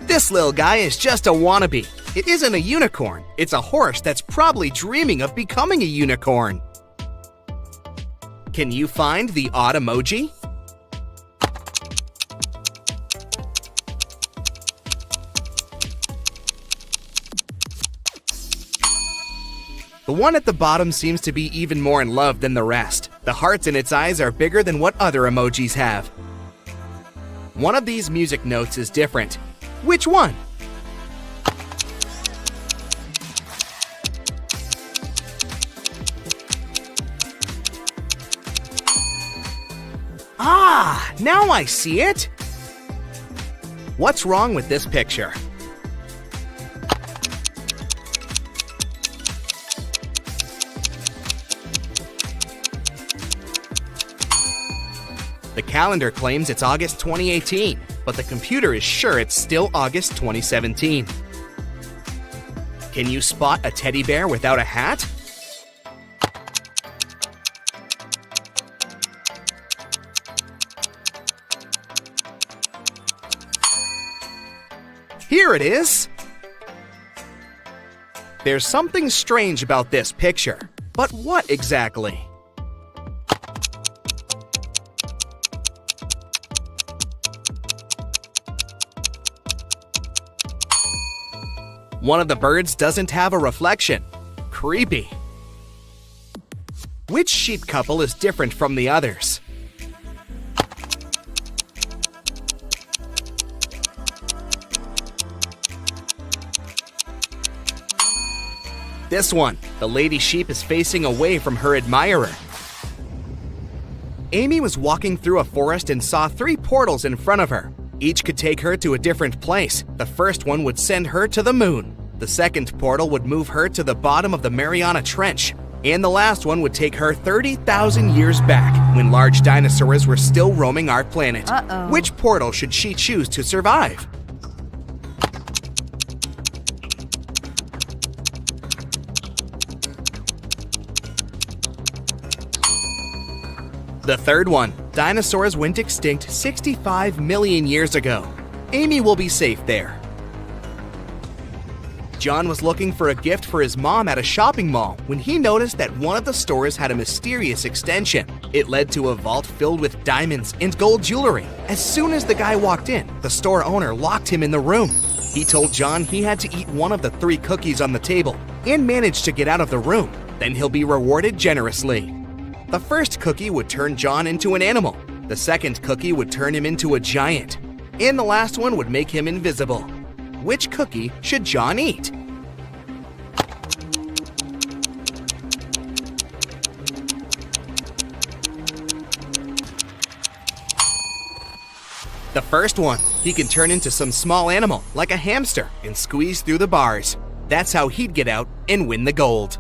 This little guy is just a wannabe. It isn't a unicorn. It's a horse that's probably dreaming of becoming a unicorn. Can you find the odd emoji? The one at the bottom seems to be even more in love than the rest. The hearts in its eyes are bigger than what other emojis have. One of these music notes is different. Which one? Ah, now I see it! What's wrong with this picture? The calendar claims it's August 2018, but the computer is sure it's still August 2017. Can you spot a teddy bear without a hat? Here it is! There's something strange about this picture, but what exactly? One of the birds doesn't have a reflection. Creepy. Which sheep couple is different from the others? This one. The lady sheep is facing away from her admirer. Amy was walking through a forest and saw 3 portals in front of her. Each could take her to a different place. The first one would send her to the moon. The second portal would move her to the bottom of the Mariana Trench. And the last one would take her 30,000 years back, when large dinosaurs were still roaming our planet. Which portal should she choose to survive? The third one. Dinosaurs went extinct 65 million years ago. Amy will be safe there. John was looking for a gift for his mom at a shopping mall when he noticed that one of the stores had a mysterious extension. It led to a vault filled with diamonds and gold jewelry. As soon as the guy walked in, the store owner locked him in the room. He told John he had to eat one of the 3 cookies on the table and manage to get out of the room. Then he'll be rewarded generously. The first cookie would turn John into an animal. The second cookie would turn him into a giant. And the last one would make him invisible. Which cookie should John eat? The first one. He can turn into some small animal, like a hamster, and squeeze through the bars. That's how he'd get out and win the gold.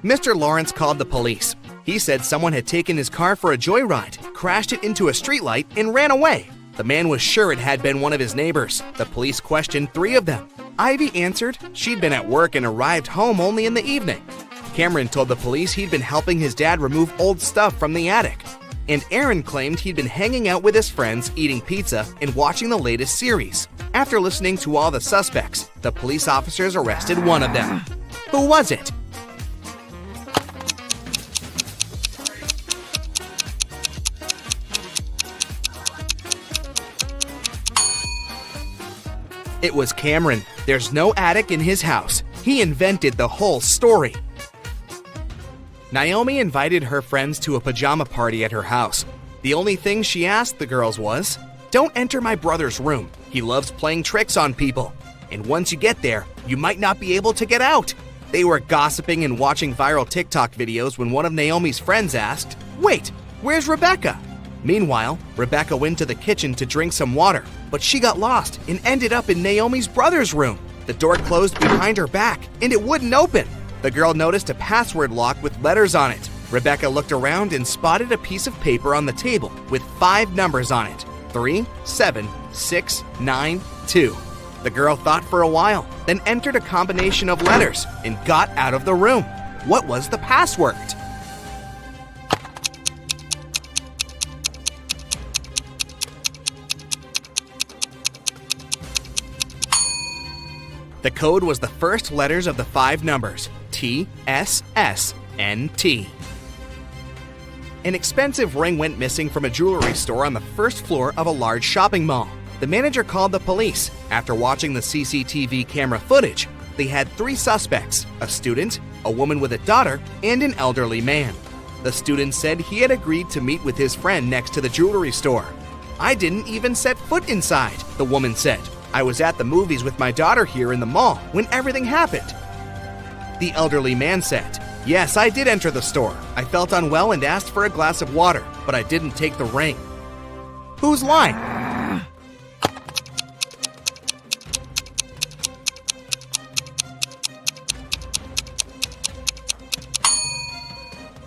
Mr. Lawrence called the police. He said someone had taken his car for a joyride, crashed it into a streetlight, and ran away. The man was sure it had been one of his neighbors. The police questioned 3 of them. Ivy answered she'd been at work and arrived home only in the evening. Cameron told the police he'd been helping his dad remove old stuff from the attic. And Aaron claimed he'd been hanging out with his friends, eating pizza, and watching the latest series. After listening to all the suspects, the police officers arrested one of them. Who was it? It was Cameron. There's no attic in his house. He invented the whole story. Naomi invited her friends to a pajama party at her house. The only thing she asked the girls was, "Don't enter my brother's room. He loves playing tricks on people. And once you get there, you might not be able to get out." They were gossiping and watching viral TikTok videos when one of Naomi's friends asked, "Wait, where's Rebecca?" Meanwhile, Rebecca went to the kitchen to drink some water, but she got lost and ended up in Naomi's brother's room. The door closed behind her back, and it wouldn't open. The girl noticed a password lock with letters on it. Rebecca looked around and spotted a piece of paper on the table with 5 numbers on it: 3, 7, 6, 9, 2. The girl thought for a while, then entered a combination of letters and got out of the room. What was the password? The code was the first letters of the 5 numbers, T, S, S, N, T. An expensive ring went missing from a jewelry store on the first floor of a large shopping mall. The manager called the police. After watching the CCTV camera footage, they had 3 suspects: a student, a woman with a daughter, and an elderly man. The student said he had agreed to meet with his friend next to the jewelry store. "I didn't even set foot inside," the woman said. "I was at the movies with my daughter here in the mall when everything happened." The elderly man said, "Yes, I did enter the store. I felt unwell and asked for a glass of water, but I didn't take the ring." Who's lying?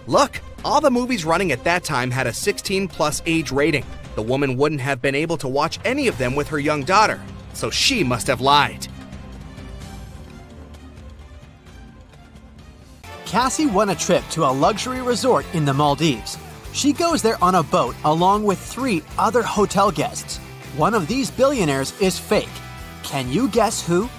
Look, all the movies running at that time had a 16+ age rating. The woman wouldn't have been able to watch any of them with her young daughter, so she must have lied. Cassie won a trip to a luxury resort in the Maldives. She goes there on a boat along with 3 other hotel guests. One of these billionaires is fake. Can you guess who?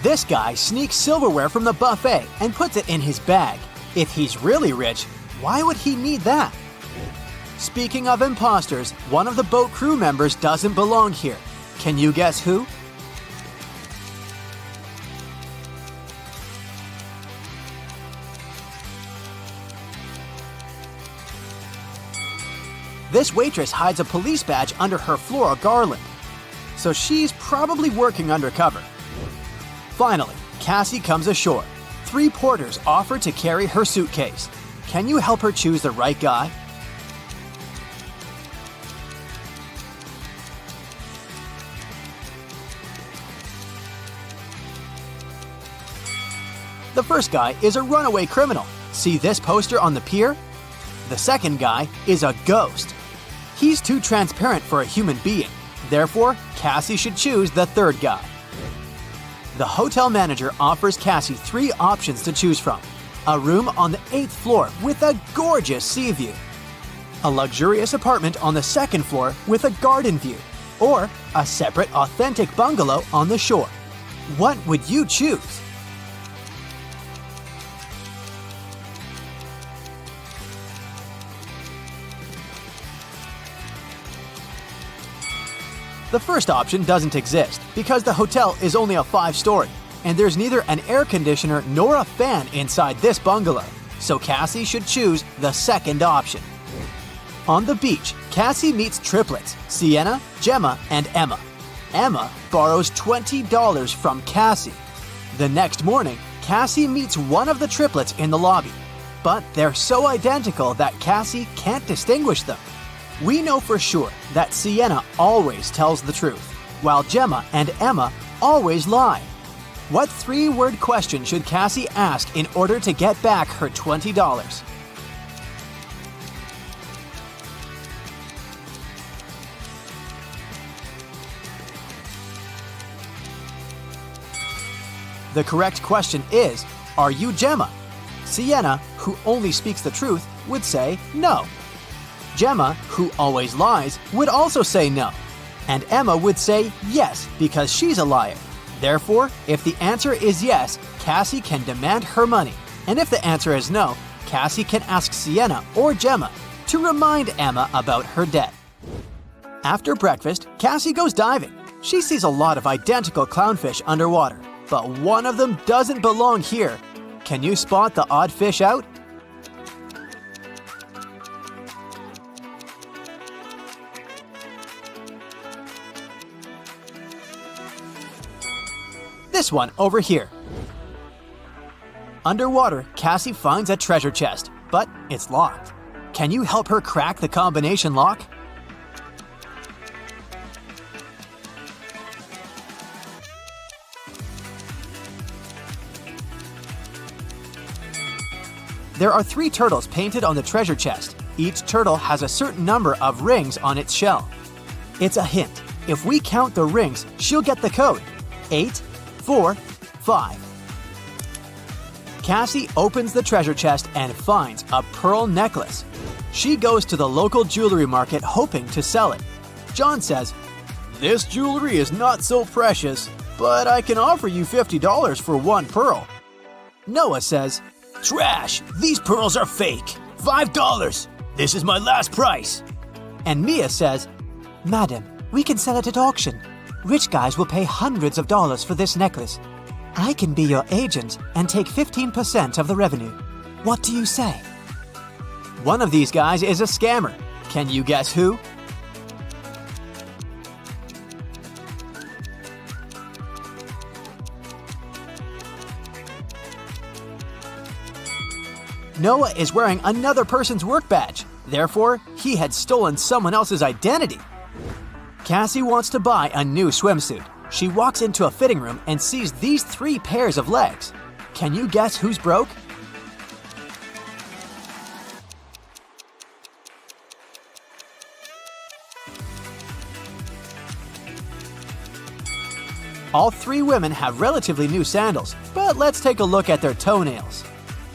This guy sneaks silverware from the buffet and puts it in his bag. If he's really rich, why would he need that? Speaking of imposters, one of the boat crew members doesn't belong here. Can you guess who? This waitress hides a police badge under her floral garland, so she's probably working undercover. Finally, Cassie comes ashore. 3 porters offer to carry her suitcase. Can you help her choose the right guy? The first guy is a runaway criminal. See this poster on the pier? The second guy is a ghost. He's too transparent for a human being. Therefore, Cassie should choose the third guy. The hotel manager offers Cassie 3 options to choose from: a room on the 8th floor with a gorgeous sea view, a luxurious apartment on the 2nd floor with a garden view, or a separate authentic bungalow on the shore. What would you choose? The first option doesn't exist because the hotel is only a 5-story, and there's neither an air conditioner nor a fan inside this bungalow, so Cassie should choose the second option. On the beach, Cassie meets triplets, Sienna, Gemma, and Emma. Emma borrows $20 from Cassie. The next morning, Cassie meets one of the triplets in the lobby, but they're so identical that Cassie can't distinguish them. We know for sure that Sienna always tells the truth, while Gemma and Emma always lie. What three-word question should Cassie ask in order to get back her $20? The correct question is, are you Gemma? Sienna, who only speaks the truth, would say no. Gemma, who always lies, would also say no. And Emma would say yes because she's a liar. Therefore, if the answer is yes, Cassie can demand her money. And if the answer is no, Cassie can ask Sienna or Gemma to remind Emma about her debt. After breakfast, Cassie goes diving. She sees a lot of identical clownfish underwater, but one of them doesn't belong here. Can you spot the odd fish out? This one over here. Underwater, Cassie finds a treasure chest, but it's locked. Can you help her crack the combination lock? There are 3 turtles painted on the treasure chest. Each turtle has a certain number of rings on its shell. It's a hint. If we count the rings, she'll get the code. 8, 4, 5. Cassie opens the treasure chest and finds a pearl necklace. She goes to the local jewelry market hoping to sell it. John says, "This jewelry is not so precious, but I can offer you $50 for one pearl." Noah says, "Trash! These pearls are fake! $5! This is my last price!" And Mia says, "Madam, we can sell it at auction. Rich guys will pay hundreds of dollars for this necklace. I can be your agent and take 15% of the revenue. What do you say?" One of these guys is a scammer. Can you guess who? Noah is wearing another person's work badge. Therefore, he had stolen someone else's identity. Cassie wants to buy a new swimsuit. She walks into a fitting room and sees these 3 pairs of legs. Can you guess who's broke? All 3 women have relatively new sandals, but let's take a look at their toenails.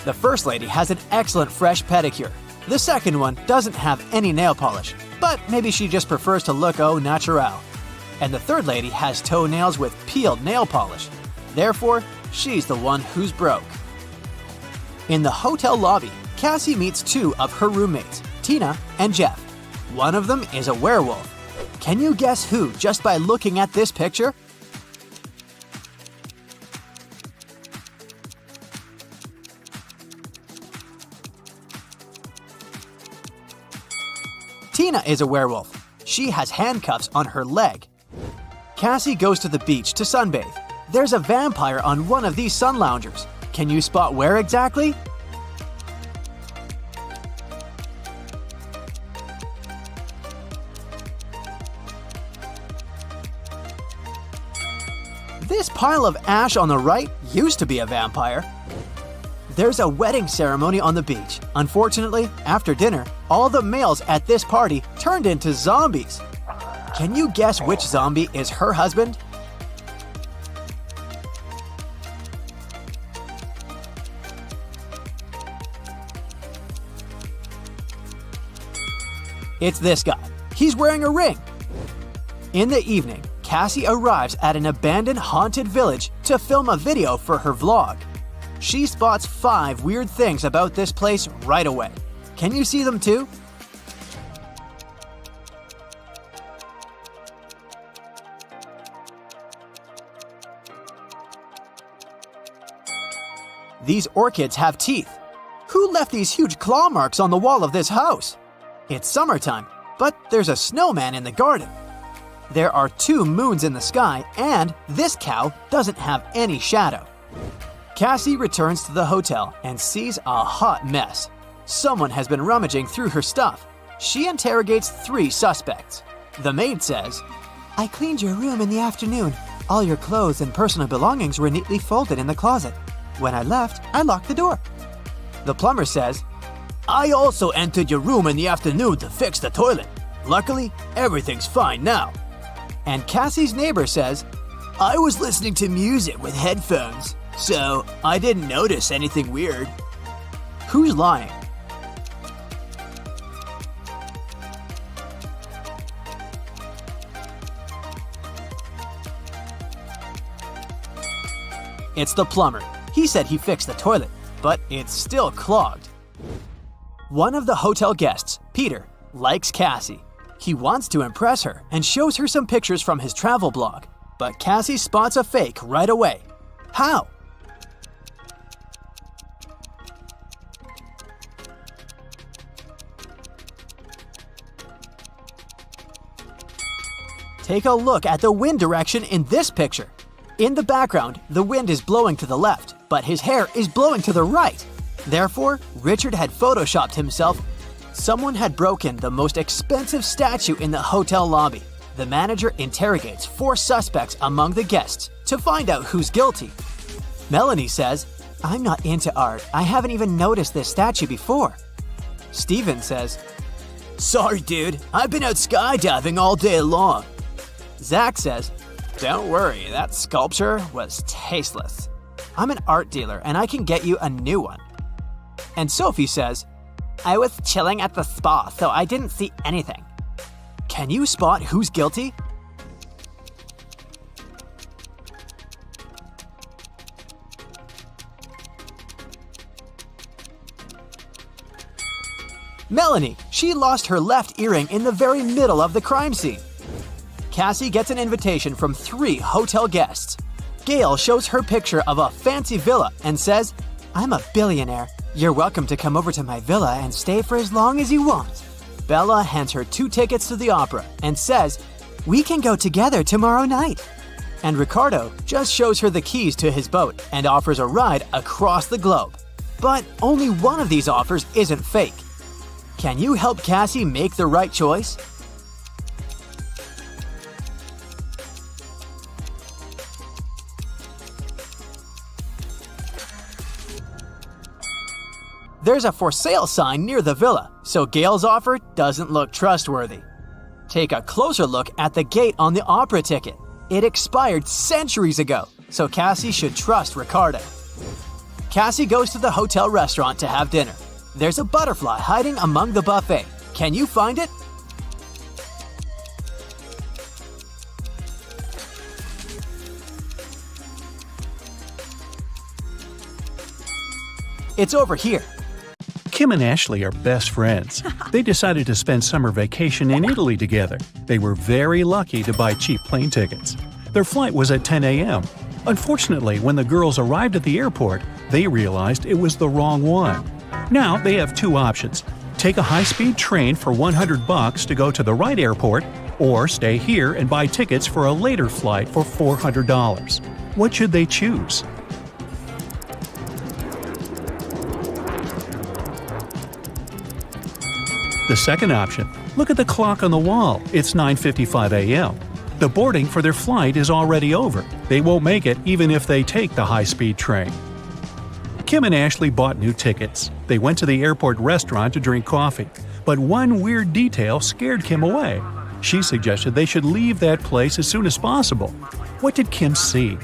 The first lady has an excellent fresh pedicure. The second one doesn't have any nail polish, but maybe she just prefers to look au naturel. And the third lady has toenails with peeled nail polish. Therefore, she's the one who's broke. In the hotel lobby, Cassie meets 2 of her roommates, Tina and Jeff. One of them is a werewolf. Can you guess who just by looking at this picture? Tina is a werewolf. She has handcuffs on her leg. Cassie goes to the beach to sunbathe. There's a vampire on one of these sun loungers. Can you spot where exactly? This pile of ash on the right used to be a vampire. There's a wedding ceremony on the beach. Unfortunately, after dinner, all the males at this party turned into zombies. Can you guess which zombie is her husband? It's this guy. He's wearing a ring. In the evening, Cassie arrives at an abandoned haunted village to film a video for her vlog. She spots 5 weird things about this place right away. Can you see them too? These orchids have teeth. Who left these huge claw marks on the wall of this house? It's summertime, but there's a snowman in the garden. There are 2 moons in the sky, and this cow doesn't have any shadow. Cassie returns to the hotel and sees a hot mess. Someone has been rummaging through her stuff. She interrogates 3 suspects. The maid says, "I cleaned your room in the afternoon. All your clothes and personal belongings were neatly folded in the closet. When I left, I locked the door." The plumber says, "I also entered your room in the afternoon to fix the toilet. Luckily, everything's fine now." And Cassie's neighbor says, "I was listening to music with headphones, so I didn't notice anything weird." Who's lying? It's the plumber. He said he fixed the toilet, but it's still clogged. One of the hotel guests, Peter, likes Cassie. He wants to impress her and shows her some pictures from his travel blog, but Cassie spots a fake right away. How? Take a look at the wind direction in this picture. In the background, the wind is blowing to the left, but his hair is blowing to the right. Therefore, Richard had photoshopped himself. Someone had broken the most expensive statue in the hotel lobby. The manager interrogates 4 suspects among the guests to find out who's guilty. Melanie says, "I'm not into art. I haven't even noticed this statue before." Steven says, "Sorry, dude. I've been out skydiving all day long." Zach says, "Don't worry, that sculpture was tasteless. I'm an art dealer and I can get you a new one." And Sophie says, "I was chilling at the spa, so I didn't see anything." Can you spot who's guilty? Melanie, she lost her left earring in the very middle of the crime scene. Cassie gets an invitation from 3 hotel guests. Gail shows her picture of a fancy villa and says, "I'm a billionaire. You're welcome to come over to my villa and stay for as long as you want." Bella hands her 2 tickets to the opera and says, "We can go together tomorrow night." And Ricardo just shows her the keys to his boat and offers a ride across the globe. But only one of these offers isn't fake. Can you help Cassie make the right choice? There's a for sale sign near the villa, so Gail's offer doesn't look trustworthy. Take a closer look at the gate on the opera ticket. It expired centuries ago, so Cassie should trust Ricardo. Cassie goes to the hotel restaurant to have dinner. There's a butterfly hiding among the buffet. Can you find it? It's over here. Kim and Ashley are best friends. They decided to spend summer vacation in Italy together. They were very lucky to buy cheap plane tickets. Their flight was at 10 a.m. Unfortunately, when the girls arrived at the airport, they realized it was the wrong one. Now they have 2 options. Take a high-speed train for $100 to go to the right airport, or stay here and buy tickets for a later flight for $400. What should they choose? The second option. Look at the clock on the wall. It's 9:55 a.m. The boarding for their flight is already over. They won't make it even if they take the high-speed train. Kim and Ashley bought new tickets. They went to the airport restaurant to drink coffee. But one weird detail scared Kim away. She suggested they should leave that place as soon as possible. What did Kim see?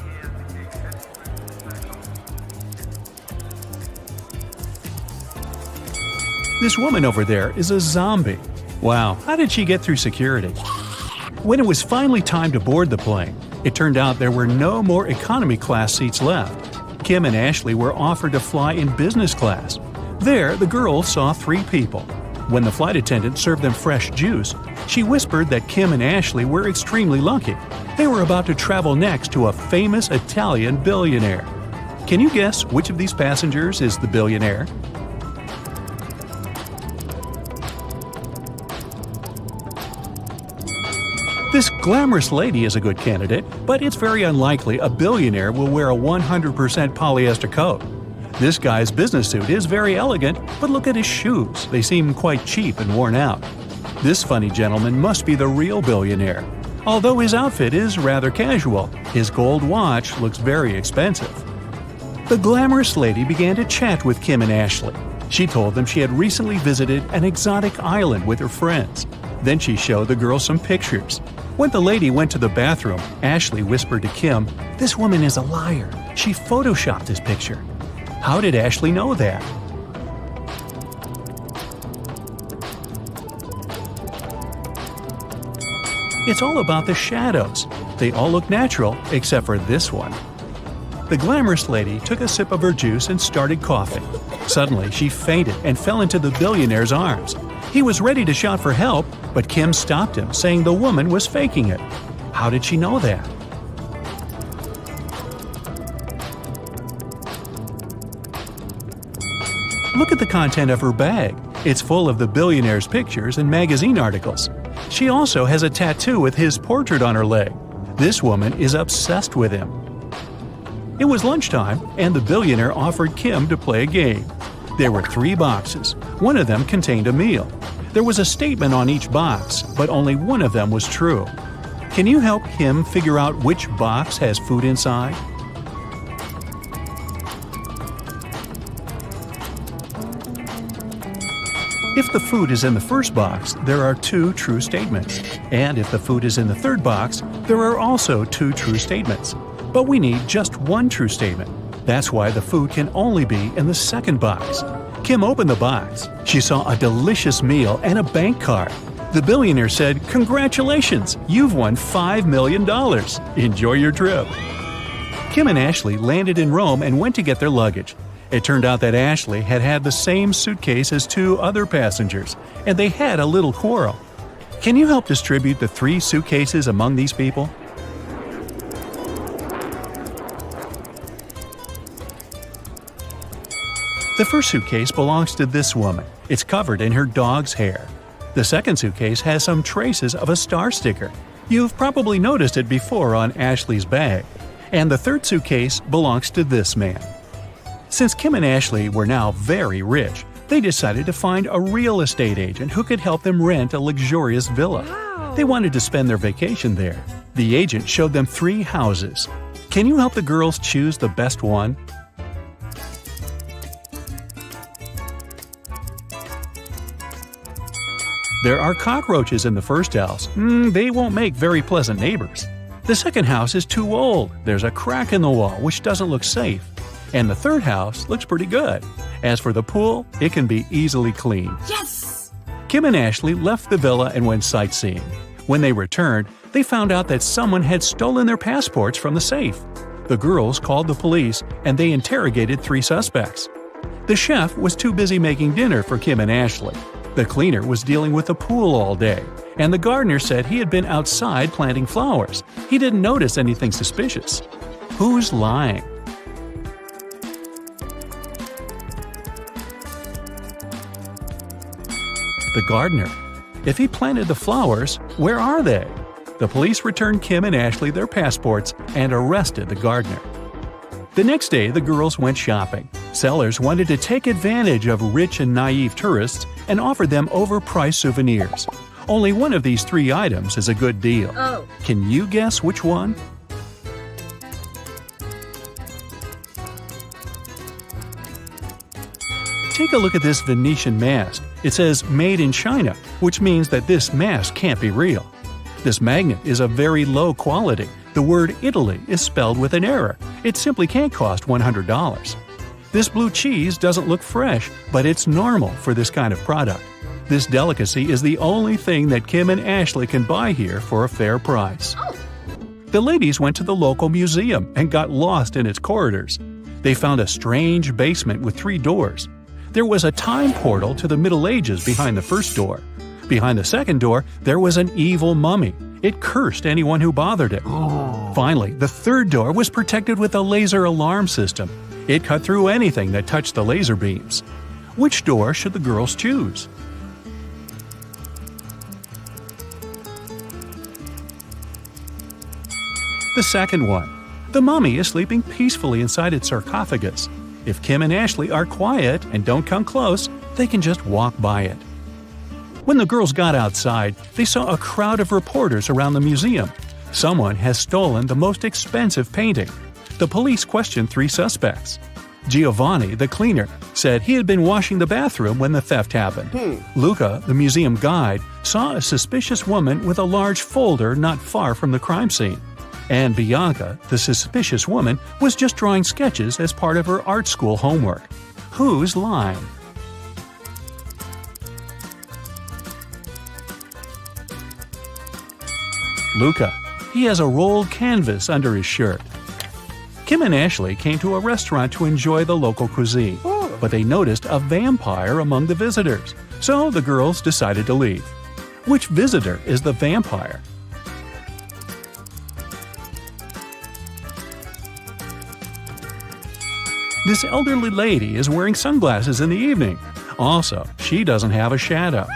This woman over there is a zombie. Wow, how did she get through security? When it was finally time to board the plane, it turned out there were no more economy class seats left. Kim and Ashley were offered to fly in business class. There, the girls saw 3 people. When the flight attendant served them fresh juice, she whispered that Kim and Ashley were extremely lucky. They were about to travel next to a famous Italian billionaire. Can you guess which of these passengers is the billionaire? This glamorous lady is a good candidate, but it's very unlikely a billionaire will wear a 100% polyester coat. This guy's business suit is very elegant, but look at his shoes. They seem quite cheap and worn out. This funny gentleman must be the real billionaire. Although his outfit is rather casual, his gold watch looks very expensive. The glamorous lady began to chat with Kim and Ashley. She told them she had recently visited an exotic island with her friends. Then she showed the girls some pictures. When the lady went to the bathroom, Ashley whispered to Kim, "This woman is a liar. She photoshopped this picture." How did Ashley know that? It's all about the shadows. They all look natural except for this one. The glamorous lady took a sip of her juice and started coughing. Suddenly, she fainted and fell into the billionaire's arms. He was ready to shout for help, but Kim stopped him, saying the woman was faking it. How did she know that? Look at the content of her bag. It's full of the billionaire's pictures and magazine articles. She also has a tattoo with his portrait on her leg. This woman is obsessed with him. It was lunchtime, and the billionaire offered Kim to play a game. There were 3 boxes. One of them contained a meal. There was a statement on each box, but only one of them was true. Can you help Kim figure out which box has food inside? If the food is in the first box, there are 2 true statements. And if the food is in the third box, there are also 2 true statements. But we need just 1 true statement. That's why the food can only be in the second box. Kim opened the box. She saw a delicious meal and a bank card. The billionaire said, "Congratulations, you've won $5 million. Enjoy your trip." Kim and Ashley landed in Rome and went to get their luggage. It turned out that Ashley had had the same suitcase as 2 other passengers, and they had a little quarrel. Can you help distribute the 3 suitcases among these people? The first suitcase belongs to this woman. It's covered in her dog's hair. The second suitcase has some traces of a star sticker. You've probably noticed it before on Ashley's bag. And the third suitcase belongs to this man. Since Kim and Ashley were now very rich, they decided to find a real estate agent who could help them rent a luxurious villa. They wanted to spend their vacation there. The agent showed them 3 houses. Can you help the girls choose the best one? There are cockroaches in the first house. They won't make very pleasant neighbors. The second house is too old. There's a crack in the wall, which doesn't look safe. And the third house looks pretty good. As for the pool, it can be easily cleaned. Yes! Kim and Ashley left the villa and went sightseeing. When they returned, they found out that someone had stolen their passports from the safe. The girls called the police, and they interrogated 3 suspects. The chef was too busy making dinner for Kim and Ashley. The cleaner was dealing with the pool all day, and the gardener said he had been outside planting flowers. He didn't notice anything suspicious. Who's lying? The gardener. If he planted the flowers, where are they? The police returned Kim and Ashley their passports and arrested the gardener. The next day, the girls went shopping. Sellers wanted to take advantage of rich and naive tourists and offered them overpriced souvenirs. Only one of these 3 items is a good deal. Oh. Can you guess which one? Take a look at this Venetian mask. It says "Made in China," which means that this mask can't be real. This magnet is of very low quality. The word Italy is spelled with an error. It simply can't cost $100. This blue cheese doesn't look fresh, but it's normal for this kind of product. This delicacy is the only thing that Kim and Ashley can buy here for a fair price. The ladies went to the local museum and got lost in its corridors. They found a strange basement with 3 doors. There was a time portal to the Middle Ages behind the first door. Behind the second door, there was an evil mummy. It cursed anyone who bothered it. Finally, the third door was protected with a laser alarm system. It cut through anything that touched the laser beams. Which door should the girls choose? The second one. The mummy is sleeping peacefully inside its sarcophagus. If Kim and Ashley are quiet and don't come close, they can just walk by it. When the girls got outside, they saw a crowd of reporters around the museum. Someone has stolen the most expensive painting. The police questioned 3 suspects. Giovanni, the cleaner, said he had been washing the bathroom when the theft happened. Luca, the museum guide, saw a suspicious woman with a large folder not far from the crime scene. And Bianca, the suspicious woman, was just drawing sketches as part of her art school homework. Who's lying? Luca. He has a rolled canvas under his shirt. Kim and Ashley came to a restaurant to enjoy the local cuisine, but they noticed a vampire among the visitors, so the girls decided to leave. Which visitor is the vampire? This elderly lady is wearing sunglasses in the evening. Also, she doesn't have a shadow.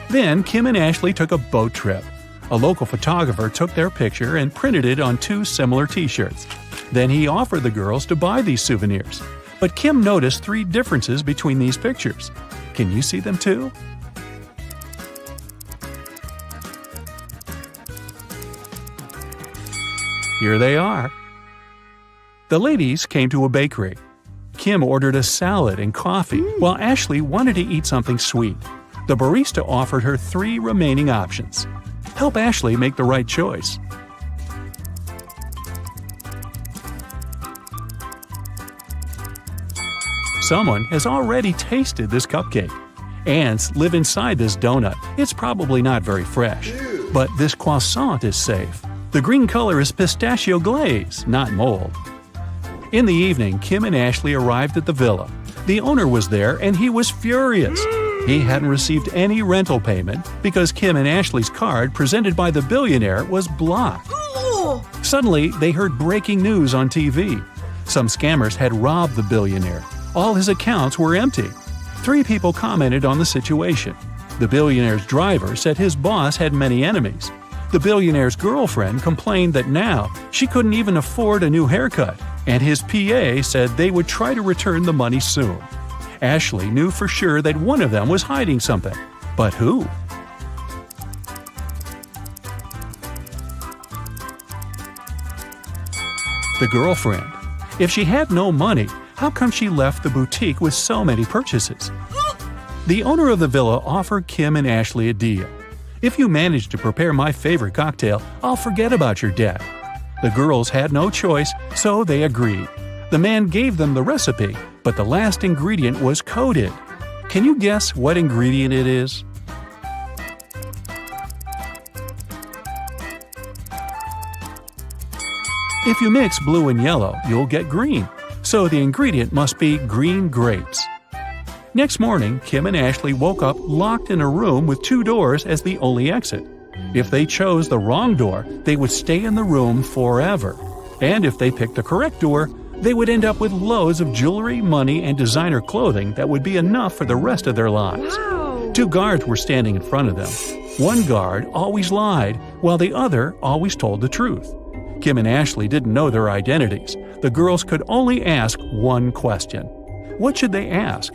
Then Kim and Ashley took a boat trip. A local photographer took their picture and printed it on 2 similar t-shirts. Then he offered the girls to buy these souvenirs. But Kim noticed 3 differences between these pictures. Can you see them too? Here they are. The ladies came to a bakery. Kim ordered a salad and coffee, while Ashley wanted to eat something sweet. The barista offered her 3 remaining options. Help Ashley make the right choice. Someone has already tasted this cupcake. Ants live inside this donut. It's probably not very fresh. But this croissant is safe. The green color is pistachio glaze, not mold. In the evening, Kim and Ashley arrived at the villa. The owner was there and he was furious. He hadn't received any rental payment because Kim and Ashley's card presented by the billionaire was blocked. Suddenly, they heard breaking news on TV. Some scammers had robbed the billionaire. All his accounts were empty. 3 people commented on the situation. The billionaire's driver said his boss had many enemies. The billionaire's girlfriend complained that now she couldn't even afford a new haircut, and his PA said they would try to return the money soon. Ashley knew for sure that one of them was hiding something. But who? The girlfriend. If she had no money, how come she left the boutique with so many purchases? The owner of the villa offered Kim and Ashley a deal. If you manage to prepare my favorite cocktail, I'll forget about your debt. The girls had no choice, so they agreed. The man gave them the recipe, but the last ingredient was coded. Can you guess what ingredient it is? If you mix blue and yellow, you'll get green. So the ingredient must be green grapes. Next morning, Kim and Ashley woke up locked in a room with 2 doors as the only exit. If they chose the wrong door, they would stay in the room forever. And if they picked the correct door, they would end up with loads of jewelry, money, and designer clothing that would be enough for the rest of their lives. Wow. 2 guards were standing in front of them. One guard always lied, while the other always told the truth. Kim and Ashley didn't know their identities. The girls could only ask one question. What should they ask?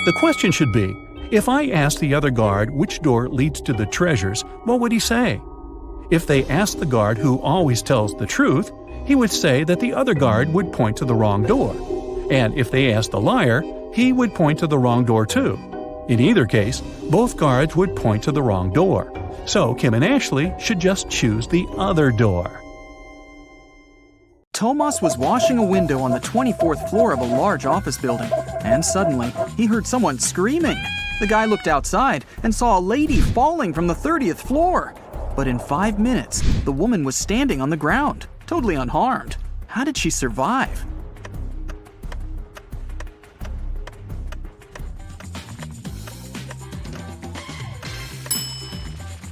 The question should be, if I asked the other guard which door leads to the treasures, what would he say? If they asked the guard who always tells the truth, he would say that the other guard would point to the wrong door. And if they asked the liar, he would point to the wrong door too. In either case, both guards would point to the wrong door. So Kim and Ashley should just choose the other door. Tomas was washing a window on the 24th floor of a large office building, and suddenly he heard someone screaming. The guy looked outside and saw a lady falling from the 30th floor. But in 5 minutes, the woman was standing on the ground, totally unharmed. How did she survive?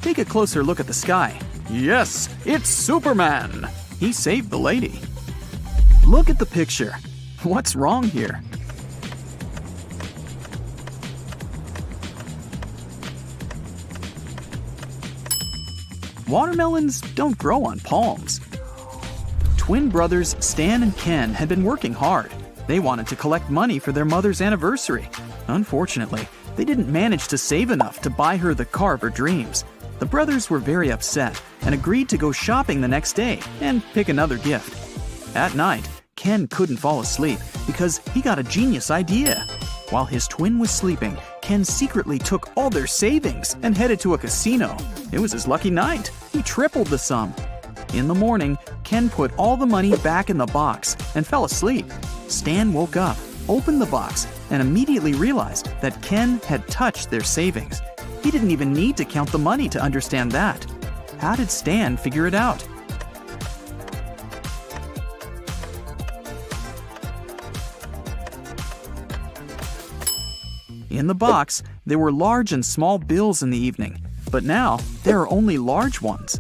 Take a closer look at the sky. Yes, it's Superman! He saved the lady. Look at the picture. What's wrong here? Watermelons don't grow on palms. twin brothers Stan and Ken had been working hard. They wanted to collect money for their mother's anniversary. Unfortunately, they didn't manage to save enough to buy her the car of her dreams. The brothers were very upset and agreed to go shopping the next day and pick another gift. At night, Ken couldn't fall asleep because he got a genius idea. While his twin was sleeping, Ken secretly took all their savings and headed to a casino. It was his lucky night. He tripled the sum. In the morning, Ken put all the money back in the box and fell asleep. Stan woke up, opened the box, and immediately realized that Ken had touched their savings. He didn't even need to count the money to understand that. How did Stan figure it out? In the box, there were large and small bills in the evening, but now there are only large ones.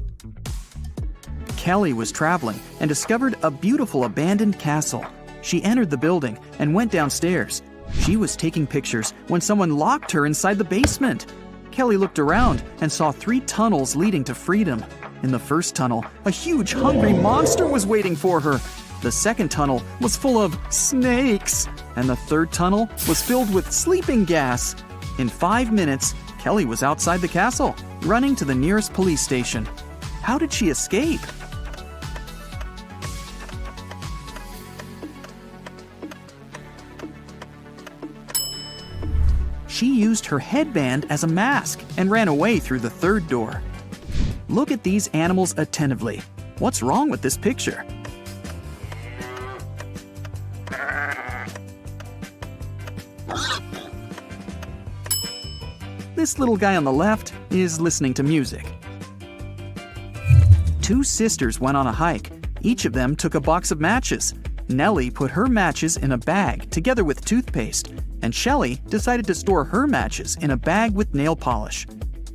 Kelly was traveling and discovered a beautiful abandoned castle. She entered the building and went downstairs. She was taking pictures when someone locked her inside the basement. Kelly looked around and saw 3 tunnels leading to freedom. In the first tunnel, a huge hungry monster was waiting for her. The second tunnel was full of snakes, and the third tunnel was filled with sleeping gas. In 5 minutes, Kelly was outside the castle, running to the nearest police station. How did she escape? She used her headband as a mask and ran away through the third door. Look at these animals attentively. What's wrong with this picture? This little guy on the left is listening to music. 2 sisters went on a hike. Each of them took a box of matches. Nellie put her matches in a bag together with toothpaste, and Shelley decided to store her matches in a bag with nail polish.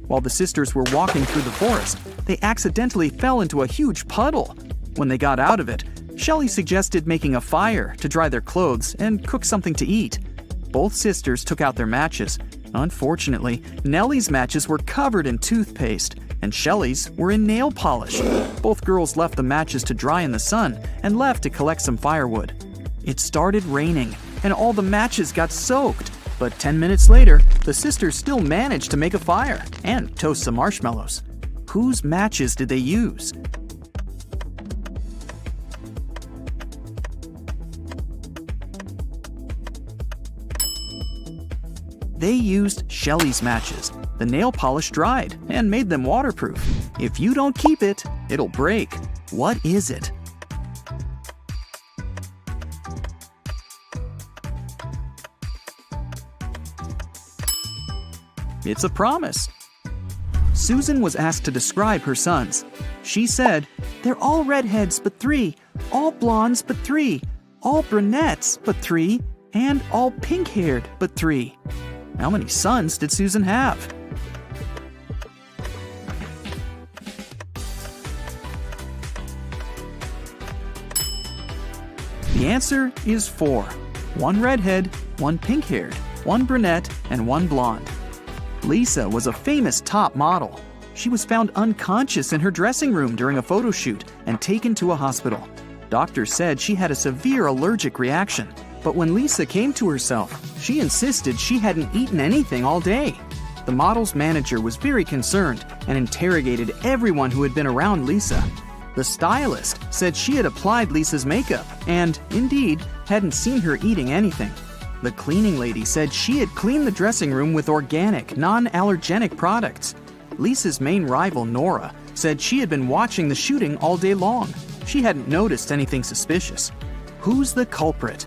While the sisters were walking through the forest, they accidentally fell into a huge puddle. When they got out of it, Shelley suggested making a fire to dry their clothes and cook something to eat. Both sisters took out their matches. Unfortunately, Nellie's matches were covered in toothpaste, and Shelley's were in nail polish. Both girls left the matches to dry in the sun and left to collect some firewood. It started raining, and all the matches got soaked. But 10 minutes later, the sisters still managed to make a fire and toast some marshmallows. Whose matches did they use? They used Shelley's matches. The nail polish dried and made them waterproof. If you don't keep it, it'll break. What is it? It's a promise. Susan was asked to describe her sons. She said, "They're all redheads but 3, all blondes but 3, all brunettes but 3, and all pink-haired but 3. How many sons did Susan have? The answer is 4. 1 redhead, 1 pink-haired, 1 brunette, and 1 blonde. Lisa was a famous top model. She was found unconscious in her dressing room during a photo shoot and taken to a hospital. Doctors said she had a severe allergic reaction, but when Lisa came to herself, she insisted she hadn't eaten anything all day. The model's manager was very concerned and interrogated everyone who had been around Lisa. The stylist said she had applied Lisa's makeup and, indeed, hadn't seen her eating anything. The cleaning lady said she had cleaned the dressing room with organic, non-allergenic products. Lisa's main rival, Nora, said she had been watching the shooting all day long. She hadn't noticed anything suspicious. Who's the culprit?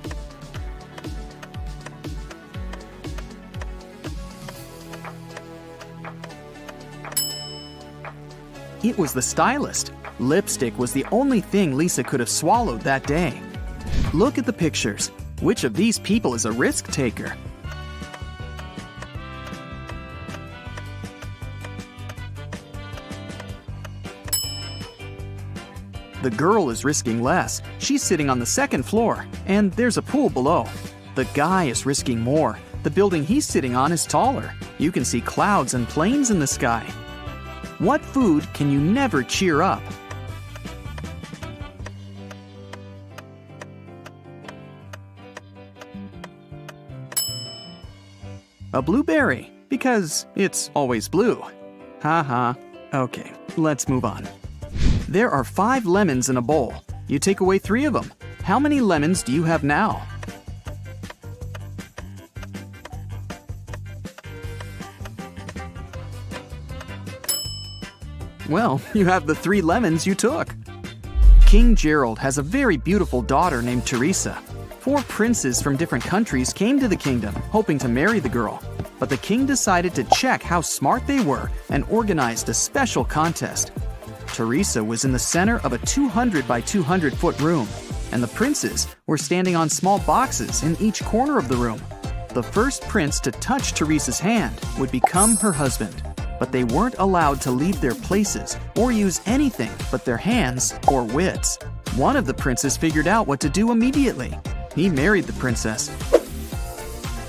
It was the stylist. Lipstick was the only thing Lisa could have swallowed that day. Look at the pictures. Which of these people is a risk taker? The girl is risking less. She's sitting on the second floor, and there's a pool below. The guy is risking more. The building he's sitting on is taller. You can see clouds and planes in the sky. What food can you never cheer up? A blueberry, because it's always blue. Haha. Okay, let's move on. There are 5 lemons in a bowl. You take away 3 of them. How many lemons do you have now? Well, you have the 3 lemons you took. King Gerald has a very beautiful daughter named Teresa. 4 princes from different countries came to the kingdom, hoping to marry the girl. But the king decided to check how smart they were and organized a special contest. Teresa was in the center of a 200 by 200 foot room, and the princes were standing on small boxes in each corner of the room. The first prince to touch Teresa's hand would become her husband. But they weren't allowed to leave their places or use anything but their hands or wits. One of the princes figured out what to do immediately. He married the princess.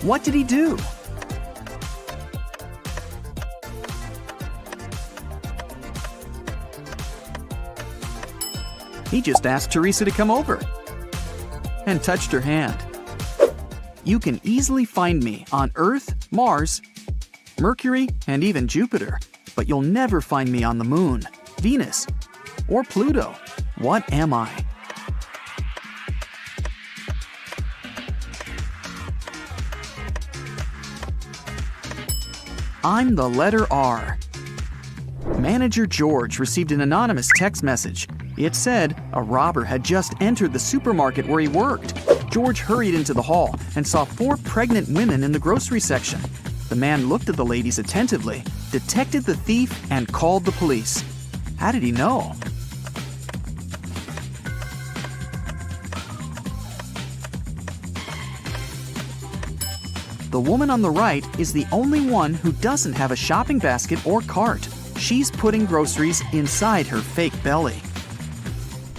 What did he do? He just asked Teresa to come over and touched her hand. You can easily find me on Earth, Mars, Mercury, and even Jupiter, but you'll never find me on the Moon, Venus, or Pluto. What am I? I'm the letter R. Manager George received an anonymous text message. It said a robber had just entered the supermarket where he worked. George hurried into the hall and saw 4 pregnant women in the grocery section. The man looked at the ladies attentively, detected the thief, and called the police. How did he know? The woman on the right is the only one who doesn't have a shopping basket or cart. She's putting groceries inside her fake belly.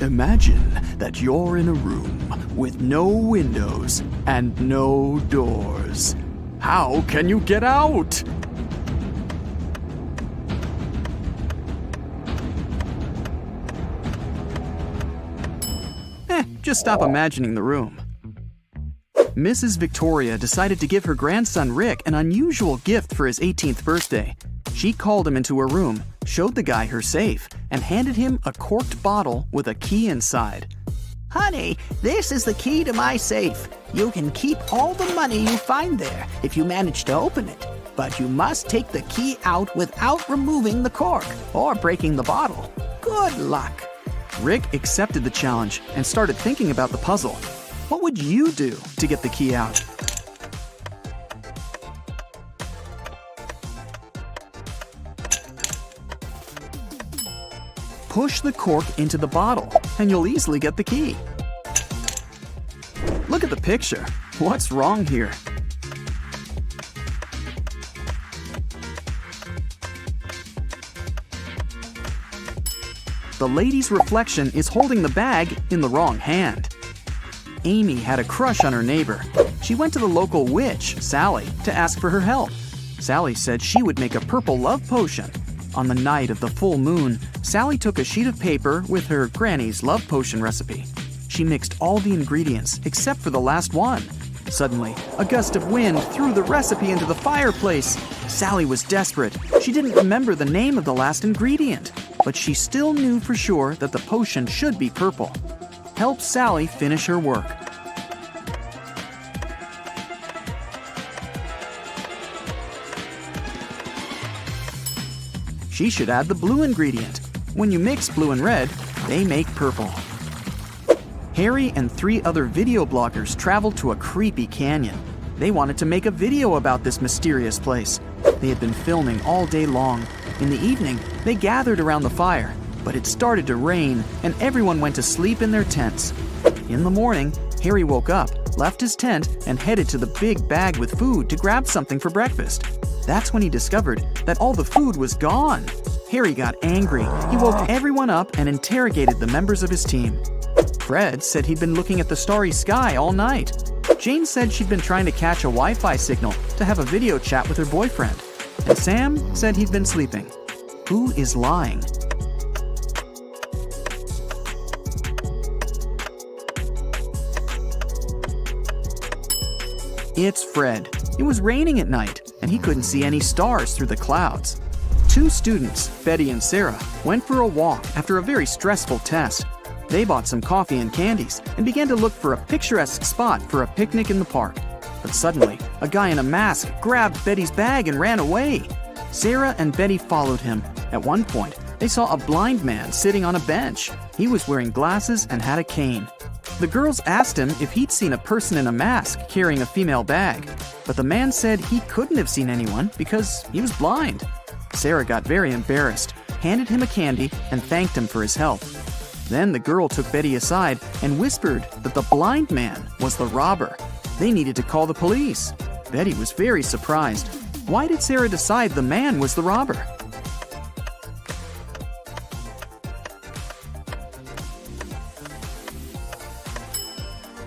Imagine that you're in a room with no windows and no doors. How can you get out? Just stop imagining the room. Mrs. Victoria decided to give her grandson Rick an unusual gift for his 18th birthday. She called him into her room, showed the guy her safe, and handed him a corked bottle with a key inside. Honey, this is the key to my safe. You can keep all the money you find there if you manage to open it. But you must take the key out without removing the cork or breaking the bottle. Good luck. Rick accepted the challenge and started thinking about the puzzle. What would you do to get the key out? Push the cork into the bottle, and you'll easily get the key. Look at the picture. What's wrong here? The lady's reflection is holding the bag in the wrong hand. Amy had a crush on her neighbor. She went to the local witch, Sally, to ask for her help. Sally said she would make a purple love potion. On the night of the full moon, Sally took a sheet of paper with her granny's love potion recipe. She mixed all the ingredients except for the last one. Suddenly, a gust of wind threw the recipe into the fireplace. Sally was desperate. She didn't remember the name of the last ingredient, but she still knew for sure that the potion should be purple. Help Sally finish her work. She should add the blue ingredient. When you mix blue and red, they make purple. Harry and 3 other video bloggers traveled to a creepy canyon. They wanted to make a video about this mysterious place. They had been filming all day long. In the evening, they gathered around the fire, but it started to rain and everyone went to sleep in their tents. In the morning, Harry woke up, left his tent, and headed to the big bag with food to grab something for breakfast. That's when he discovered that all the food was gone. Harry got angry. He woke everyone up and interrogated the members of his team. Fred said he'd been looking at the starry sky all night. Jane said she'd been trying to catch a Wi-Fi signal to have a video chat with her boyfriend. And Sam said he'd been sleeping. Who is lying? It's Fred. It was raining at night, and he couldn't see any stars through the clouds. Two students, Betty and Sarah, went for a walk after a very stressful test. They bought some coffee and candies and began to look for a picturesque spot for a picnic in the park. But suddenly, a guy in a mask grabbed Betty's bag and ran away. Sarah and Betty followed him. At one point, they saw a blind man sitting on a bench. He was wearing glasses and had a cane. The girls asked him if he'd seen a person in a mask carrying a female bag, but the man said he couldn't have seen anyone because he was blind. Sarah got very embarrassed, handed him a candy, and thanked him for his help. Then the girl took Betty aside and whispered that the blind man was the robber. They needed to call the police. Betty was very surprised. Why did Sarah decide the man was the robber?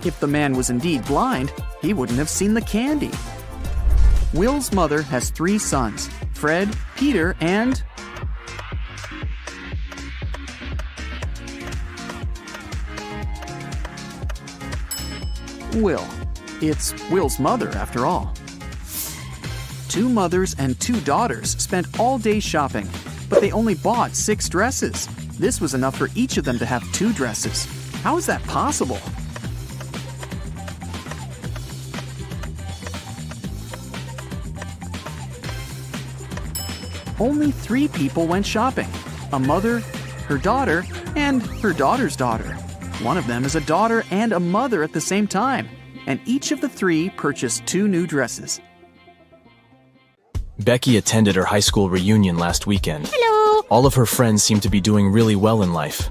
If the man was indeed blind, he wouldn't have seen the candy. Will's mother has 3 sons, Fred, Peter, and... Will. It's Will's mother, after all. 2 mothers and 2 daughters spent all day shopping, but they only bought 6 dresses. This was enough for each of them to have 2 dresses. How is that possible? Only 3 people went shopping: a mother, her daughter, and her daughter's daughter. One of them is a daughter and a mother at the same time, and each of the 3 purchased 2 new dresses. Becky attended her high school reunion last weekend. Hello. All of her friends seemed to be doing really well in life.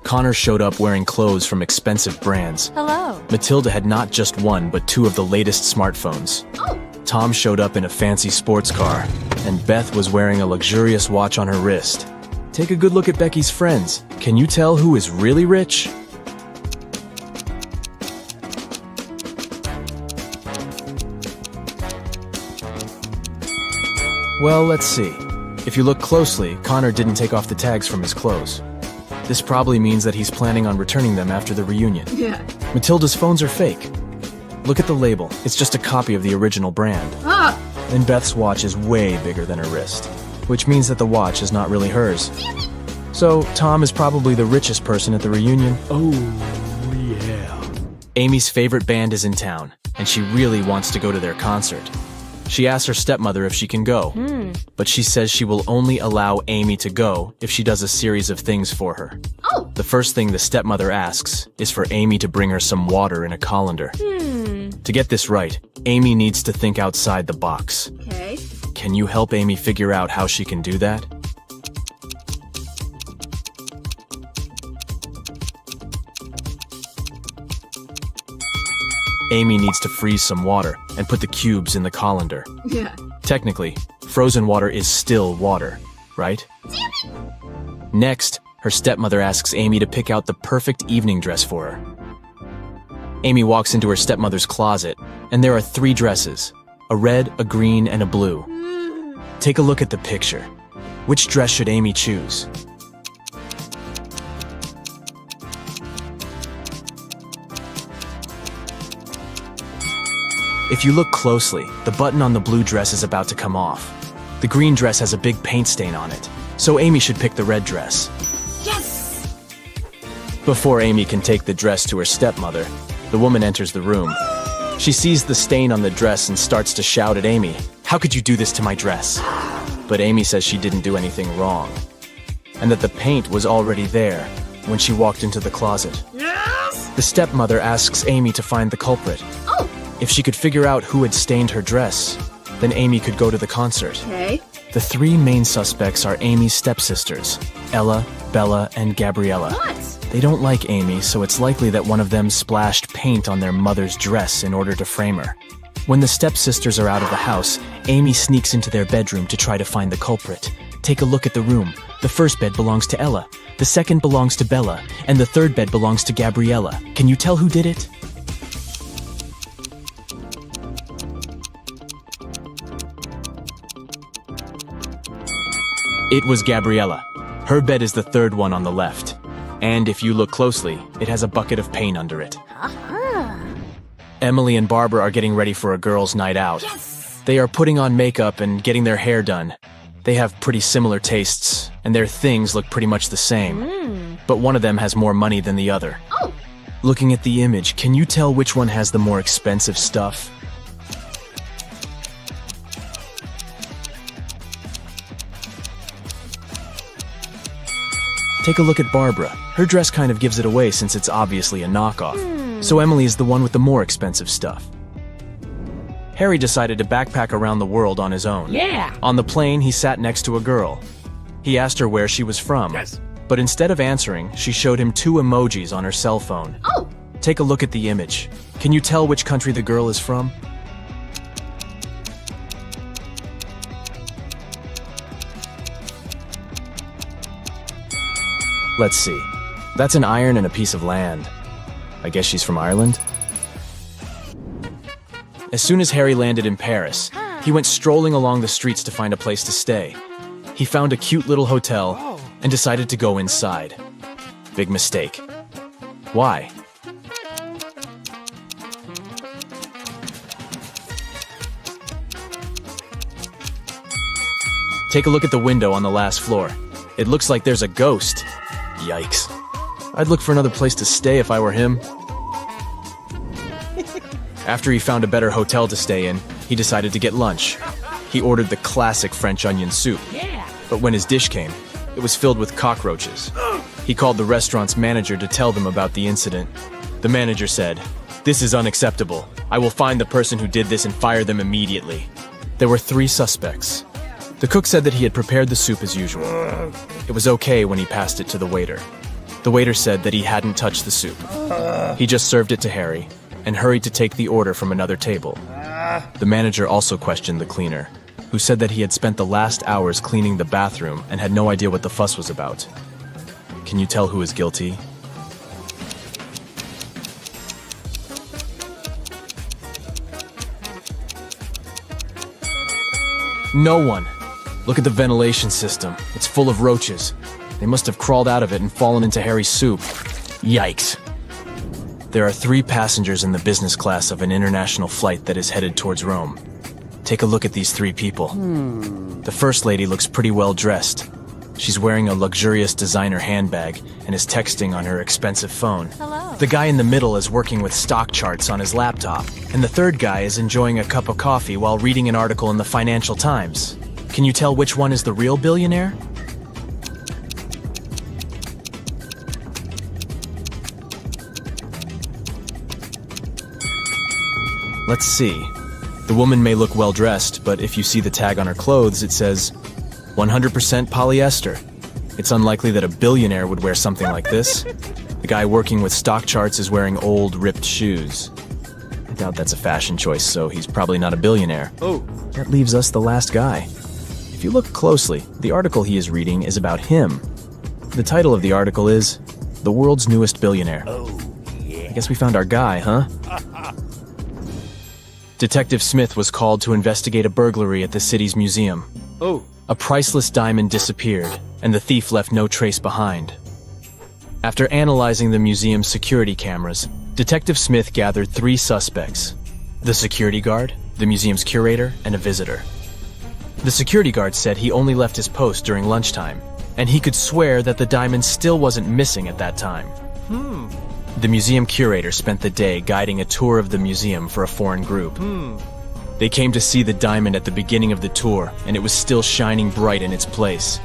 Connor showed up wearing clothes from expensive brands. Hello. Matilda had not just 1, but 2 of the latest smartphones. Oh. Tom showed up in a fancy sports car, and Beth was wearing a luxurious watch on her wrist. Take a good look at Becky's friends. Can you tell who is really rich? Well, let's see. If you look closely, Connor didn't take off the tags from his clothes. This probably means that he's planning on returning them after the reunion. Yeah. Matilda's phones are fake. Look at the label. It's just a copy of the original brand. Ah. And Beth's watch is way bigger than her wrist, which means that the watch is not really hers. So, Tom is probably the richest person at the reunion. Oh, yeah. Amy's favorite band is in town, and she really wants to go to their concert. She asks her stepmother if she can go, but she says she will only allow Amy to go if she does a series of things for her. Oh. The first thing the stepmother asks is for Amy to bring her some water in a colander. To get this right, Amy needs to think outside the box. Okay. Can you help Amy figure out how she can do that? Amy needs to freeze some water and put the cubes in the colander. Yeah. Technically, frozen water is still water, right? Next, her stepmother asks Amy to pick out the perfect evening dress for her. Amy walks into her stepmother's closet, and there are 3 dresses: a red, a green, and a blue. Take a look at the picture. Which dress should Amy choose? If you look closely, the button on the blue dress is about to come off. The green dress has a big paint stain on it, so Amy should pick the red dress. Yes! Before Amy can take the dress to her stepmother, the woman enters the room. She sees the stain on the dress and starts to shout at Amy, "How could you do this to my dress?" But Amy says she didn't do anything wrong, and that the paint was already there when she walked into the closet. Yes! The stepmother asks Amy to find the culprit. Oh. If she could figure out who had stained her dress, then Amy could go to the concert. Okay. The 3 main suspects are Amy's stepsisters, Ella, Bella, and Gabriella. What? They don't like Amy, so it's likely that one of them splashed paint on their mother's dress in order to frame her. When the stepsisters are out of the house, Amy sneaks into their bedroom to try to find the culprit. Take a look at the room. The first bed belongs to Ella, the second belongs to Bella, and the third bed belongs to Gabriella. Can you tell who did it? It was Gabriella. Her bed is the third one on the left. And if you look closely, it has a bucket of paint under it. Emily and Barbara are getting ready for a girls' night out. Yes! They are putting on makeup and getting their hair done. They have pretty similar tastes, and their things look pretty much the same. But one of them has more money than the other. Oh. Looking at the image, can you tell which one has the more expensive stuff? Take a look at Barbara. Her dress kind of gives it away since it's obviously a knockoff. So Emily is the one with the more expensive stuff. Harry decided to backpack around the world on his own. Yeah. On the plane, he sat next to a girl. He asked her where she was from. Yes. But instead of answering, she showed him 2 emojis on her cell phone. Oh. Take a look at the image. Can you tell which country the girl is from? Let's see. That's an iron and a piece of land. I guess she's from Ireland? As soon as Harry landed in Paris, he went strolling along the streets to find a place to stay. He found a cute little hotel and decided to go inside. Big mistake. Why? Take a look at the window on the last floor. It looks like there's a ghost. Yikes. I'd look for another place to stay if I were him. After he found a better hotel to stay in, he decided to get lunch. He ordered the classic French onion soup. Yeah. But when his dish came, it was filled with cockroaches. He called the restaurant's manager to tell them about the incident. The manager said, "This is unacceptable. I will find the person who did this and fire them immediately." There were 3 suspects. The cook said that he had prepared the soup as usual. It was okay when he passed it to the waiter. The waiter said that he hadn't touched the soup. He just served it to Harry and hurried to take the order from another table. The manager also questioned the cleaner, who said that he had spent the last hours cleaning the bathroom and had no idea what the fuss was about. Can you tell who is guilty? No one. Look at the ventilation system. It's full of roaches. They must have crawled out of it and fallen into Harry's soup. Yikes. There are 3 passengers in the business class of an international flight that is headed towards Rome. Take a look at these 3 people. The first lady looks pretty well dressed. She's wearing a luxurious designer handbag and is texting on her expensive phone. Hello. The guy in the middle is working with stock charts on his laptop, and the third guy is enjoying a cup of coffee while reading an article in the Financial Times. Can you tell which one is the real billionaire? Let's see. The woman may look well dressed, but if you see the tag on her clothes, it says 100% polyester. It's unlikely that a billionaire would wear something like this. The guy working with stock charts is wearing old, ripped shoes. I doubt that's a fashion choice, so he's probably not a billionaire. Oh. That leaves us the last guy. If you look closely, the article he is reading is about him. The title of the article is The World's Newest Billionaire. Oh, yeah. I guess we found our guy, huh? Detective Smith was called to investigate a burglary at the city's museum. Oh. A priceless diamond disappeared, and the thief left no trace behind. After analyzing the museum's security cameras, Detective Smith gathered 3 suspects: the security guard, the museum's curator, and a visitor. The security guard said he only left his post during lunchtime, and he could swear that the diamond still wasn't missing at that time. The museum curator spent the day guiding a tour of the museum for a foreign group. They came to see the diamond at the beginning of the tour, and it was still shining bright in its place.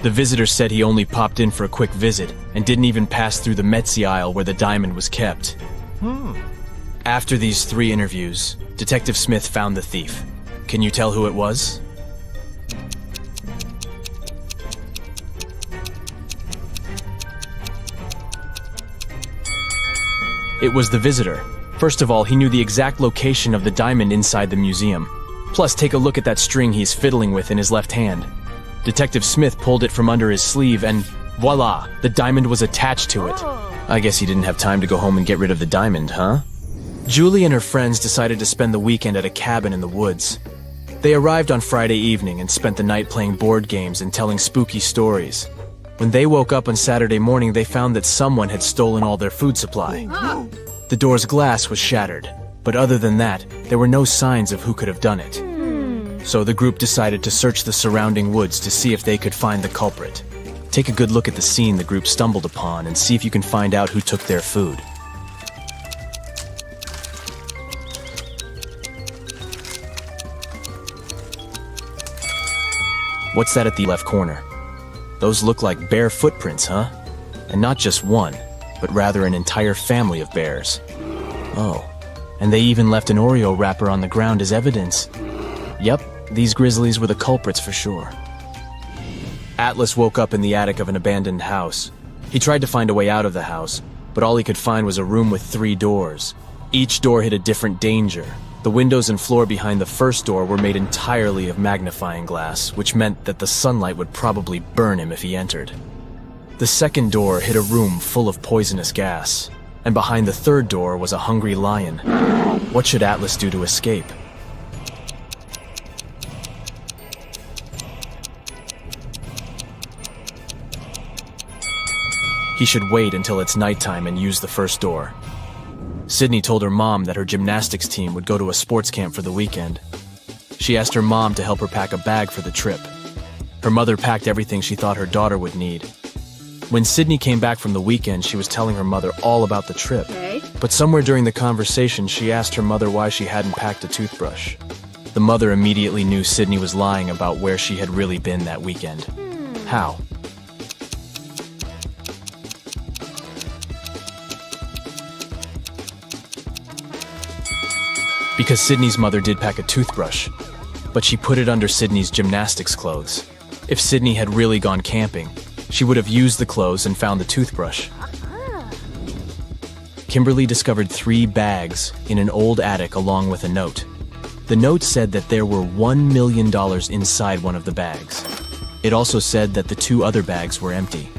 The visitor said he only popped in for a quick visit and didn't even pass through the Metzi aisle where the diamond was kept. After these 3 interviews, Detective Smith found the thief. Can you tell who it was? It was the visitor. First of all, he knew the exact location of the diamond inside the museum. Plus, take a look at that string he's fiddling with in his left hand. Detective Smith pulled it from under his sleeve and voila, the diamond was attached to it. I guess he didn't have time to go home and get rid of the diamond, huh? Julie and her friends decided to spend the weekend at a cabin in the woods. They arrived on Friday evening and spent the night playing board games and telling spooky stories. When they woke up on Saturday morning, they found that someone had stolen all their food supply. The door's glass was shattered, but other than that, there were no signs of who could have done it. So the group decided to search the surrounding woods to see if they could find the culprit. Take a good look at the scene the group stumbled upon and see if you can find out who took their food. What's that at the left corner? Those look like bear footprints, huh? And not just one, but rather an entire family of bears. Oh, and they even left an Oreo wrapper on the ground as evidence. Yep, these grizzlies were the culprits for sure. Atlas woke up in the attic of an abandoned house. He tried to find a way out of the house, but all he could find was a room with 3 doors. Each door hid a different danger. The windows and floor behind the first door were made entirely of magnifying glass, which meant that the sunlight would probably burn him if he entered. The second door hid a room full of poisonous gas, and behind the third door was a hungry lion. What should Atlas do to escape? He should wait until it's nighttime and use the first door. Sydney told her mom that her gymnastics team would go to a sports camp for the weekend. She asked her mom to help her pack a bag for the trip. Her mother packed everything she thought her daughter would need. When Sydney came back from the weekend, she was telling her mother all about the trip. But somewhere during the conversation, she asked her mother why she hadn't packed a toothbrush. The mother immediately knew Sydney was lying about where she had really been that weekend. How? Because Sydney's mother did pack a toothbrush, but she put it under Sydney's gymnastics clothes. If Sydney had really gone camping, she would have used the clothes and found the toothbrush. Kimberly discovered 3 bags in an old attic along with a note. The note said that there were $1 million inside one of the bags. It also said that the 2 other bags were empty.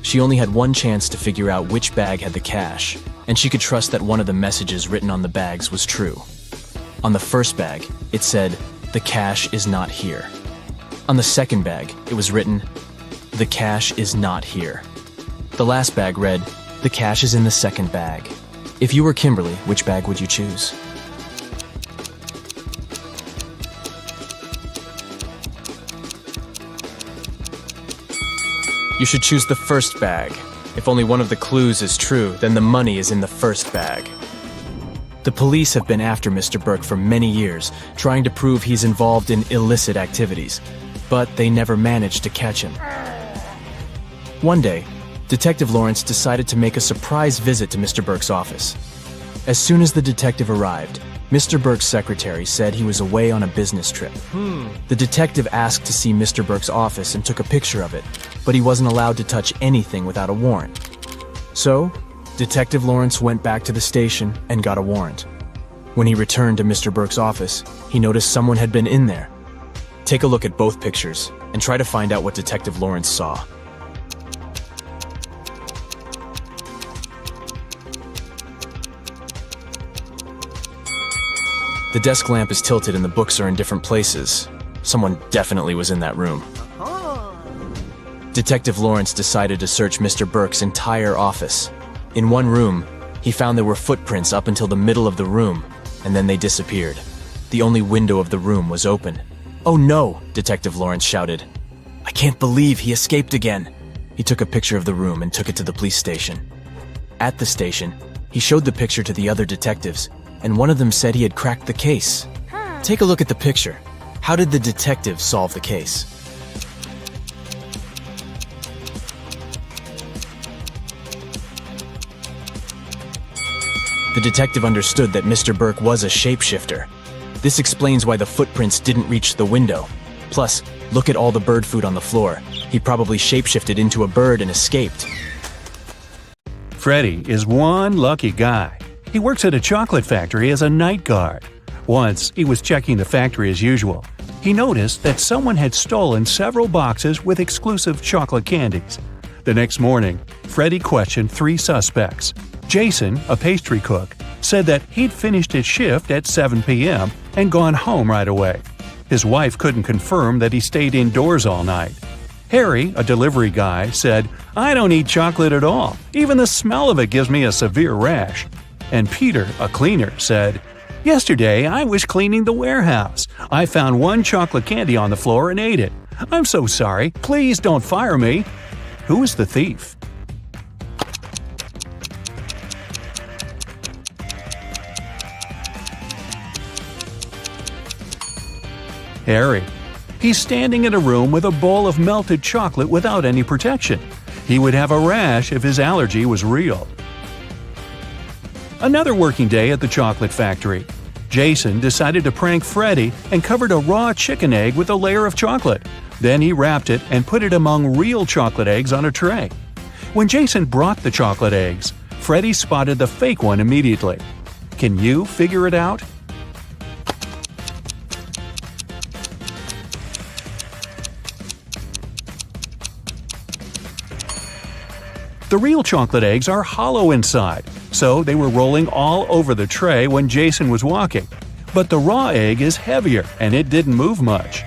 She only had one chance to figure out which bag had the cash, and she could trust that one of the messages written on the bags was true. On the first bag, it said, "The cash is not here." On the second bag, it was written, "The cash is not here." The last bag read, "The cash is in the second bag." If you were Kimberly, which bag would you choose? You should choose the first bag. If only one of the clues is true, then the money is in the first bag. The police have been after Mr. Burke for many years, trying to prove he's involved in illicit activities, but they never managed to catch him. One day, Detective Lawrence decided to make a surprise visit to Mr. Burke's office. As soon as the detective arrived, Mr. Burke's secretary said he was away on a business trip. The detective asked to see Mr. Burke's office and took a picture of it, but he wasn't allowed to touch anything without a warrant. So, Detective Lawrence went back to the station and got a warrant. When he returned to Mr. Burke's office, he noticed someone had been in there. Take a look at both pictures and try to find out what Detective Lawrence saw. The desk lamp is tilted and the books are in different places. Someone definitely was in that room. Detective Lawrence decided to search Mr. Burke's entire office. In one room, he found there were footprints up until the middle of the room, and then they disappeared. The only window of the room was open. "Oh no!" Detective Lawrence shouted. "I can't believe he escaped again." He took a picture of the room and took it to the police station. At the station, he showed the picture to the other detectives, and one of them said he had cracked the case. Take a look at the picture. How did the detective solve the case? The detective understood that Mr. Burke was a shapeshifter. This explains why the footprints didn't reach the window. Plus, look at all the bird food on the floor. He probably shapeshifted into a bird and escaped. Freddy is one lucky guy. He works at a chocolate factory as a night guard. Once, he was checking the factory as usual. He noticed that someone had stolen several boxes with exclusive chocolate candies. The next morning, Freddy questioned 3 suspects. Jason, a pastry cook, said that he'd finished his shift at 7 p.m. and gone home right away. His wife couldn't confirm that he stayed indoors all night. Harry, a delivery guy, said, "I don't eat chocolate at all. Even the smell of it gives me a severe rash." And Peter, a cleaner, said, Yesterday, I was cleaning the warehouse. I found one chocolate candy on the floor and ate it. I'm so sorry. Please don't fire me. Who is the thief? Harry. He's standing in a room with a bowl of melted chocolate without any protection. He would have a rash if his allergy was real. Another working day at the chocolate factory. Jason decided to prank Freddy and covered a raw chicken egg with a layer of chocolate. Then he wrapped it and put it among real chocolate eggs on a tray. When Jason brought the chocolate eggs, Freddy spotted the fake one immediately. Can you figure it out? The real chocolate eggs are hollow inside, so they were rolling all over the tray when Jason was walking. But the raw egg is heavier, and it didn't move much.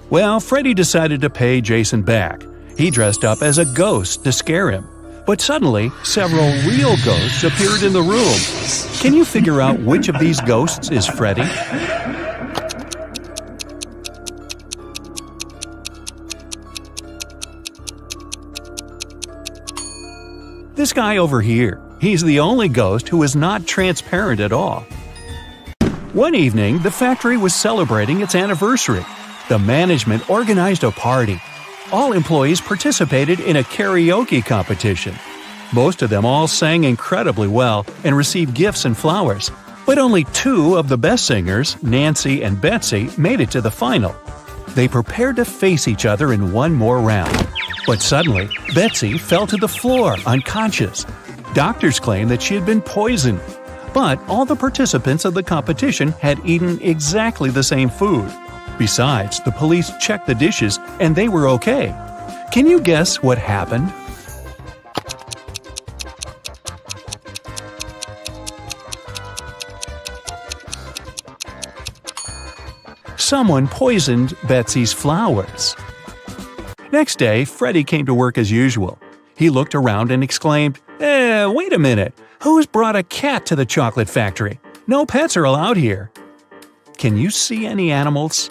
Well, Freddy decided to pay Jason back. He dressed up as a ghost to scare him. But suddenly, several real ghosts appeared in the room. Can you figure out which of these ghosts is Freddy? This guy over here. He's the only ghost who is not transparent at all. One evening, the factory was celebrating its anniversary. The management organized a party. All employees participated in a karaoke competition. Most of them all sang incredibly well and received gifts and flowers. But only two of the best singers, Nancy and Betsy, made it to the final. They prepared to face each other in one more round. But suddenly, Betsy fell to the floor, unconscious. Doctors claimed that she had been poisoned. But all the participants of the competition had eaten exactly the same food. Besides, the police checked the dishes and they were okay. Can you guess what happened? Someone poisoned Betsy's flowers. Next day, Freddy came to work as usual. He looked around and exclaimed, wait a minute. Who's brought a cat to the chocolate factory? No pets are allowed here. Can you see any animals?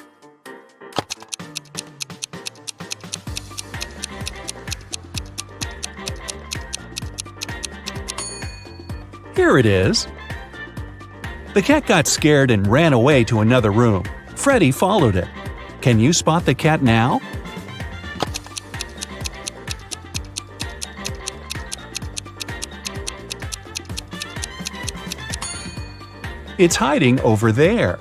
Here it is. The cat got scared and ran away to another room. Freddy followed it. Can you spot the cat now? It's hiding over there.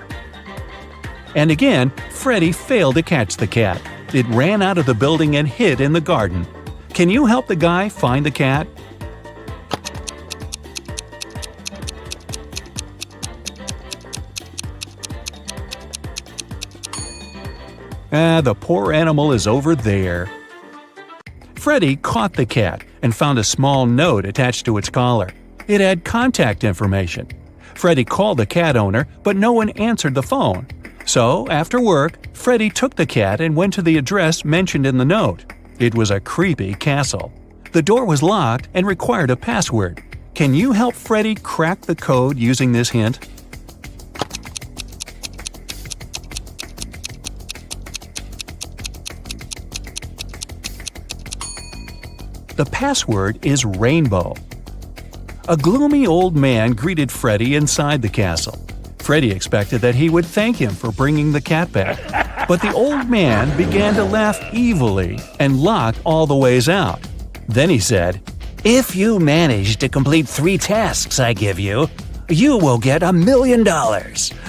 And again, Freddy failed to catch the cat. It ran out of the building and hid in the garden. Can you help the guy find the cat? The poor animal is over there. Freddy caught the cat and found a small note attached to its collar. It had contact information. Freddy called the cat owner, but no one answered the phone. So, after work, Freddy took the cat and went to the address mentioned in the note. It was a creepy castle. The door was locked and required a password. Can you help Freddy crack the code using this hint? The password is rainbow. A gloomy old man greeted Freddy inside the castle. Freddy expected that he would thank him for bringing the cat back. But the old man began to laugh evilly and locked all the ways out. Then he said, "If you manage to complete 3 tasks I give you, you will get $1 million.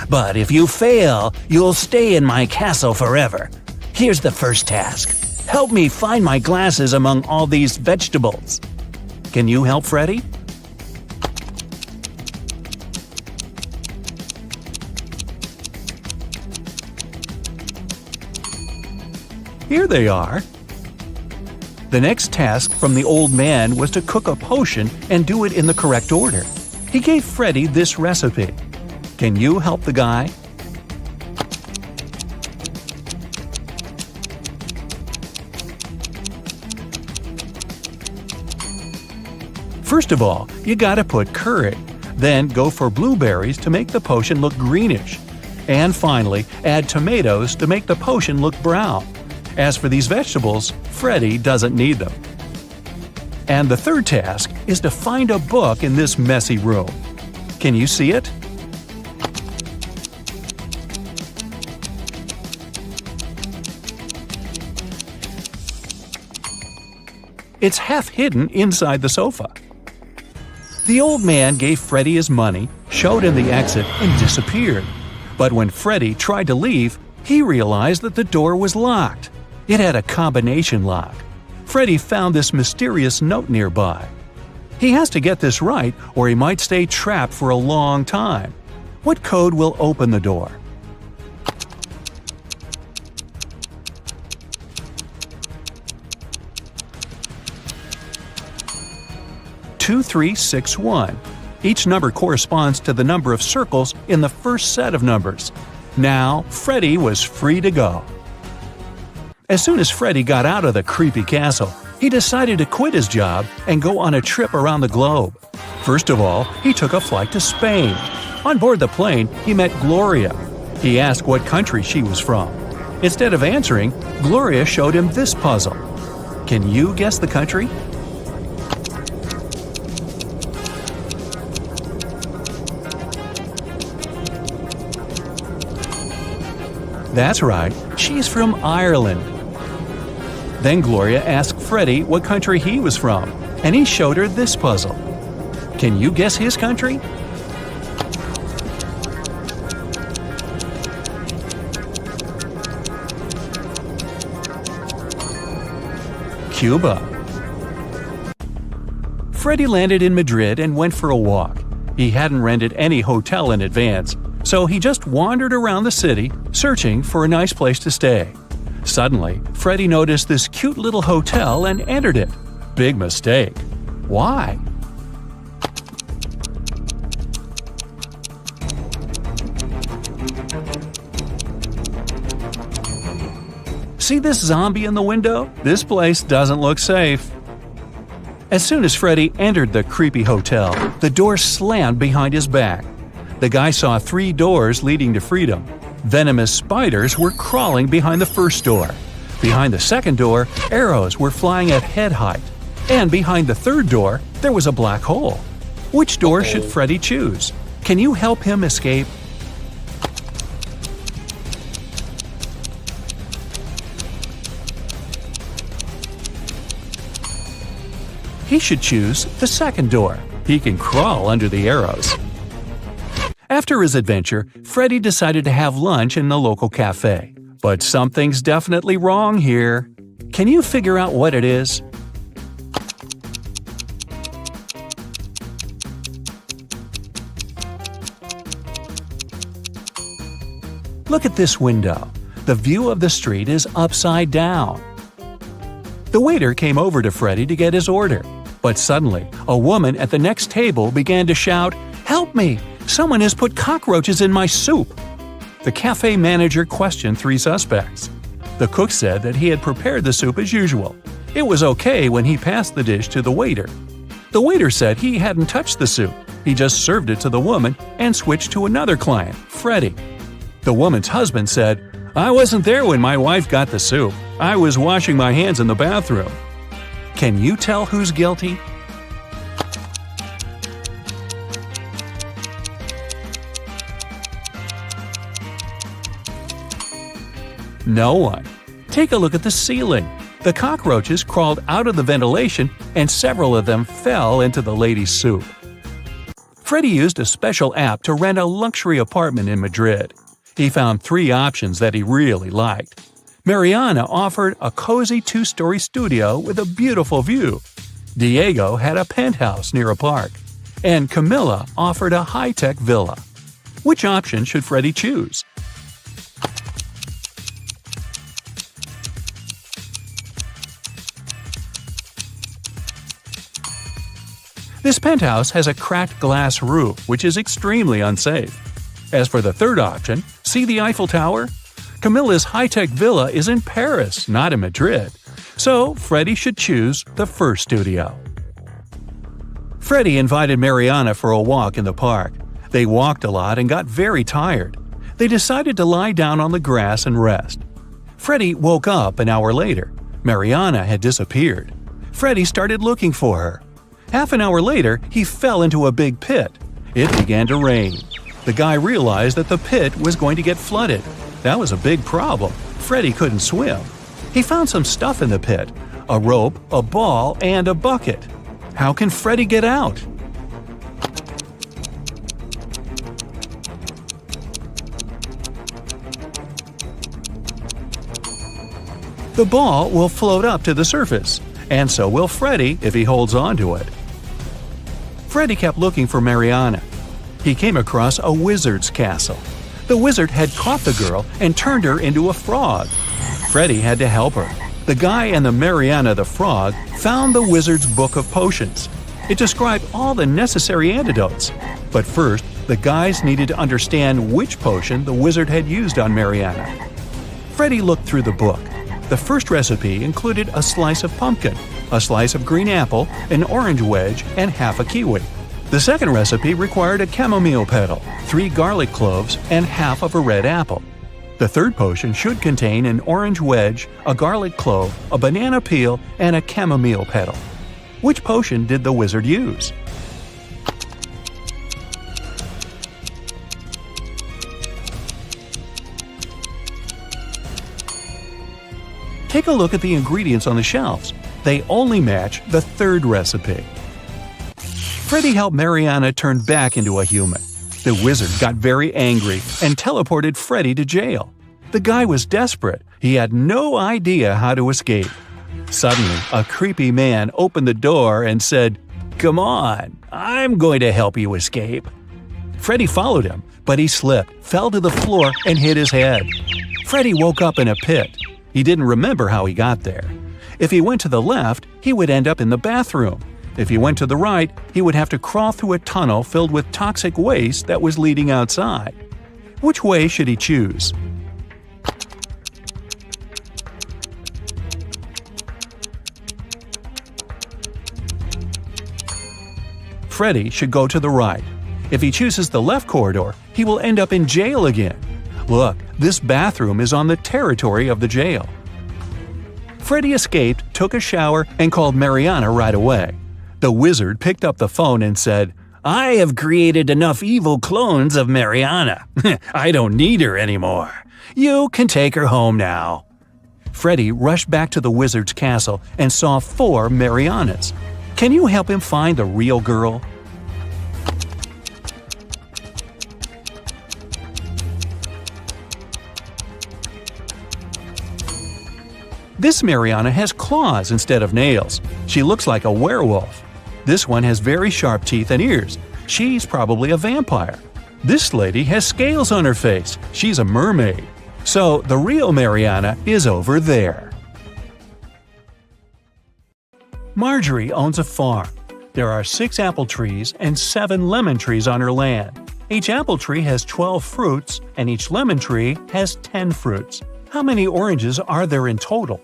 But if you fail, you'll stay in my castle forever. Here's the first task. Help me find my glasses among all these vegetables." Can you help Freddy? Here they are. The next task from the old man was to cook a potion and do it in the correct order. He gave Freddy this recipe. Can you help the guy? First of all, you gotta put curry. Then go for blueberries to make the potion look greenish. And finally, add tomatoes to make the potion look brown. As for these vegetables, Freddy doesn't need them. And the third task is to find a book in this messy room. Can you see it? It's half hidden inside the sofa. The old man gave Freddy his money, showed him the exit, and disappeared. But when Freddy tried to leave, he realized that the door was locked. It had a combination lock. Freddy found this mysterious note nearby. He has to get this right or he might stay trapped for a long time. What code will open the door? "2361. Each number corresponds to the number of circles in the first set of numbers. Now, Freddy was free to go. As soon as Freddy got out of the creepy castle, he decided to quit his job and go on a trip around the globe. First of all, he took a flight to Spain. On board the plane, he met Gloria. He asked what country she was from. Instead of answering, Gloria showed him this puzzle. Can you guess the country? That's right, she's from Ireland. Then Gloria asked Freddy what country he was from, and he showed her this puzzle. Can you guess his country? Cuba. Freddy landed in Madrid and went for a walk. He hadn't rented any hotel in advance, so he just wandered around the city, searching for a nice place to stay. Suddenly, Freddy noticed this cute little hotel and entered it. Big mistake. Why? See this zombie in the window? This place doesn't look safe. As soon as Freddy entered the creepy hotel, the door slammed behind his back. The guy saw 3 doors leading to freedom. Venomous spiders were crawling behind the first door. Behind the second door, arrows were flying at head height. And behind the third door, there was a black hole. Which door should Freddy choose? Can you help him escape? He should choose the second door. He can crawl under the arrows. After his adventure, Freddy decided to have lunch in the local cafe. But something's definitely wrong here. Can you figure out what it is? Look at this window. The view of the street is upside down. The waiter came over to Freddy to get his order. But suddenly, a woman at the next table began to shout, "Help me! Someone has put cockroaches in my soup!" The cafe manager questioned 3 suspects. The cook said that he had prepared the soup as usual. It was okay when he passed the dish to the waiter. The waiter said he hadn't touched the soup. He just served it to the woman and switched to another client, Freddy. The woman's husband said, "I wasn't there when my wife got the soup. I was washing my hands in the bathroom." Can you tell who's guilty? No one. Take a look at the ceiling. The cockroaches crawled out of the ventilation and several of them fell into the lady's soup. Freddy used a special app to rent a luxury apartment in Madrid. He found 3 options that he really liked. Mariana offered a cozy 2-story studio with a beautiful view. Diego had a penthouse near a park. And Camilla offered a high-tech villa. Which option should Freddy choose? This penthouse has a cracked glass roof, which is extremely unsafe. As for the third option, see the Eiffel Tower? Camilla's high-tech villa is in Paris, not in Madrid. So, Freddy should choose the first studio. Freddie invited Mariana for a walk in the park. They walked a lot and got very tired. They decided to lie down on the grass and rest. Freddie woke up an hour later. Mariana had disappeared. Freddie started looking for her. Half an hour later, he fell into a big pit. It began to rain. The guy realized that the pit was going to get flooded. That was a big problem. Freddie couldn't swim. He found some stuff in the pit: a rope, a ball, and a bucket. How can Freddie get out? The ball will float up to the surface, and so will Freddie if he holds on to it. Freddie kept looking for Mariana. He came across a wizard's castle. The wizard had caught the girl and turned her into a frog. Freddie had to help her. The guy and the Mariana the frog found the wizard's book of potions. It described all the necessary antidotes. But first, the guys needed to understand which potion the wizard had used on Mariana. Freddie looked through the book. The first recipe included a slice of pumpkin, a slice of green apple, an orange wedge, and half a kiwi. The second recipe required a chamomile petal, 3 garlic cloves, and half of a red apple. The third potion should contain an orange wedge, a garlic clove, a banana peel, and a chamomile petal. Which potion did the wizard use? Take a look at the ingredients on the shelves. They only match the third recipe. Freddie helped Mariana turn back into a human. The wizard got very angry and teleported Freddie to jail. The guy was desperate. He had no idea how to escape. Suddenly, a creepy man opened the door and said, "Come on, I'm going to help you escape." Freddie followed him, but he slipped, fell to the floor, and hit his head. Freddie woke up in a pit. He didn't remember how he got there. If he went to the left, he would end up in the bathroom. If he went to the right, he would have to crawl through a tunnel filled with toxic waste that was leading outside. Which way should he choose? Freddie should go to the right. If he chooses the left corridor, he will end up in jail again. Look, this bathroom is on the territory of the jail. Freddie escaped, took a shower, and called Mariana right away. The wizard picked up the phone and said, "I have created enough evil clones of Mariana. I don't need her anymore. You can take her home now." Freddie rushed back to the wizard's castle and saw 4 Marianas. Can you help him find the real girl? This Mariana has claws instead of nails. She looks like a werewolf. This one has very sharp teeth and ears. She's probably a vampire. This lady has scales on her face. She's a mermaid. So the real Mariana is over there. Marjorie owns a farm. There are 6 apple trees and 7 lemon trees on her land. Each apple tree has 12 fruits, and each lemon tree has 10 fruits. How many oranges are there in total?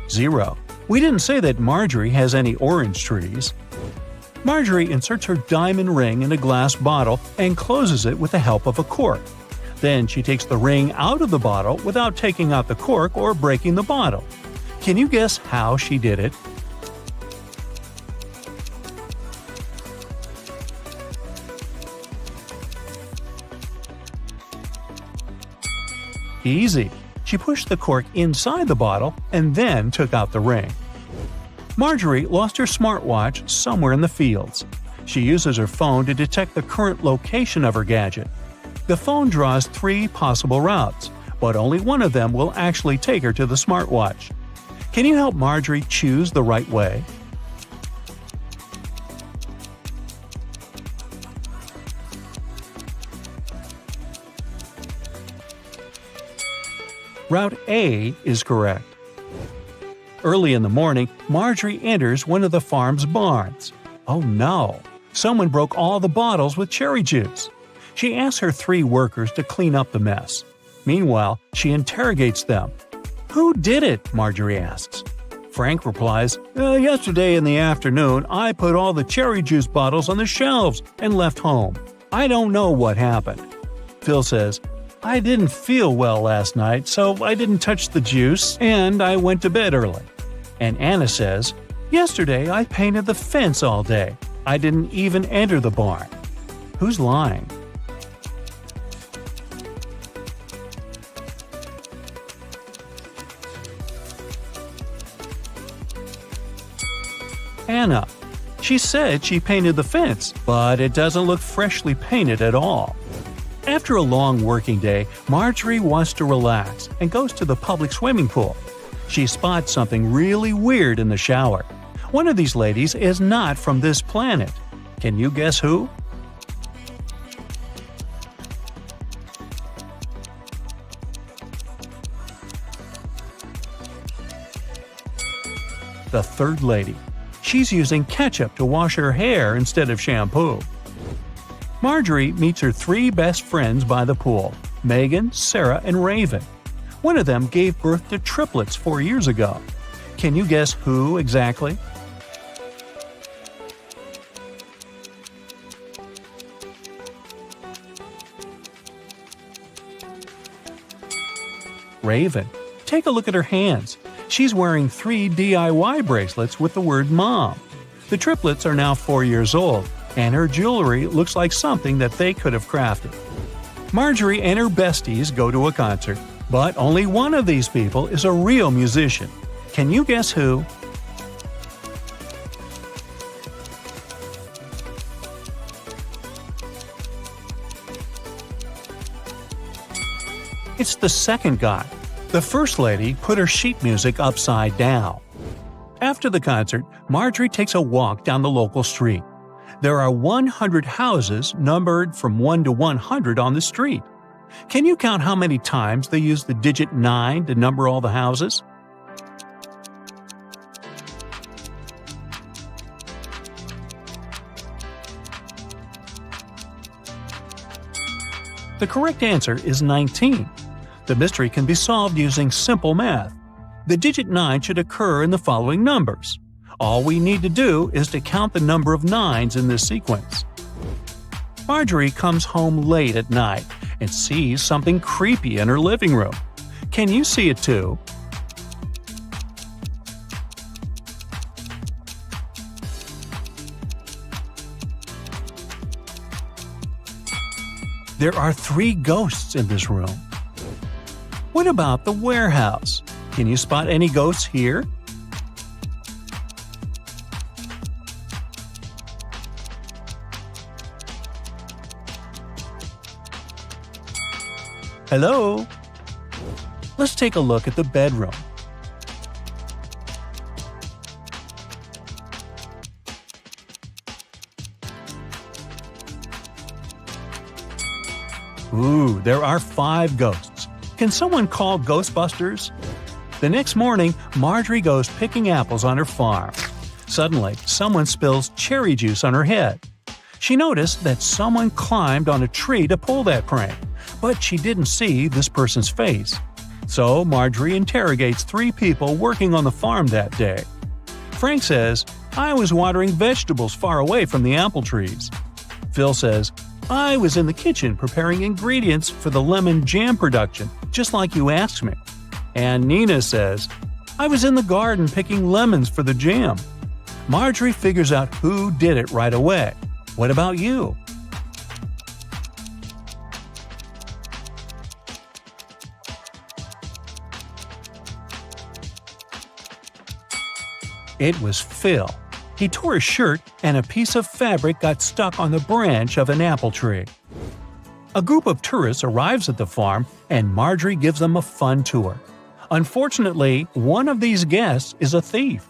Zero. We didn't say that Marjorie has any orange trees. Marjorie inserts her diamond ring in a glass bottle and closes it with the help of a cork. Then she takes the ring out of the bottle without taking out the cork or breaking the bottle. Can you guess how she did it? Easy. She pushed the cork inside the bottle and then took out the ring. Marjorie lost her smartwatch somewhere in the fields. She uses her phone to detect the current location of her gadget. The phone draws 3 possible routes, but only one of them will actually take her to the smartwatch. Can you help Marjorie choose the right way? Route A is correct. Early in the morning, Marjorie enters one of the farm's barns. Oh no! Someone broke all the bottles with cherry juice. She asks her 3 workers to clean up the mess. Meanwhile, she interrogates them. "Who did it?" Marjorie asks. Frank replies, "Yesterday in the afternoon, I put all the cherry juice bottles on the shelves and left home. I don't know what happened." Phil says, "I didn't feel well last night, so I didn't touch the juice, and I went to bed early." And Anna says, "Yesterday I painted the fence all day. I didn't even enter the barn." Who's lying? Anna. She said she painted the fence, but it doesn't look freshly painted at all. After a long working day, Marjorie wants to relax and goes to the public swimming pool. She spots something really weird in the shower. One of these ladies is not from this planet. Can you guess who? The third lady. She's using ketchup to wash her hair instead of shampoo. Marjorie meets her three best friends by the pool, Megan, Sarah, and Raven. One of them gave birth to triplets 4 years ago. Can you guess who exactly? Raven. Take a look at her hands. She's wearing 3 DIY bracelets with the word Mom. The triplets are now 4 years old, and her jewelry looks like something that they could have crafted. Marjorie and her besties go to a concert, but only one of these people is a real musician. Can you guess who? It's the second guy. The first lady put her sheet music upside down. After the concert, Marjorie takes a walk down the local street. There are 100 houses numbered from 1 to 100 on the street. Can you count how many times they use the digit 9 to number all the houses? The correct answer is 19. The mystery can be solved using simple math. The digit 9 should occur in the following numbers. All we need to do is to count the number of 9s in this sequence. Marjorie comes home late at night and sees something creepy in her living room. Can you see it too? There are 3 ghosts in this room. What about the warehouse? Can you spot any ghosts here? Hello? Let's take a look at the bedroom. Ooh, there are 5 ghosts. Can someone call Ghostbusters? The next morning, Marjorie goes picking apples on her farm. Suddenly, someone spills cherry juice on her head. She noticed that someone climbed on a tree to pull that prank, but she didn't see this person's face. So Marjorie interrogates 3 people working on the farm that day. Frank says, "I was watering vegetables far away from the apple trees." Phil says, "I was in the kitchen preparing ingredients for the lemon jam production, just like you asked me." And Nina says, "I was in the garden picking lemons for the jam." Marjorie figures out who did it right away. What about you? It was Phil. He tore his shirt and a piece of fabric got stuck on the branch of an apple tree. A group of tourists arrives at the farm and Marjorie gives them a fun tour. Unfortunately, one of these guests is a thief.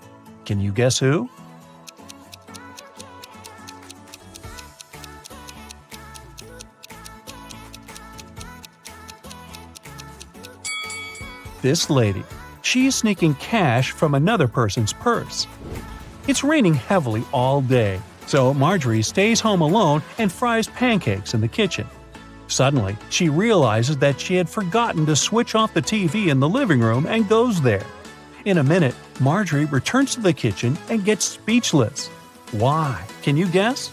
Can you guess who? This lady. She's sneaking cash from another person's purse. It's raining heavily all day, so Marjorie stays home alone and fries pancakes in the kitchen. Suddenly, she realizes that she had forgotten to switch off the TV in the living room and goes there. In a minute, Marjorie returns to the kitchen and gets speechless. Why? Can you guess?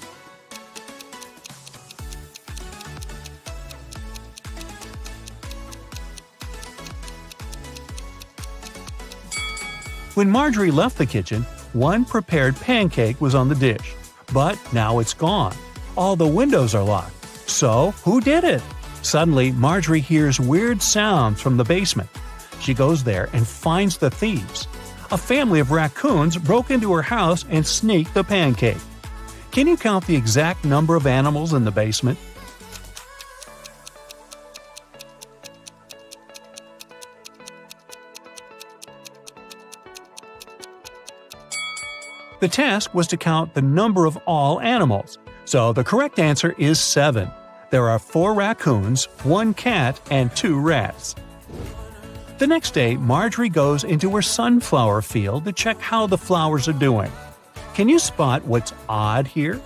When Marjorie left the kitchen, one prepared pancake was on the dish. But now it's gone. All the windows are locked. So, who did it? Suddenly, Marjorie hears weird sounds from the basement. She goes there and finds the thieves. A family of raccoons broke into her house and sneaked the pancake. Can you count the exact number of animals in the basement? The task was to count the number of all animals, so the correct answer is 7. There are 4 raccoons, 1 cat, and 2 rats. The next day, Marjorie goes into her sunflower field to check how the flowers are doing. Can you spot what's odd here?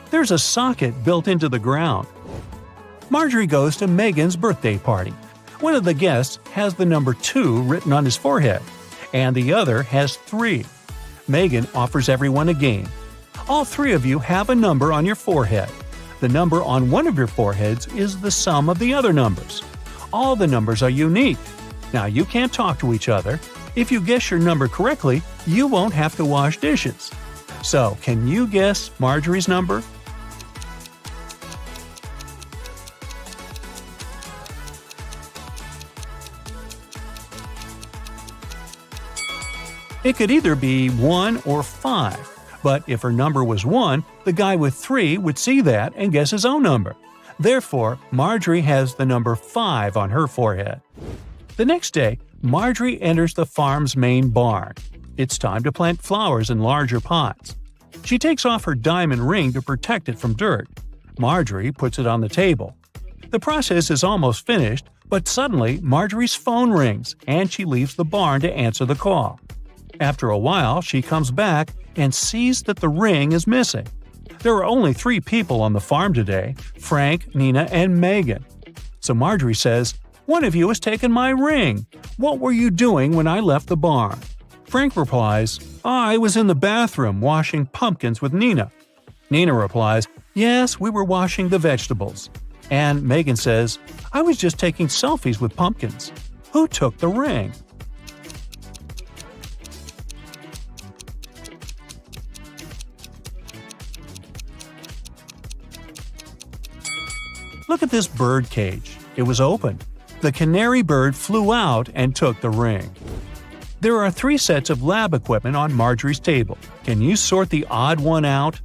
There's a socket built into the ground. Marjorie goes to Megan's birthday party. One of the guests has the number 2 written on his forehead, and the other has 3. Megan offers everyone a game. All 3 of you have a number on your forehead. The number on one of your foreheads is the sum of the other numbers. All the numbers are unique. Now, you can't talk to each other. If you guess your number correctly, you won't have to wash dishes. So, can you guess Marjorie's number? It could either be 1 or 5, but if her number was 1, the guy with 3 would see that and guess his own number. Therefore, Marjorie has the number 5 on her forehead. The next day, Marjorie enters the farm's main barn. It's time to plant flowers in larger pots. She takes off her diamond ring to protect it from dirt. Marjorie puts it on the table. The process is almost finished, but suddenly Marjorie's phone rings and she leaves the barn to answer the call. After a while, she comes back and sees that the ring is missing. There are only 3 people on the farm today: Frank, Nina, and Megan. So Marjorie says, "One of you has taken my ring. What were you doing when I left the barn?" Frank replies, "I was in the bathroom washing pumpkins with Nina." Nina replies, "Yes, we were washing the vegetables." And Megan says, "I was just taking selfies with pumpkins. Who took the ring?" Look at this bird cage. It was opened. The canary bird flew out and took the ring. There are 3 sets of lab equipment on Marjorie's table. Can you sort the odd one out?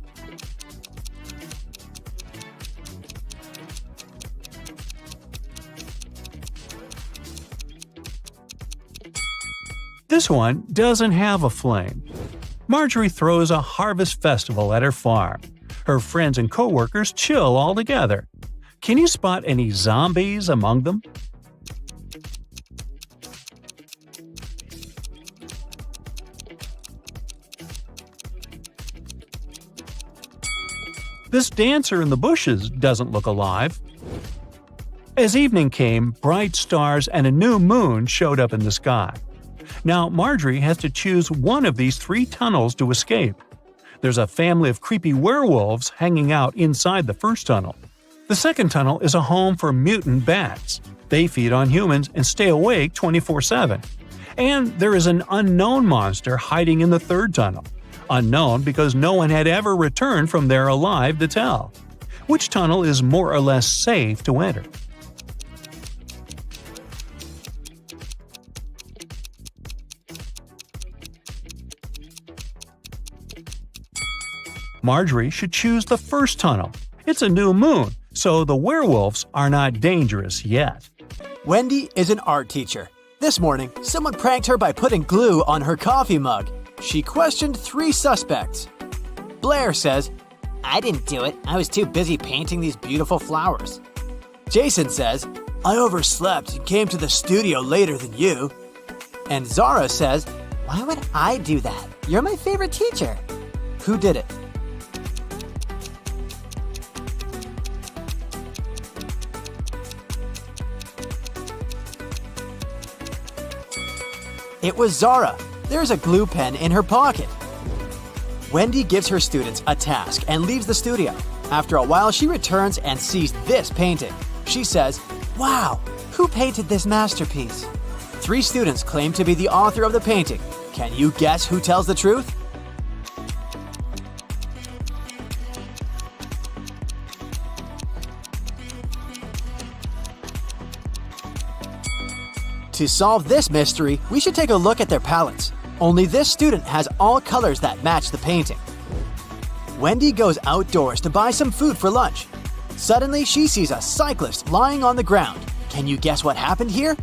This one doesn't have a flame. Marjorie throws a harvest festival at her farm. Her friends and coworkers chill all together. Can you spot any zombies among them? This dancer in the bushes doesn't look alive. As evening came, bright stars and a new moon showed up in the sky. Now Marjorie has to choose one of these 3 tunnels to escape. There's a family of creepy werewolves hanging out inside the first tunnel. The second tunnel is a home for mutant bats. They feed on humans and stay awake 24/7. And there is an unknown monster hiding in the third tunnel. Unknown because no one had ever returned from there alive to tell. Which tunnel is more or less safe to enter? Marjorie should choose the first tunnel. It's a new moon, so the werewolves are not dangerous yet. Wendy is an art teacher. This morning, someone pranked her by putting glue on her coffee mug. She questioned 3 suspects. Blair says, I didn't do it. I was too busy painting these beautiful flowers. Jason says, I overslept and came to the studio later than you. And Zara says, Why would I do that? You're my favorite teacher. who did it? It was Zara. There's a glue pen in her pocket. Wendy gives her students a task and leaves the studio. After a while, she returns and sees this painting. She says, Wow, who painted this masterpiece? 3 students claim to be the author of the painting. Can you guess who tells the truth? To solve this mystery, we should take a look at their palettes. Only this student has all colors that match the painting. Wendy goes outdoors to buy some food for lunch. Suddenly, she sees a cyclist lying on the ground. Can you guess what happened here?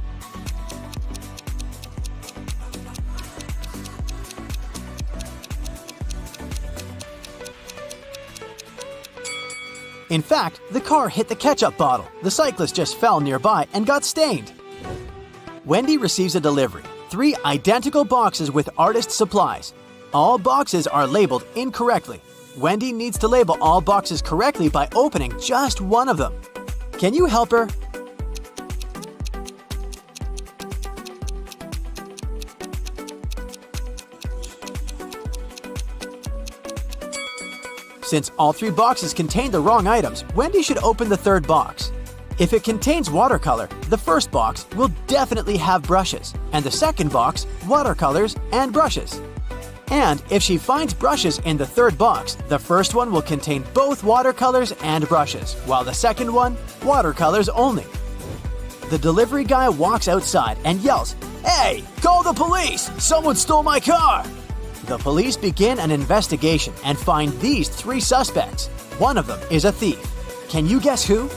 In fact, the car hit the ketchup bottle. The cyclist just fell nearby and got stained. Wendy receives a delivery. 3 identical boxes with artist supplies. All boxes are labeled incorrectly. Wendy needs to label all boxes correctly by opening just one of them. Can you help her? Since all 3 boxes contain the wrong items, Wendy should open the 3rd box. If it contains watercolor, the first box will definitely have brushes, and the second box, watercolors and brushes. And if she finds brushes in the 3rd box, the first one will contain both watercolors and brushes, while the second one, watercolors only. The delivery guy walks outside and yells, "Hey, call the police! Someone stole my car!" The police begin an investigation and find these 3 suspects. One of them is a thief. Can you guess who?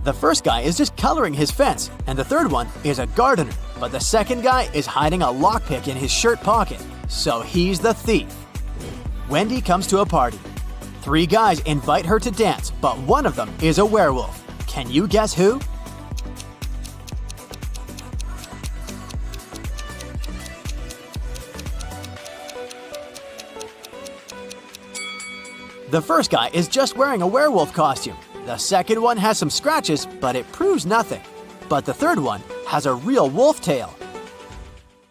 The first guy is just coloring his fence, and the third one is a gardener. But the second guy is hiding a lockpick in his shirt pocket, so he's the thief. Wendy comes to a party. 3 guys invite her to dance, but one of them is a werewolf. Can you guess who? The first guy is just wearing a werewolf costume. The second one has some scratches, but it proves nothing. But the third one has a real wolf tail.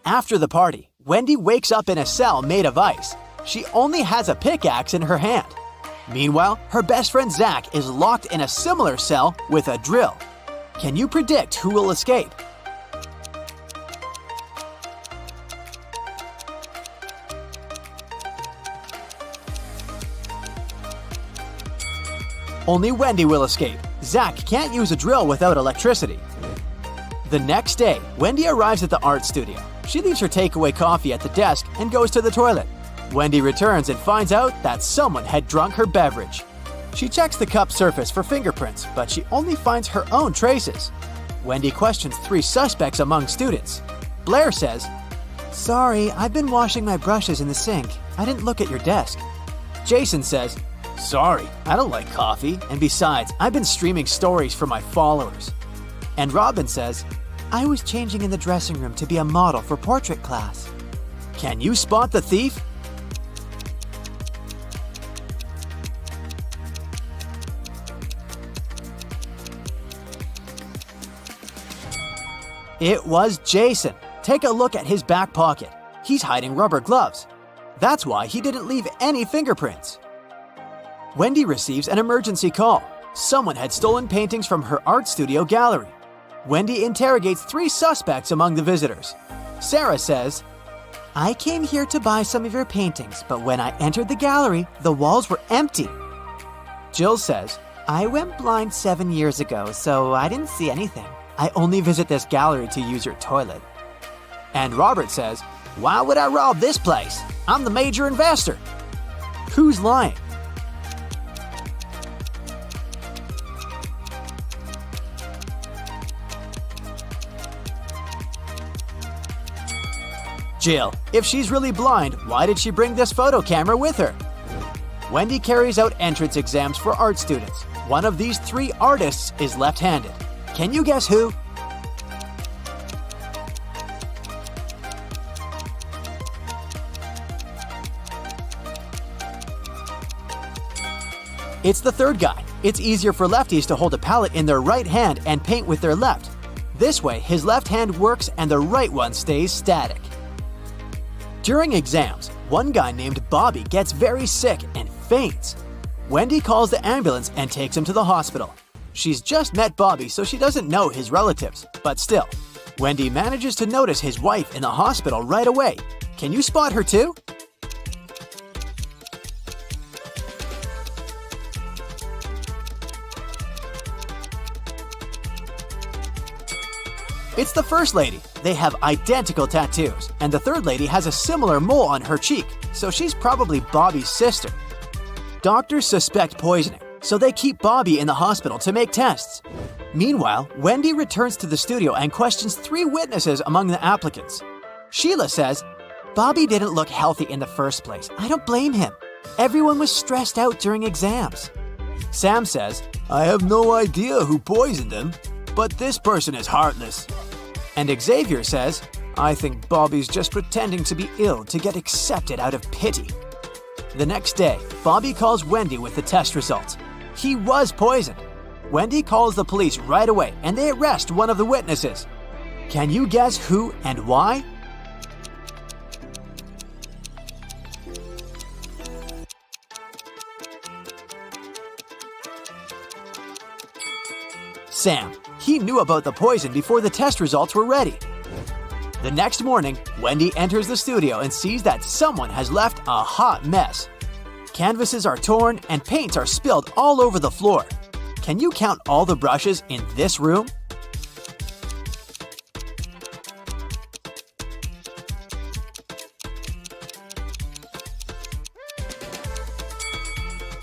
After the party, Wendy wakes up in a cell made of ice. She only has a pickaxe in her hand. Meanwhile, her best friend Zach is locked in a similar cell with a drill. Can you predict who will escape? Only Wendy will escape. Zach can't use a drill without electricity. The next day, Wendy arrives at the art studio. She leaves her takeaway coffee at the desk and goes to the toilet. Wendy returns and finds out that someone had drunk her beverage. She checks the cup surface for fingerprints, but she only finds her own traces. Wendy questions 3 suspects among students. Blair says, "Sorry, I've been washing my brushes in the sink. I didn't look at your desk." Jason says, "Sorry, I don't like coffee, and besides, I've been streaming stories for my followers." And Robin says, "I was changing in the dressing room to be a model for portrait class." Can you spot the thief? It was Jason. Take a look at his back pocket. He's hiding rubber gloves. That's why he didn't leave any fingerprints. Wendy receives an emergency call. Someone had stolen paintings from her art studio gallery. Wendy interrogates 3 suspects among the visitors. Sarah says, "I came here to buy some of your paintings, but when I entered the gallery, the walls were empty." Jill says, "I went blind 7 years ago, so I didn't see anything. I only visit this gallery to use your toilet." And Robert says, "Why would I rob this place? I'm the major investor." Who's lying? Jill. If she's really blind, why did she bring this photo camera with her? Wendy carries out entrance exams for art students. One of these 3 artists is left-handed. Can you guess who? It's the third guy. It's easier for lefties to hold a palette in their right hand and paint with their left. This way, his left hand works and the right one stays static. During exams, one guy named Bobby gets very sick and faints. Wendy calls the ambulance and takes him to the hospital. She's just met Bobby, so she doesn't know his relatives, but still, Wendy manages to notice his wife in the hospital right away. Can you spot her too? It's the first lady. They have identical tattoos, and the third lady has a similar mole on her cheek, so she's probably Bobby's sister. Doctors suspect poisoning, so they keep Bobby in the hospital to make tests. Meanwhile, Wendy returns to the studio and questions 3 witnesses among the applicants. Sheila says, "Bobby didn't look healthy in the first place. I don't blame him. Everyone was stressed out during exams." Sam says, "I have no idea who poisoned him, but this person is heartless." And Xavier says, "I think Bobby's just pretending to be ill to get accepted out of pity." The next day, Bobby calls Wendy with the test results. He was poisoned. Wendy calls the police right away and they arrest one of the witnesses. Can you guess who and why? Sam. He knew about the poison before the test results were ready. The next morning, Wendy enters the studio and sees that someone has left a hot mess. Canvases are torn and paints are spilled all over the floor. Can you count all the brushes in this room?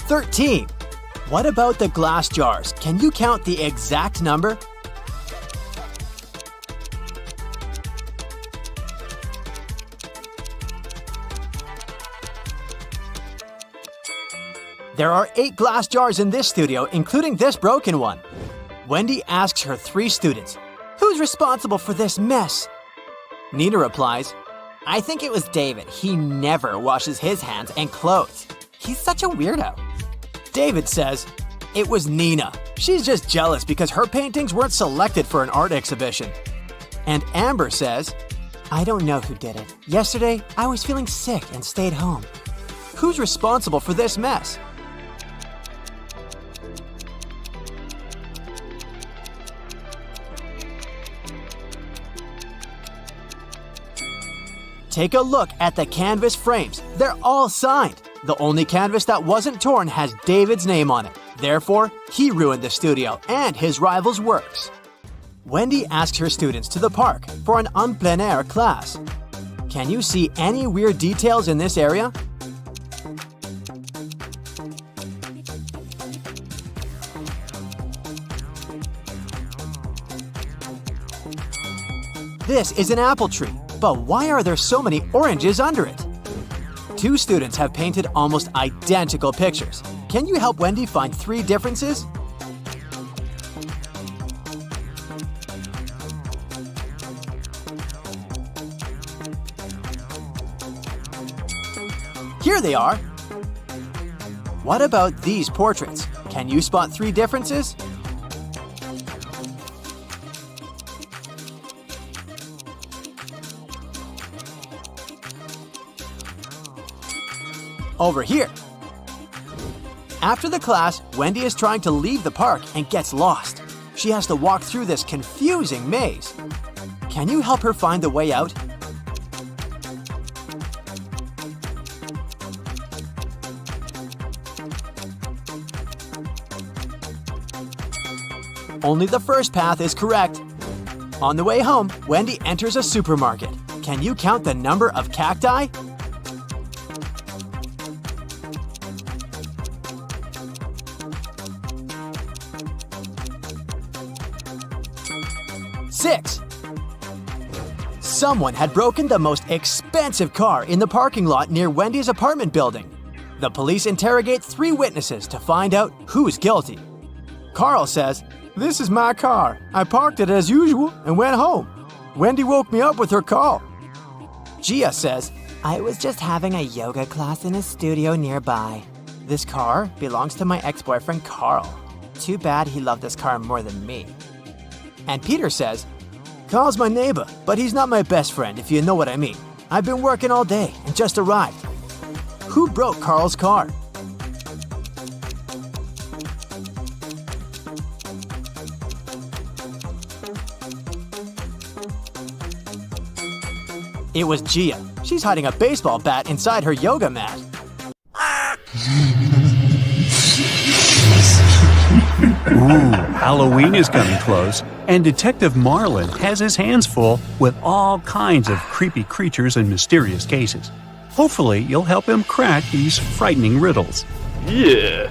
"13. What about the glass jars? Can you count the exact number? There are 8 glass jars in this studio, including this broken one. Wendy asks her 3 students, "Who's responsible for this mess?" Nina replies, "I think it was David. He never washes his hands and clothes. He's such a weirdo." David says, "It was Nina. She's just jealous because her paintings weren't selected for an art exhibition." And Amber says, "I don't know who did it. Yesterday, I was feeling sick and stayed home." Who's responsible for this mess? Take a look at the canvas frames. They're all signed. The only canvas that wasn't torn has David's name on it. Therefore, he ruined the studio and his rival's works. Wendy asks her students to the park for an en plein air class. Can you see any weird details in this area? This is an apple tree, but why are there so many oranges under it? 2 students have painted almost identical pictures. Can you help Wendy find 3 differences? Here they are. What about these portraits? Can you spot 3 differences? Over here. After the class, Wendy is trying to leave the park and gets lost. She has to walk through this confusing maze. Can you help her find the way out? Only the first path is correct. On the way home, Wendy enters a supermarket. Can you count the number of cacti? Six. Someone had broken the most expensive car in the parking lot near Wendy's apartment building. The police interrogate 3 witnesses to find out who's guilty. Carl says, "This is my car. I parked it as usual and went home. Wendy woke me up with her call." Gia says, "I was just having a yoga class in a studio nearby. This car belongs to my ex-boyfriend Carl. Too bad he loved this car more than me." And Peter says, "Carl's my neighbor, but he's not my best friend, if you know what I mean. I've been working all day and just arrived." Who broke Carl's car? It was Gia. She's hiding a baseball bat inside her yoga mat. Halloween is coming close, and Detective Marlin has his hands full with all kinds of creepy creatures and mysterious cases. Hopefully, you'll help him crack these frightening riddles. Yeah.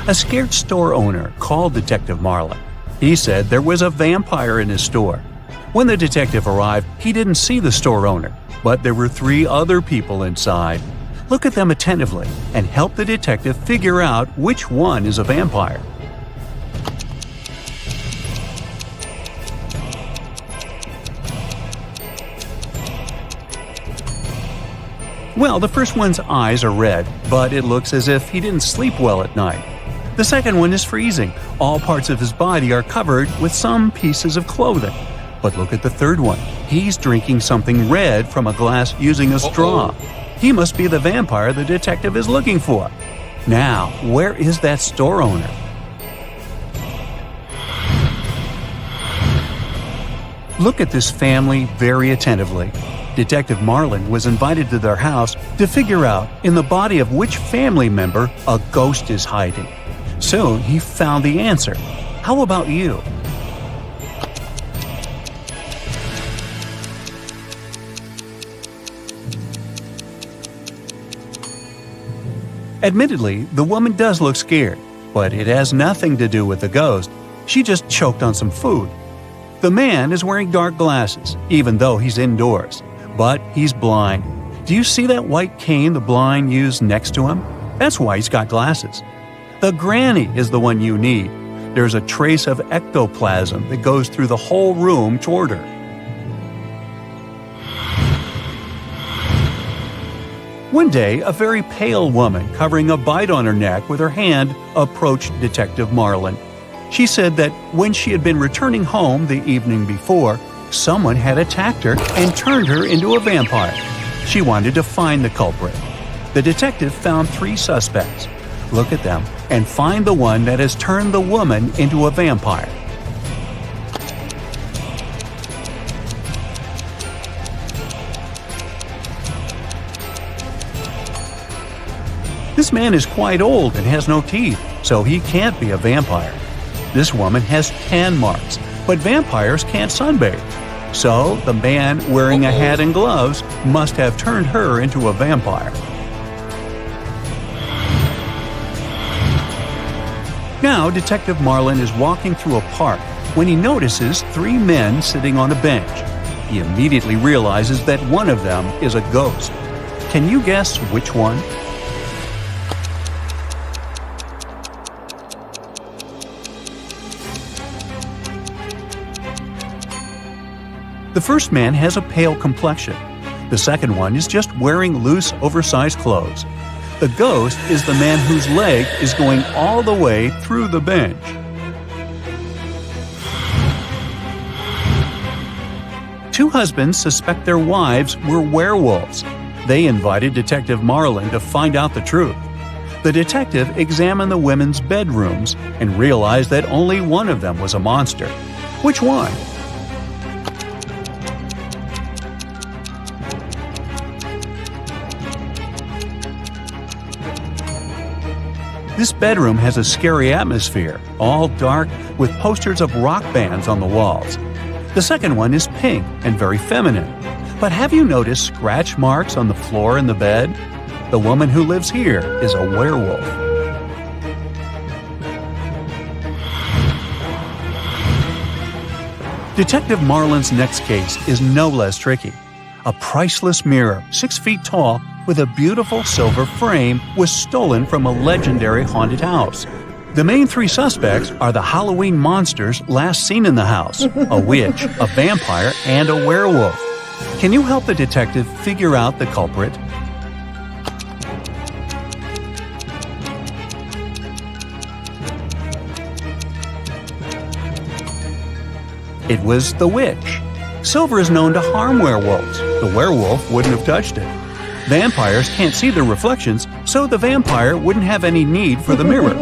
A scared store owner called Detective Marlin. He said there was a vampire in his store. When the detective arrived, he didn't see the store owner, but there were 3 other people inside. Look at them attentively and help the detective figure out which one is a vampire. Well, the first one's eyes are red, but it looks as if he didn't sleep well at night. The second one is freezing. All parts of his body are covered with some pieces of clothing. But look at the third one. He's drinking something red from a glass using a straw. He must be the vampire the detective is looking for. Now, where is that store owner? Look at this family very attentively. Detective Marlin was invited to their house to figure out in the body of which family member a ghost is hiding. Soon he found the answer. How about you? Admittedly, the woman does look scared, but it has nothing to do with the ghost. She just choked on some food. The man is wearing dark glasses, even though he's indoors. But he's blind. Do you see that white cane the blind use next to him? That's why he's got glasses. The granny is the one you need. There's a trace of ectoplasm that goes through the whole room toward her. One day, a very pale woman covering a bite on her neck with her hand approached Detective Marlin. She said that when she had been returning home the evening before, someone had attacked her and turned her into a vampire. She wanted to find the culprit. The detective found 3 suspects. Look at them and find the one that has turned the woman into a vampire. This man is quite old and has no teeth, so he can't be a vampire. This woman has tan marks, but vampires can't sunbathe. So the man wearing a hat and gloves must have turned her into a vampire. Now, Detective Marlin is walking through a park when he notices 3 men sitting on a bench. He immediately realizes that one of them is a ghost. Can you guess which one? The first man has a pale complexion. The second one is just wearing loose, oversized clothes. The ghost is the man whose leg is going all the way through the bench. Two husbands suspect their wives were werewolves. They invited Detective Marlin to find out the truth. The detective examined the women's bedrooms and realized that only one of them was a monster. Which one? This bedroom has a scary atmosphere, all dark with posters of rock bands on the walls. The second one is pink and very feminine. But have you noticed scratch marks on the floor in the bed? The woman who lives here is a werewolf. Detective Marlin's next case is no less tricky. A priceless mirror, 6 feet tall, with a beautiful silver frame, was stolen from a legendary haunted house. The main 3 suspects are the Halloween monsters last seen in the house: a witch, a vampire, and a werewolf. Can you help the detective figure out the culprit? It was the witch. Silver is known to harm werewolves. The werewolf wouldn't have touched it. Vampires can't see their reflections, so the vampire wouldn't have any need for the mirror.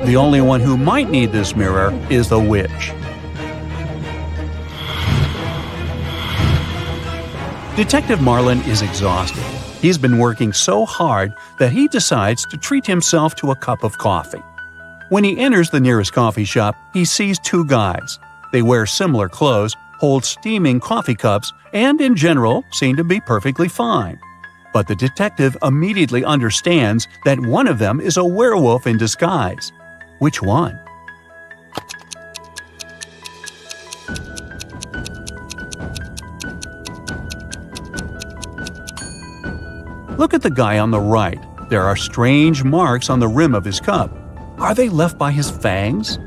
The only one who might need this mirror is the witch. Detective Marlin is exhausted. He's been working so hard that he decides to treat himself to a cup of coffee. When he enters the nearest coffee shop, he sees 2 guys. They wear similar clothes, hold steaming coffee cups, and in general seem to be perfectly fine. But the detective immediately understands that one of them is a werewolf in disguise. Which one? Look at the guy on the right. There are strange marks on the rim of his cup. Are they left by his fangs?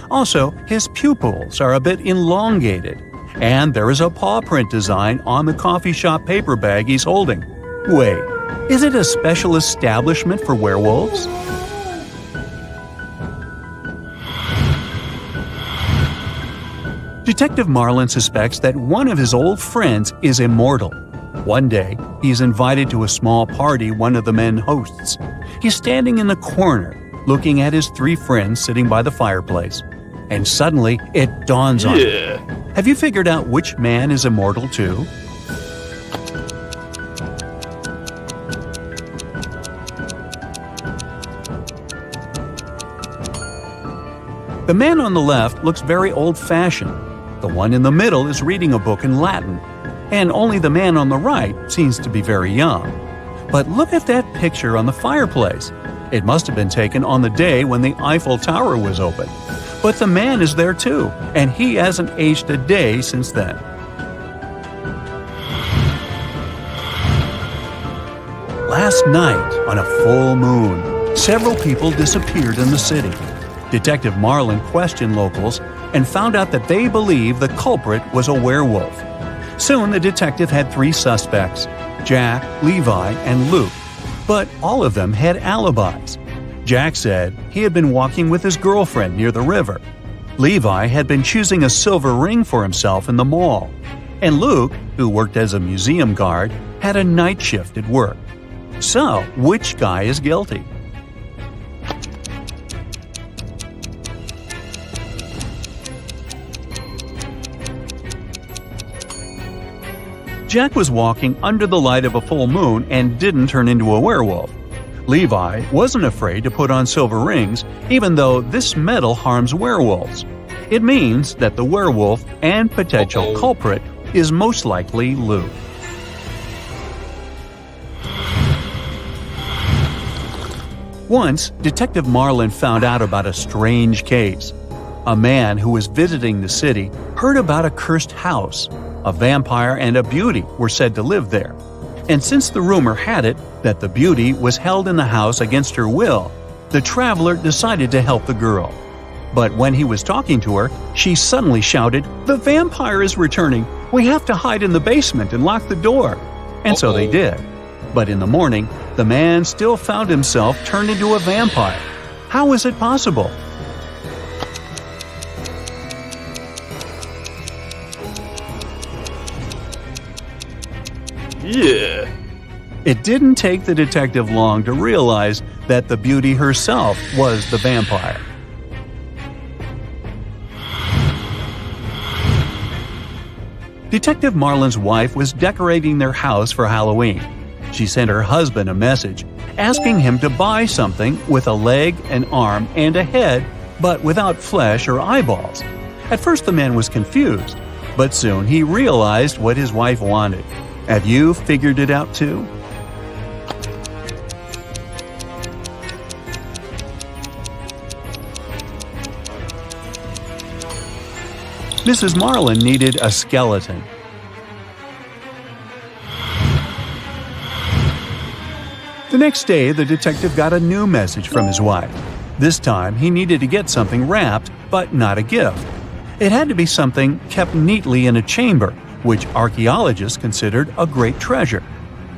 Also, his pupils are a bit elongated. And there is a paw print design on the coffee shop paper bag he's holding. Wait, is it a special establishment for werewolves? Detective Marlin suspects that one of his old friends is immortal. One day, he's invited to a small party one of the men hosts. He's standing in the corner, looking at his 3 friends sitting by the fireplace. And suddenly, it dawns on him. Have you figured out which man is immortal too? The man on the left looks very old-fashioned. The one in the middle is reading a book in Latin. And only the man on the right seems to be very young. But look at that picture on the fireplace. It must have been taken on the day when the Eiffel Tower was opened. But the man is there too, and he hasn't aged a day since then. Last night, on a full moon, several people disappeared in the city. Detective Marlin questioned locals and found out that they believe the culprit was a werewolf. Soon the detective had 3 suspects: Jack, Levi, and Luke. But all of them had alibis. Jack said he had been walking with his girlfriend near the river. Levi had been choosing a silver ring for himself in the mall. And Luke, who worked as a museum guard, had a night shift at work. So, which guy is guilty? Jack was walking under the light of a full moon and didn't turn into a werewolf. Levi wasn't afraid to put on silver rings, even though this metal harms werewolves. It means that the werewolf and potential culprit is most likely Luke. Once, Detective Marlin found out about a strange case. A man who was visiting the city heard about a cursed house. A vampire and a beauty were said to live there. And since the rumor had it that the beauty was held in the house against her will, the traveler decided to help the girl. But when he was talking to her, she suddenly shouted, "The vampire is returning! We have to hide in the basement and lock the door!" And so they did. But in the morning, the man still found himself turned into a vampire. How was it possible? Yeah. It didn't take the detective long to realize that the beauty herself was the vampire. Detective Marlin's wife was decorating their house for Halloween. She sent her husband a message asking him to buy something with a leg, an arm, and a head, but without flesh or eyeballs. At first the man was confused, but soon he realized what his wife wanted. Have you figured it out too? Mrs. Marlin needed a skeleton. The next day, the detective got a new message from his wife. This time, he needed to get something wrapped, but not a gift. It had to be something kept neatly in a chamber, which archaeologists considered a great treasure.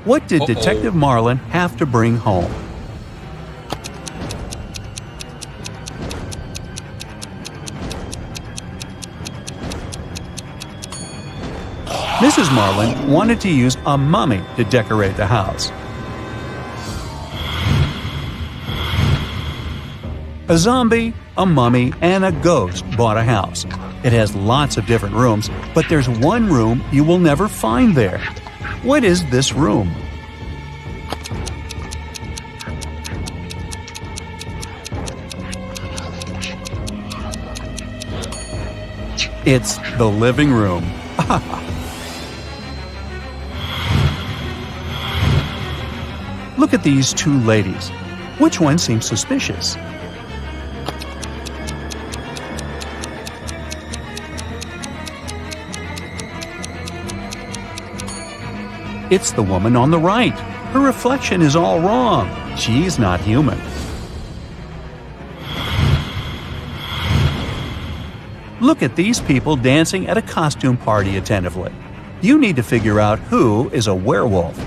What did Detective Marlin have to bring home? Mrs. Marlin wanted to use a mummy to decorate the house. A zombie, a mummy, and a ghost bought a house. It has lots of different rooms, but there's one room you will never find there. What is this room? It's the living room. Look at these two ladies. Which one seems suspicious? It's the woman on the right. Her reflection is all wrong. She's not human. Look at these people dancing at a costume party attentively. You need to figure out who is a werewolf.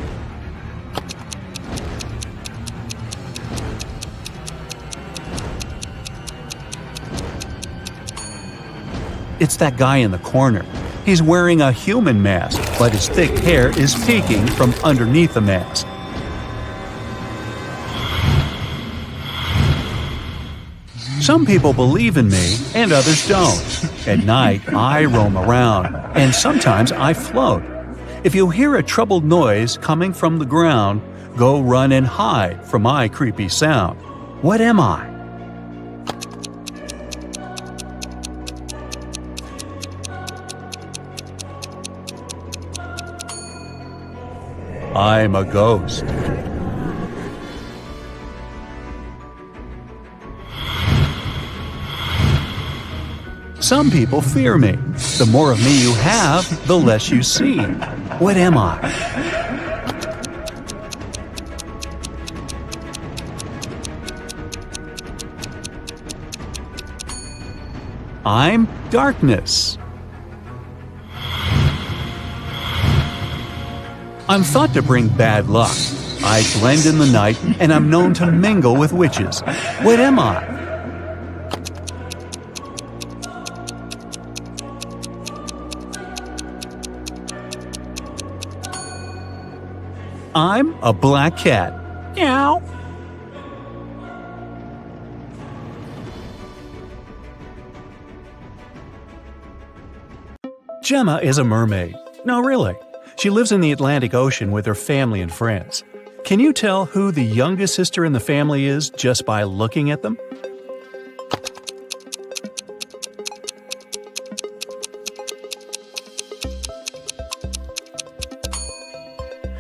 It's that guy in the corner. He's wearing a human mask, but his thick hair is peeking from underneath the mask. Some people believe in me and others don't. At night, I roam around, and sometimes I float. If you hear a troubled noise coming from the ground, go run and hide from my creepy sound. What am I? I'm a ghost. Some people fear me. The more of me you have, the less you see. What am I? I'm darkness. I'm thought to bring bad luck. I blend in the night, and I'm known to mingle with witches. What am I? I'm a black cat. Meow. Gemma is a mermaid. No, really. She lives in the Atlantic Ocean with her family and friends. Can you tell who the youngest sister in the family is just by looking at them?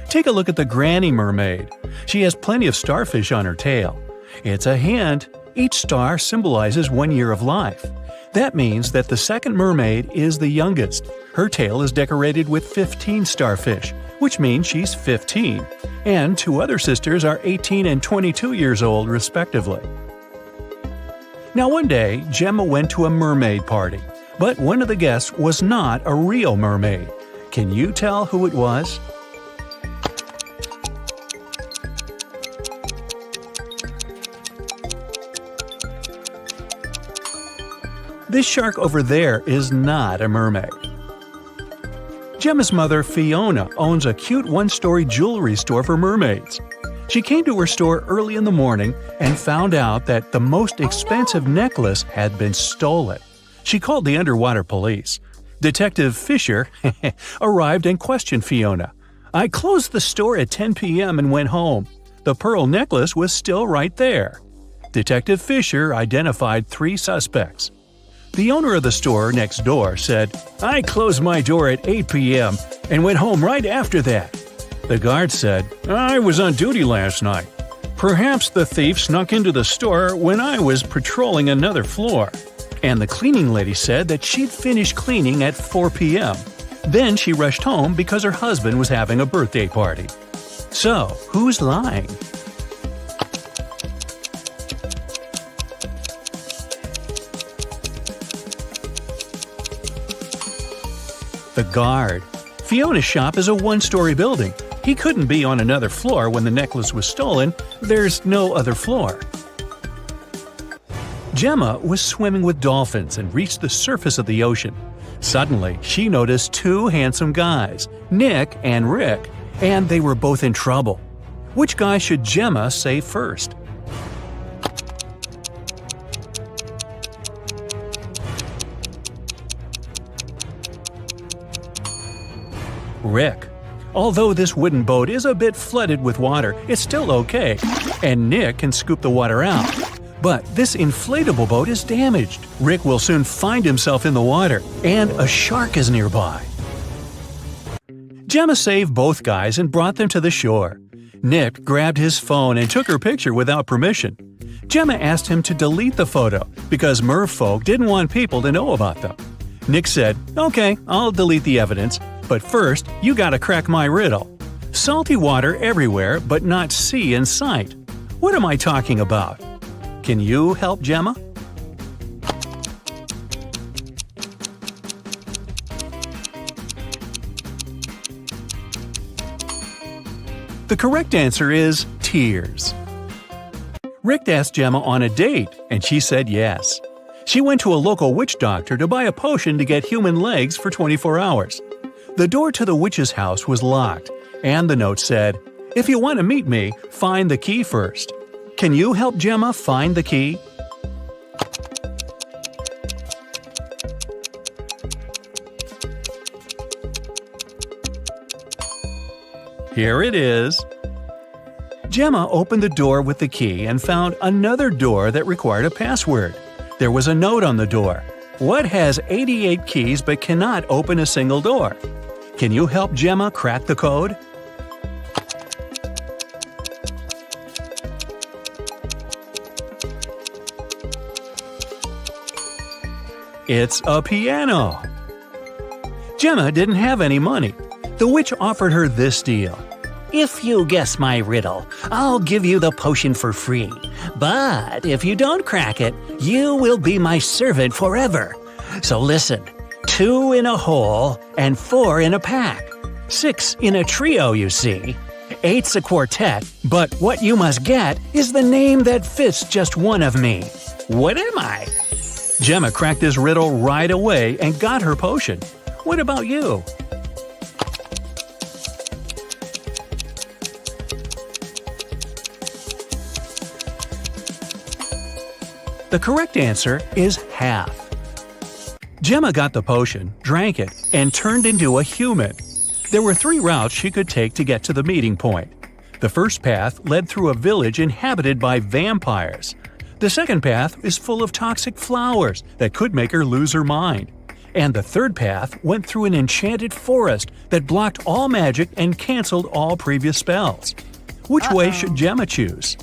Take a look at the granny mermaid. She has plenty of starfish on her tail. It's a hint. Each star symbolizes 1 year of life. That means that the second mermaid is the youngest. Her tail is decorated with 15 starfish, which means she's 15. And two other sisters are 18 and 22 years old, respectively. Now one day, Gemma went to a mermaid party, but one of the guests was not a real mermaid. Can you tell who it was? This shark over there is not a mermaid. Gemma's mother, Fiona, owns a cute one-story jewelry store for mermaids. She came to her store early in the morning and found out that the most expensive necklace had been stolen. She called the underwater police. Detective Fisher arrived and questioned Fiona. "I closed the store at 10 p.m. and went home. The pearl necklace was still right there." Detective Fisher identified 3 suspects. The owner of the store next door said, "I closed my door at 8 p.m. and went home right after that." The guard said, "I was on duty last night. Perhaps the thief snuck into the store when I was patrolling another floor." And the cleaning lady said that she'd finished cleaning at 4 p.m. Then she rushed home because her husband was having a birthday party. So, who's lying? The guard. Fiona's shop is a one-story building. He couldn't be on another floor when the necklace was stolen. There's no other floor. Gemma was swimming with dolphins and reached the surface of the ocean. Suddenly, she noticed two handsome guys, Nick and Rick, and they were both in trouble. Which guy should Gemma save first? Rick. Although this wooden boat is a bit flooded with water, it's still okay, and Nick can scoop the water out. But this inflatable boat is damaged. Rick will soon find himself in the water, and a shark is nearby. Gemma saved both guys and brought them to the shore. Nick grabbed his phone and took her picture without permission. Gemma asked him to delete the photo because merfolk didn't want people to know about them. Nick said, "Okay, I'll delete the evidence, but first, you gotta crack my riddle. Salty water everywhere, but not sea in sight. What am I talking about? Can you help Gemma?" The correct answer is tears. Rick asked Gemma on a date, and she said yes. She went to a local witch doctor to buy a potion to get human legs for 24 hours. The door to the witch's house was locked, and the note said, "If you want to meet me, find the key first." Can you help Gemma find the key? Here it is. Gemma opened the door with the key and found another door that required a password. There was a note on the door. What has 88 keys but cannot open a single door? Can you help Gemma crack the code? It's a piano. Gemma didn't have any money. The witch offered her this deal. If you guess my riddle, I'll give you the potion for free. But if you don't crack it, you will be my servant forever. So listen, 2 in a hole and 4 in a pack. 6 in a trio, you see. 8's a quartet, but what you must get is the name that fits just one of me. What am I? Gemma cracked this riddle right away and got her potion. What about you? The correct answer is half. Gemma got the potion, drank it, and turned into a human. There were 3 routes she could take to get to the meeting point. The first path led through a village inhabited by vampires. The second path is full of toxic flowers that could make her lose her mind. And the third path went through an enchanted forest that blocked all magic and canceled all previous spells. Which way should Gemma choose?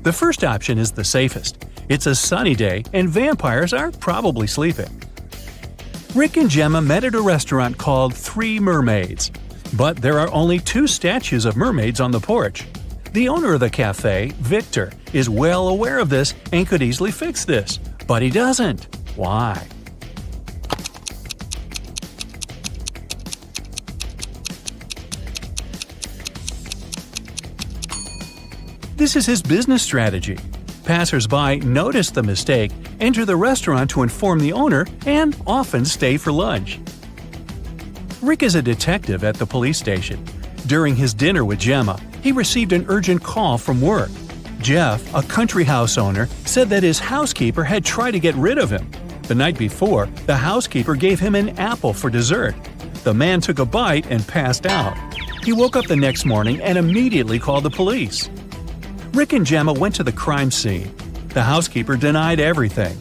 The first option is the safest. It's a sunny day and vampires are probably sleeping. Rick and Gemma met at a restaurant called 3 Mermaids. But there are only 2 statues of mermaids on the porch. The owner of the cafe, Victor, is well aware of this and could easily fix this. But he doesn't. Why? This is his business strategy. Passers-by notice the mistake, enter the restaurant to inform the owner, and often stay for lunch. Rick is a detective at the police station. During his dinner with Gemma, he received an urgent call from work. Jeff, a country house owner, said that his housekeeper had tried to get rid of him. The night before, the housekeeper gave him an apple for dessert. The man took a bite and passed out. He woke up the next morning and immediately called the police. Rick and Gemma went to the crime scene. The housekeeper denied everything.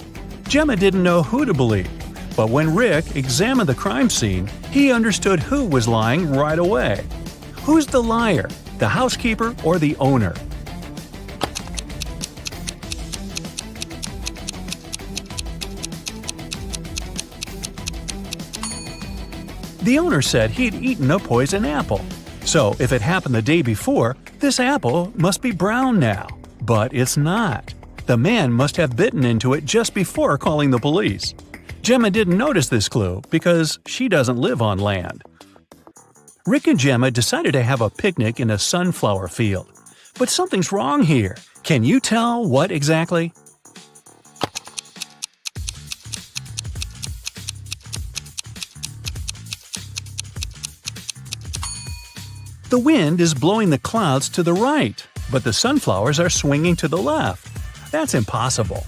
Gemma didn't know who to believe, but when Rick examined the crime scene, he understood who was lying right away. Who's the liar, the housekeeper or the owner? The owner said he'd eaten a poison apple. So if it happened the day before, this apple must be brown now. But it's not. The man must have bitten into it just before calling the police. Gemma didn't notice this clue because she doesn't live on land. Rick and Gemma decided to have a picnic in a sunflower field. But something's wrong here. Can you tell what exactly? The wind is blowing the clouds to the right, but the sunflowers are swinging to the left. That's impossible.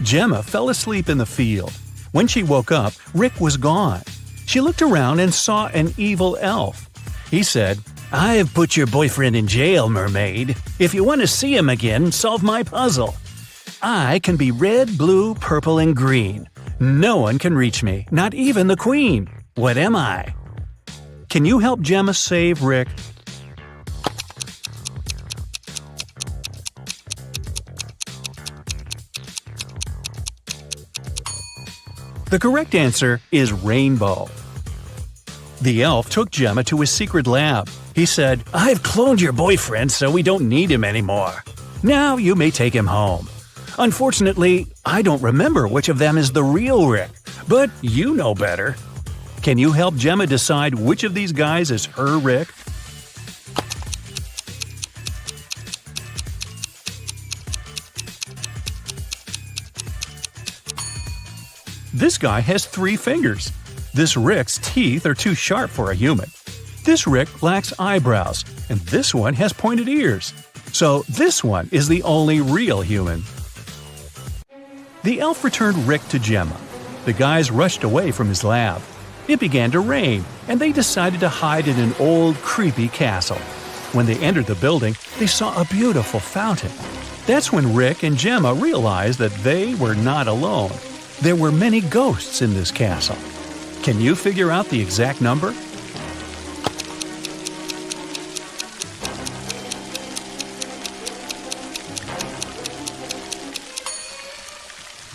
Gemma fell asleep in the field. When she woke up, Rick was gone. She looked around and saw an evil elf. He said, "I've put your boyfriend in jail, mermaid. If you want to see him again, solve my puzzle. I can be red, blue, purple, and green. No one can reach me, not even the queen. What am I?" Can you help Gemma save Rick? The correct answer is rainbow. The elf took Gemma to his secret lab. He said, "I've cloned your boyfriend so we don't need him anymore. Now you may take him home. Unfortunately, I don't remember which of them is the real Rick, but you know better. Can you help Gemma decide which of these guys is her Rick? This guy has 3 fingers. This Rick's teeth are too sharp for a human. This Rick lacks eyebrows, and this one has pointed ears. So this one is the only real human. The elf returned Rick to Gemma. The guys rushed away from his lab. It began to rain, and they decided to hide in an old, creepy castle. When they entered the building, they saw a beautiful fountain. That's when Rick and Gemma realized that they were not alone. There were many ghosts in this castle. Can you figure out the exact number?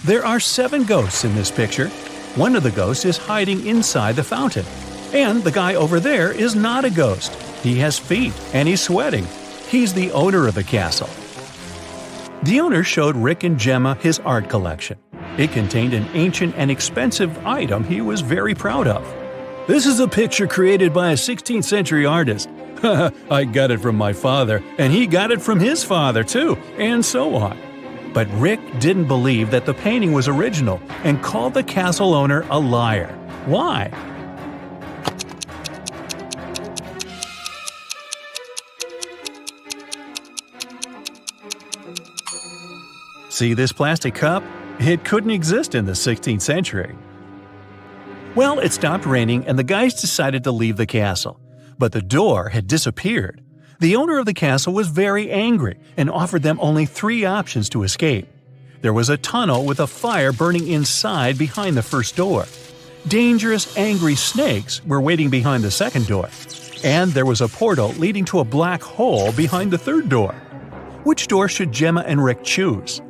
There are 7 ghosts in this picture. One of the ghosts is hiding inside the fountain. And the guy over there is not a ghost. He has feet and he's sweating. He's the owner of the castle. The owner showed Rick and Gemma his art collection. It contained an ancient and expensive item he was very proud of. "This is a picture created by a 16th century artist. I got it from my father, and he got it from his father too, and so on." But Rick didn't believe that the painting was original and called the castle owner a liar. Why? See this plastic cup? It couldn't exist in the 16th century. Well, it stopped raining and the guys decided to leave the castle. But the door had disappeared. The owner of the castle was very angry and offered them only 3 options to escape. There was a tunnel with a fire burning inside behind the first door. Dangerous, angry snakes were waiting behind the second door. And there was a portal leading to a black hole behind the third door. Which door should Gemma and Rick choose?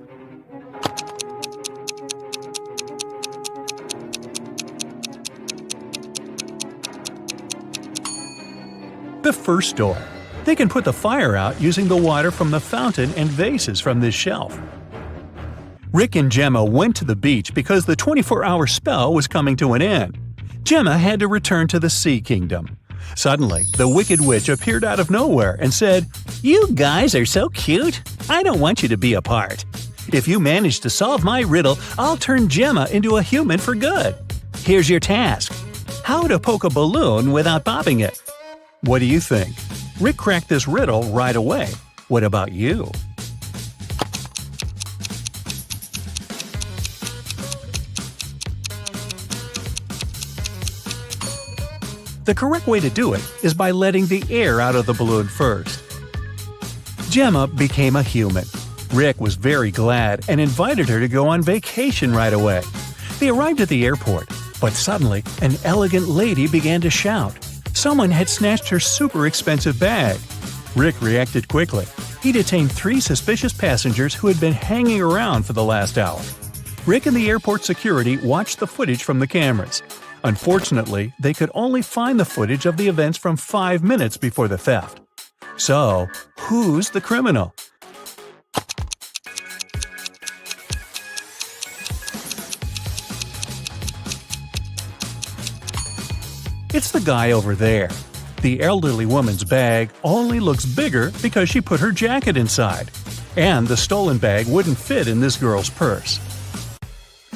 The first door. They can put the fire out using the water from the fountain and vases from this shelf. Rick and Gemma went to the beach because the 24-hour spell was coming to an end. Gemma had to return to the Sea Kingdom. Suddenly, the Wicked Witch appeared out of nowhere and said, "You guys are so cute. I don't want you to be apart. If you manage to solve my riddle, I'll turn Gemma into a human for good. Here's your task. How to poke a balloon without popping it." What do you think? Rick cracked this riddle right away. What about you? The correct way to do it is by letting the air out of the balloon first. Gemma became a human. Rick was very glad and invited her to go on vacation right away. They arrived at the airport, but suddenly an elegant lady began to shout. Someone had snatched her super expensive bag. Rick reacted quickly. He detained 3 suspicious passengers who had been hanging around for the last hour. Rick and the airport security watched the footage from the cameras. Unfortunately, they could only find the footage of the events from 5 minutes before the theft. So, who's the criminal? It's the guy over there. The elderly woman's bag only looks bigger because she put her jacket inside. And the stolen bag wouldn't fit in this girl's purse.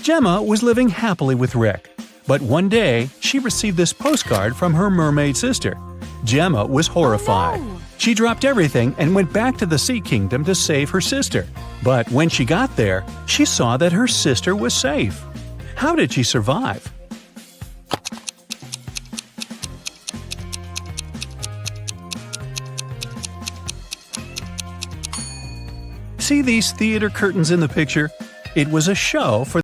Gemma was living happily with Rick. But one day, she received this postcard from her mermaid sister. Gemma was horrified. She dropped everything and went back to the Sea Kingdom to save her sister. But when she got there, she saw that her sister was safe. How did she survive? See these theater curtains in the picture? It was a show for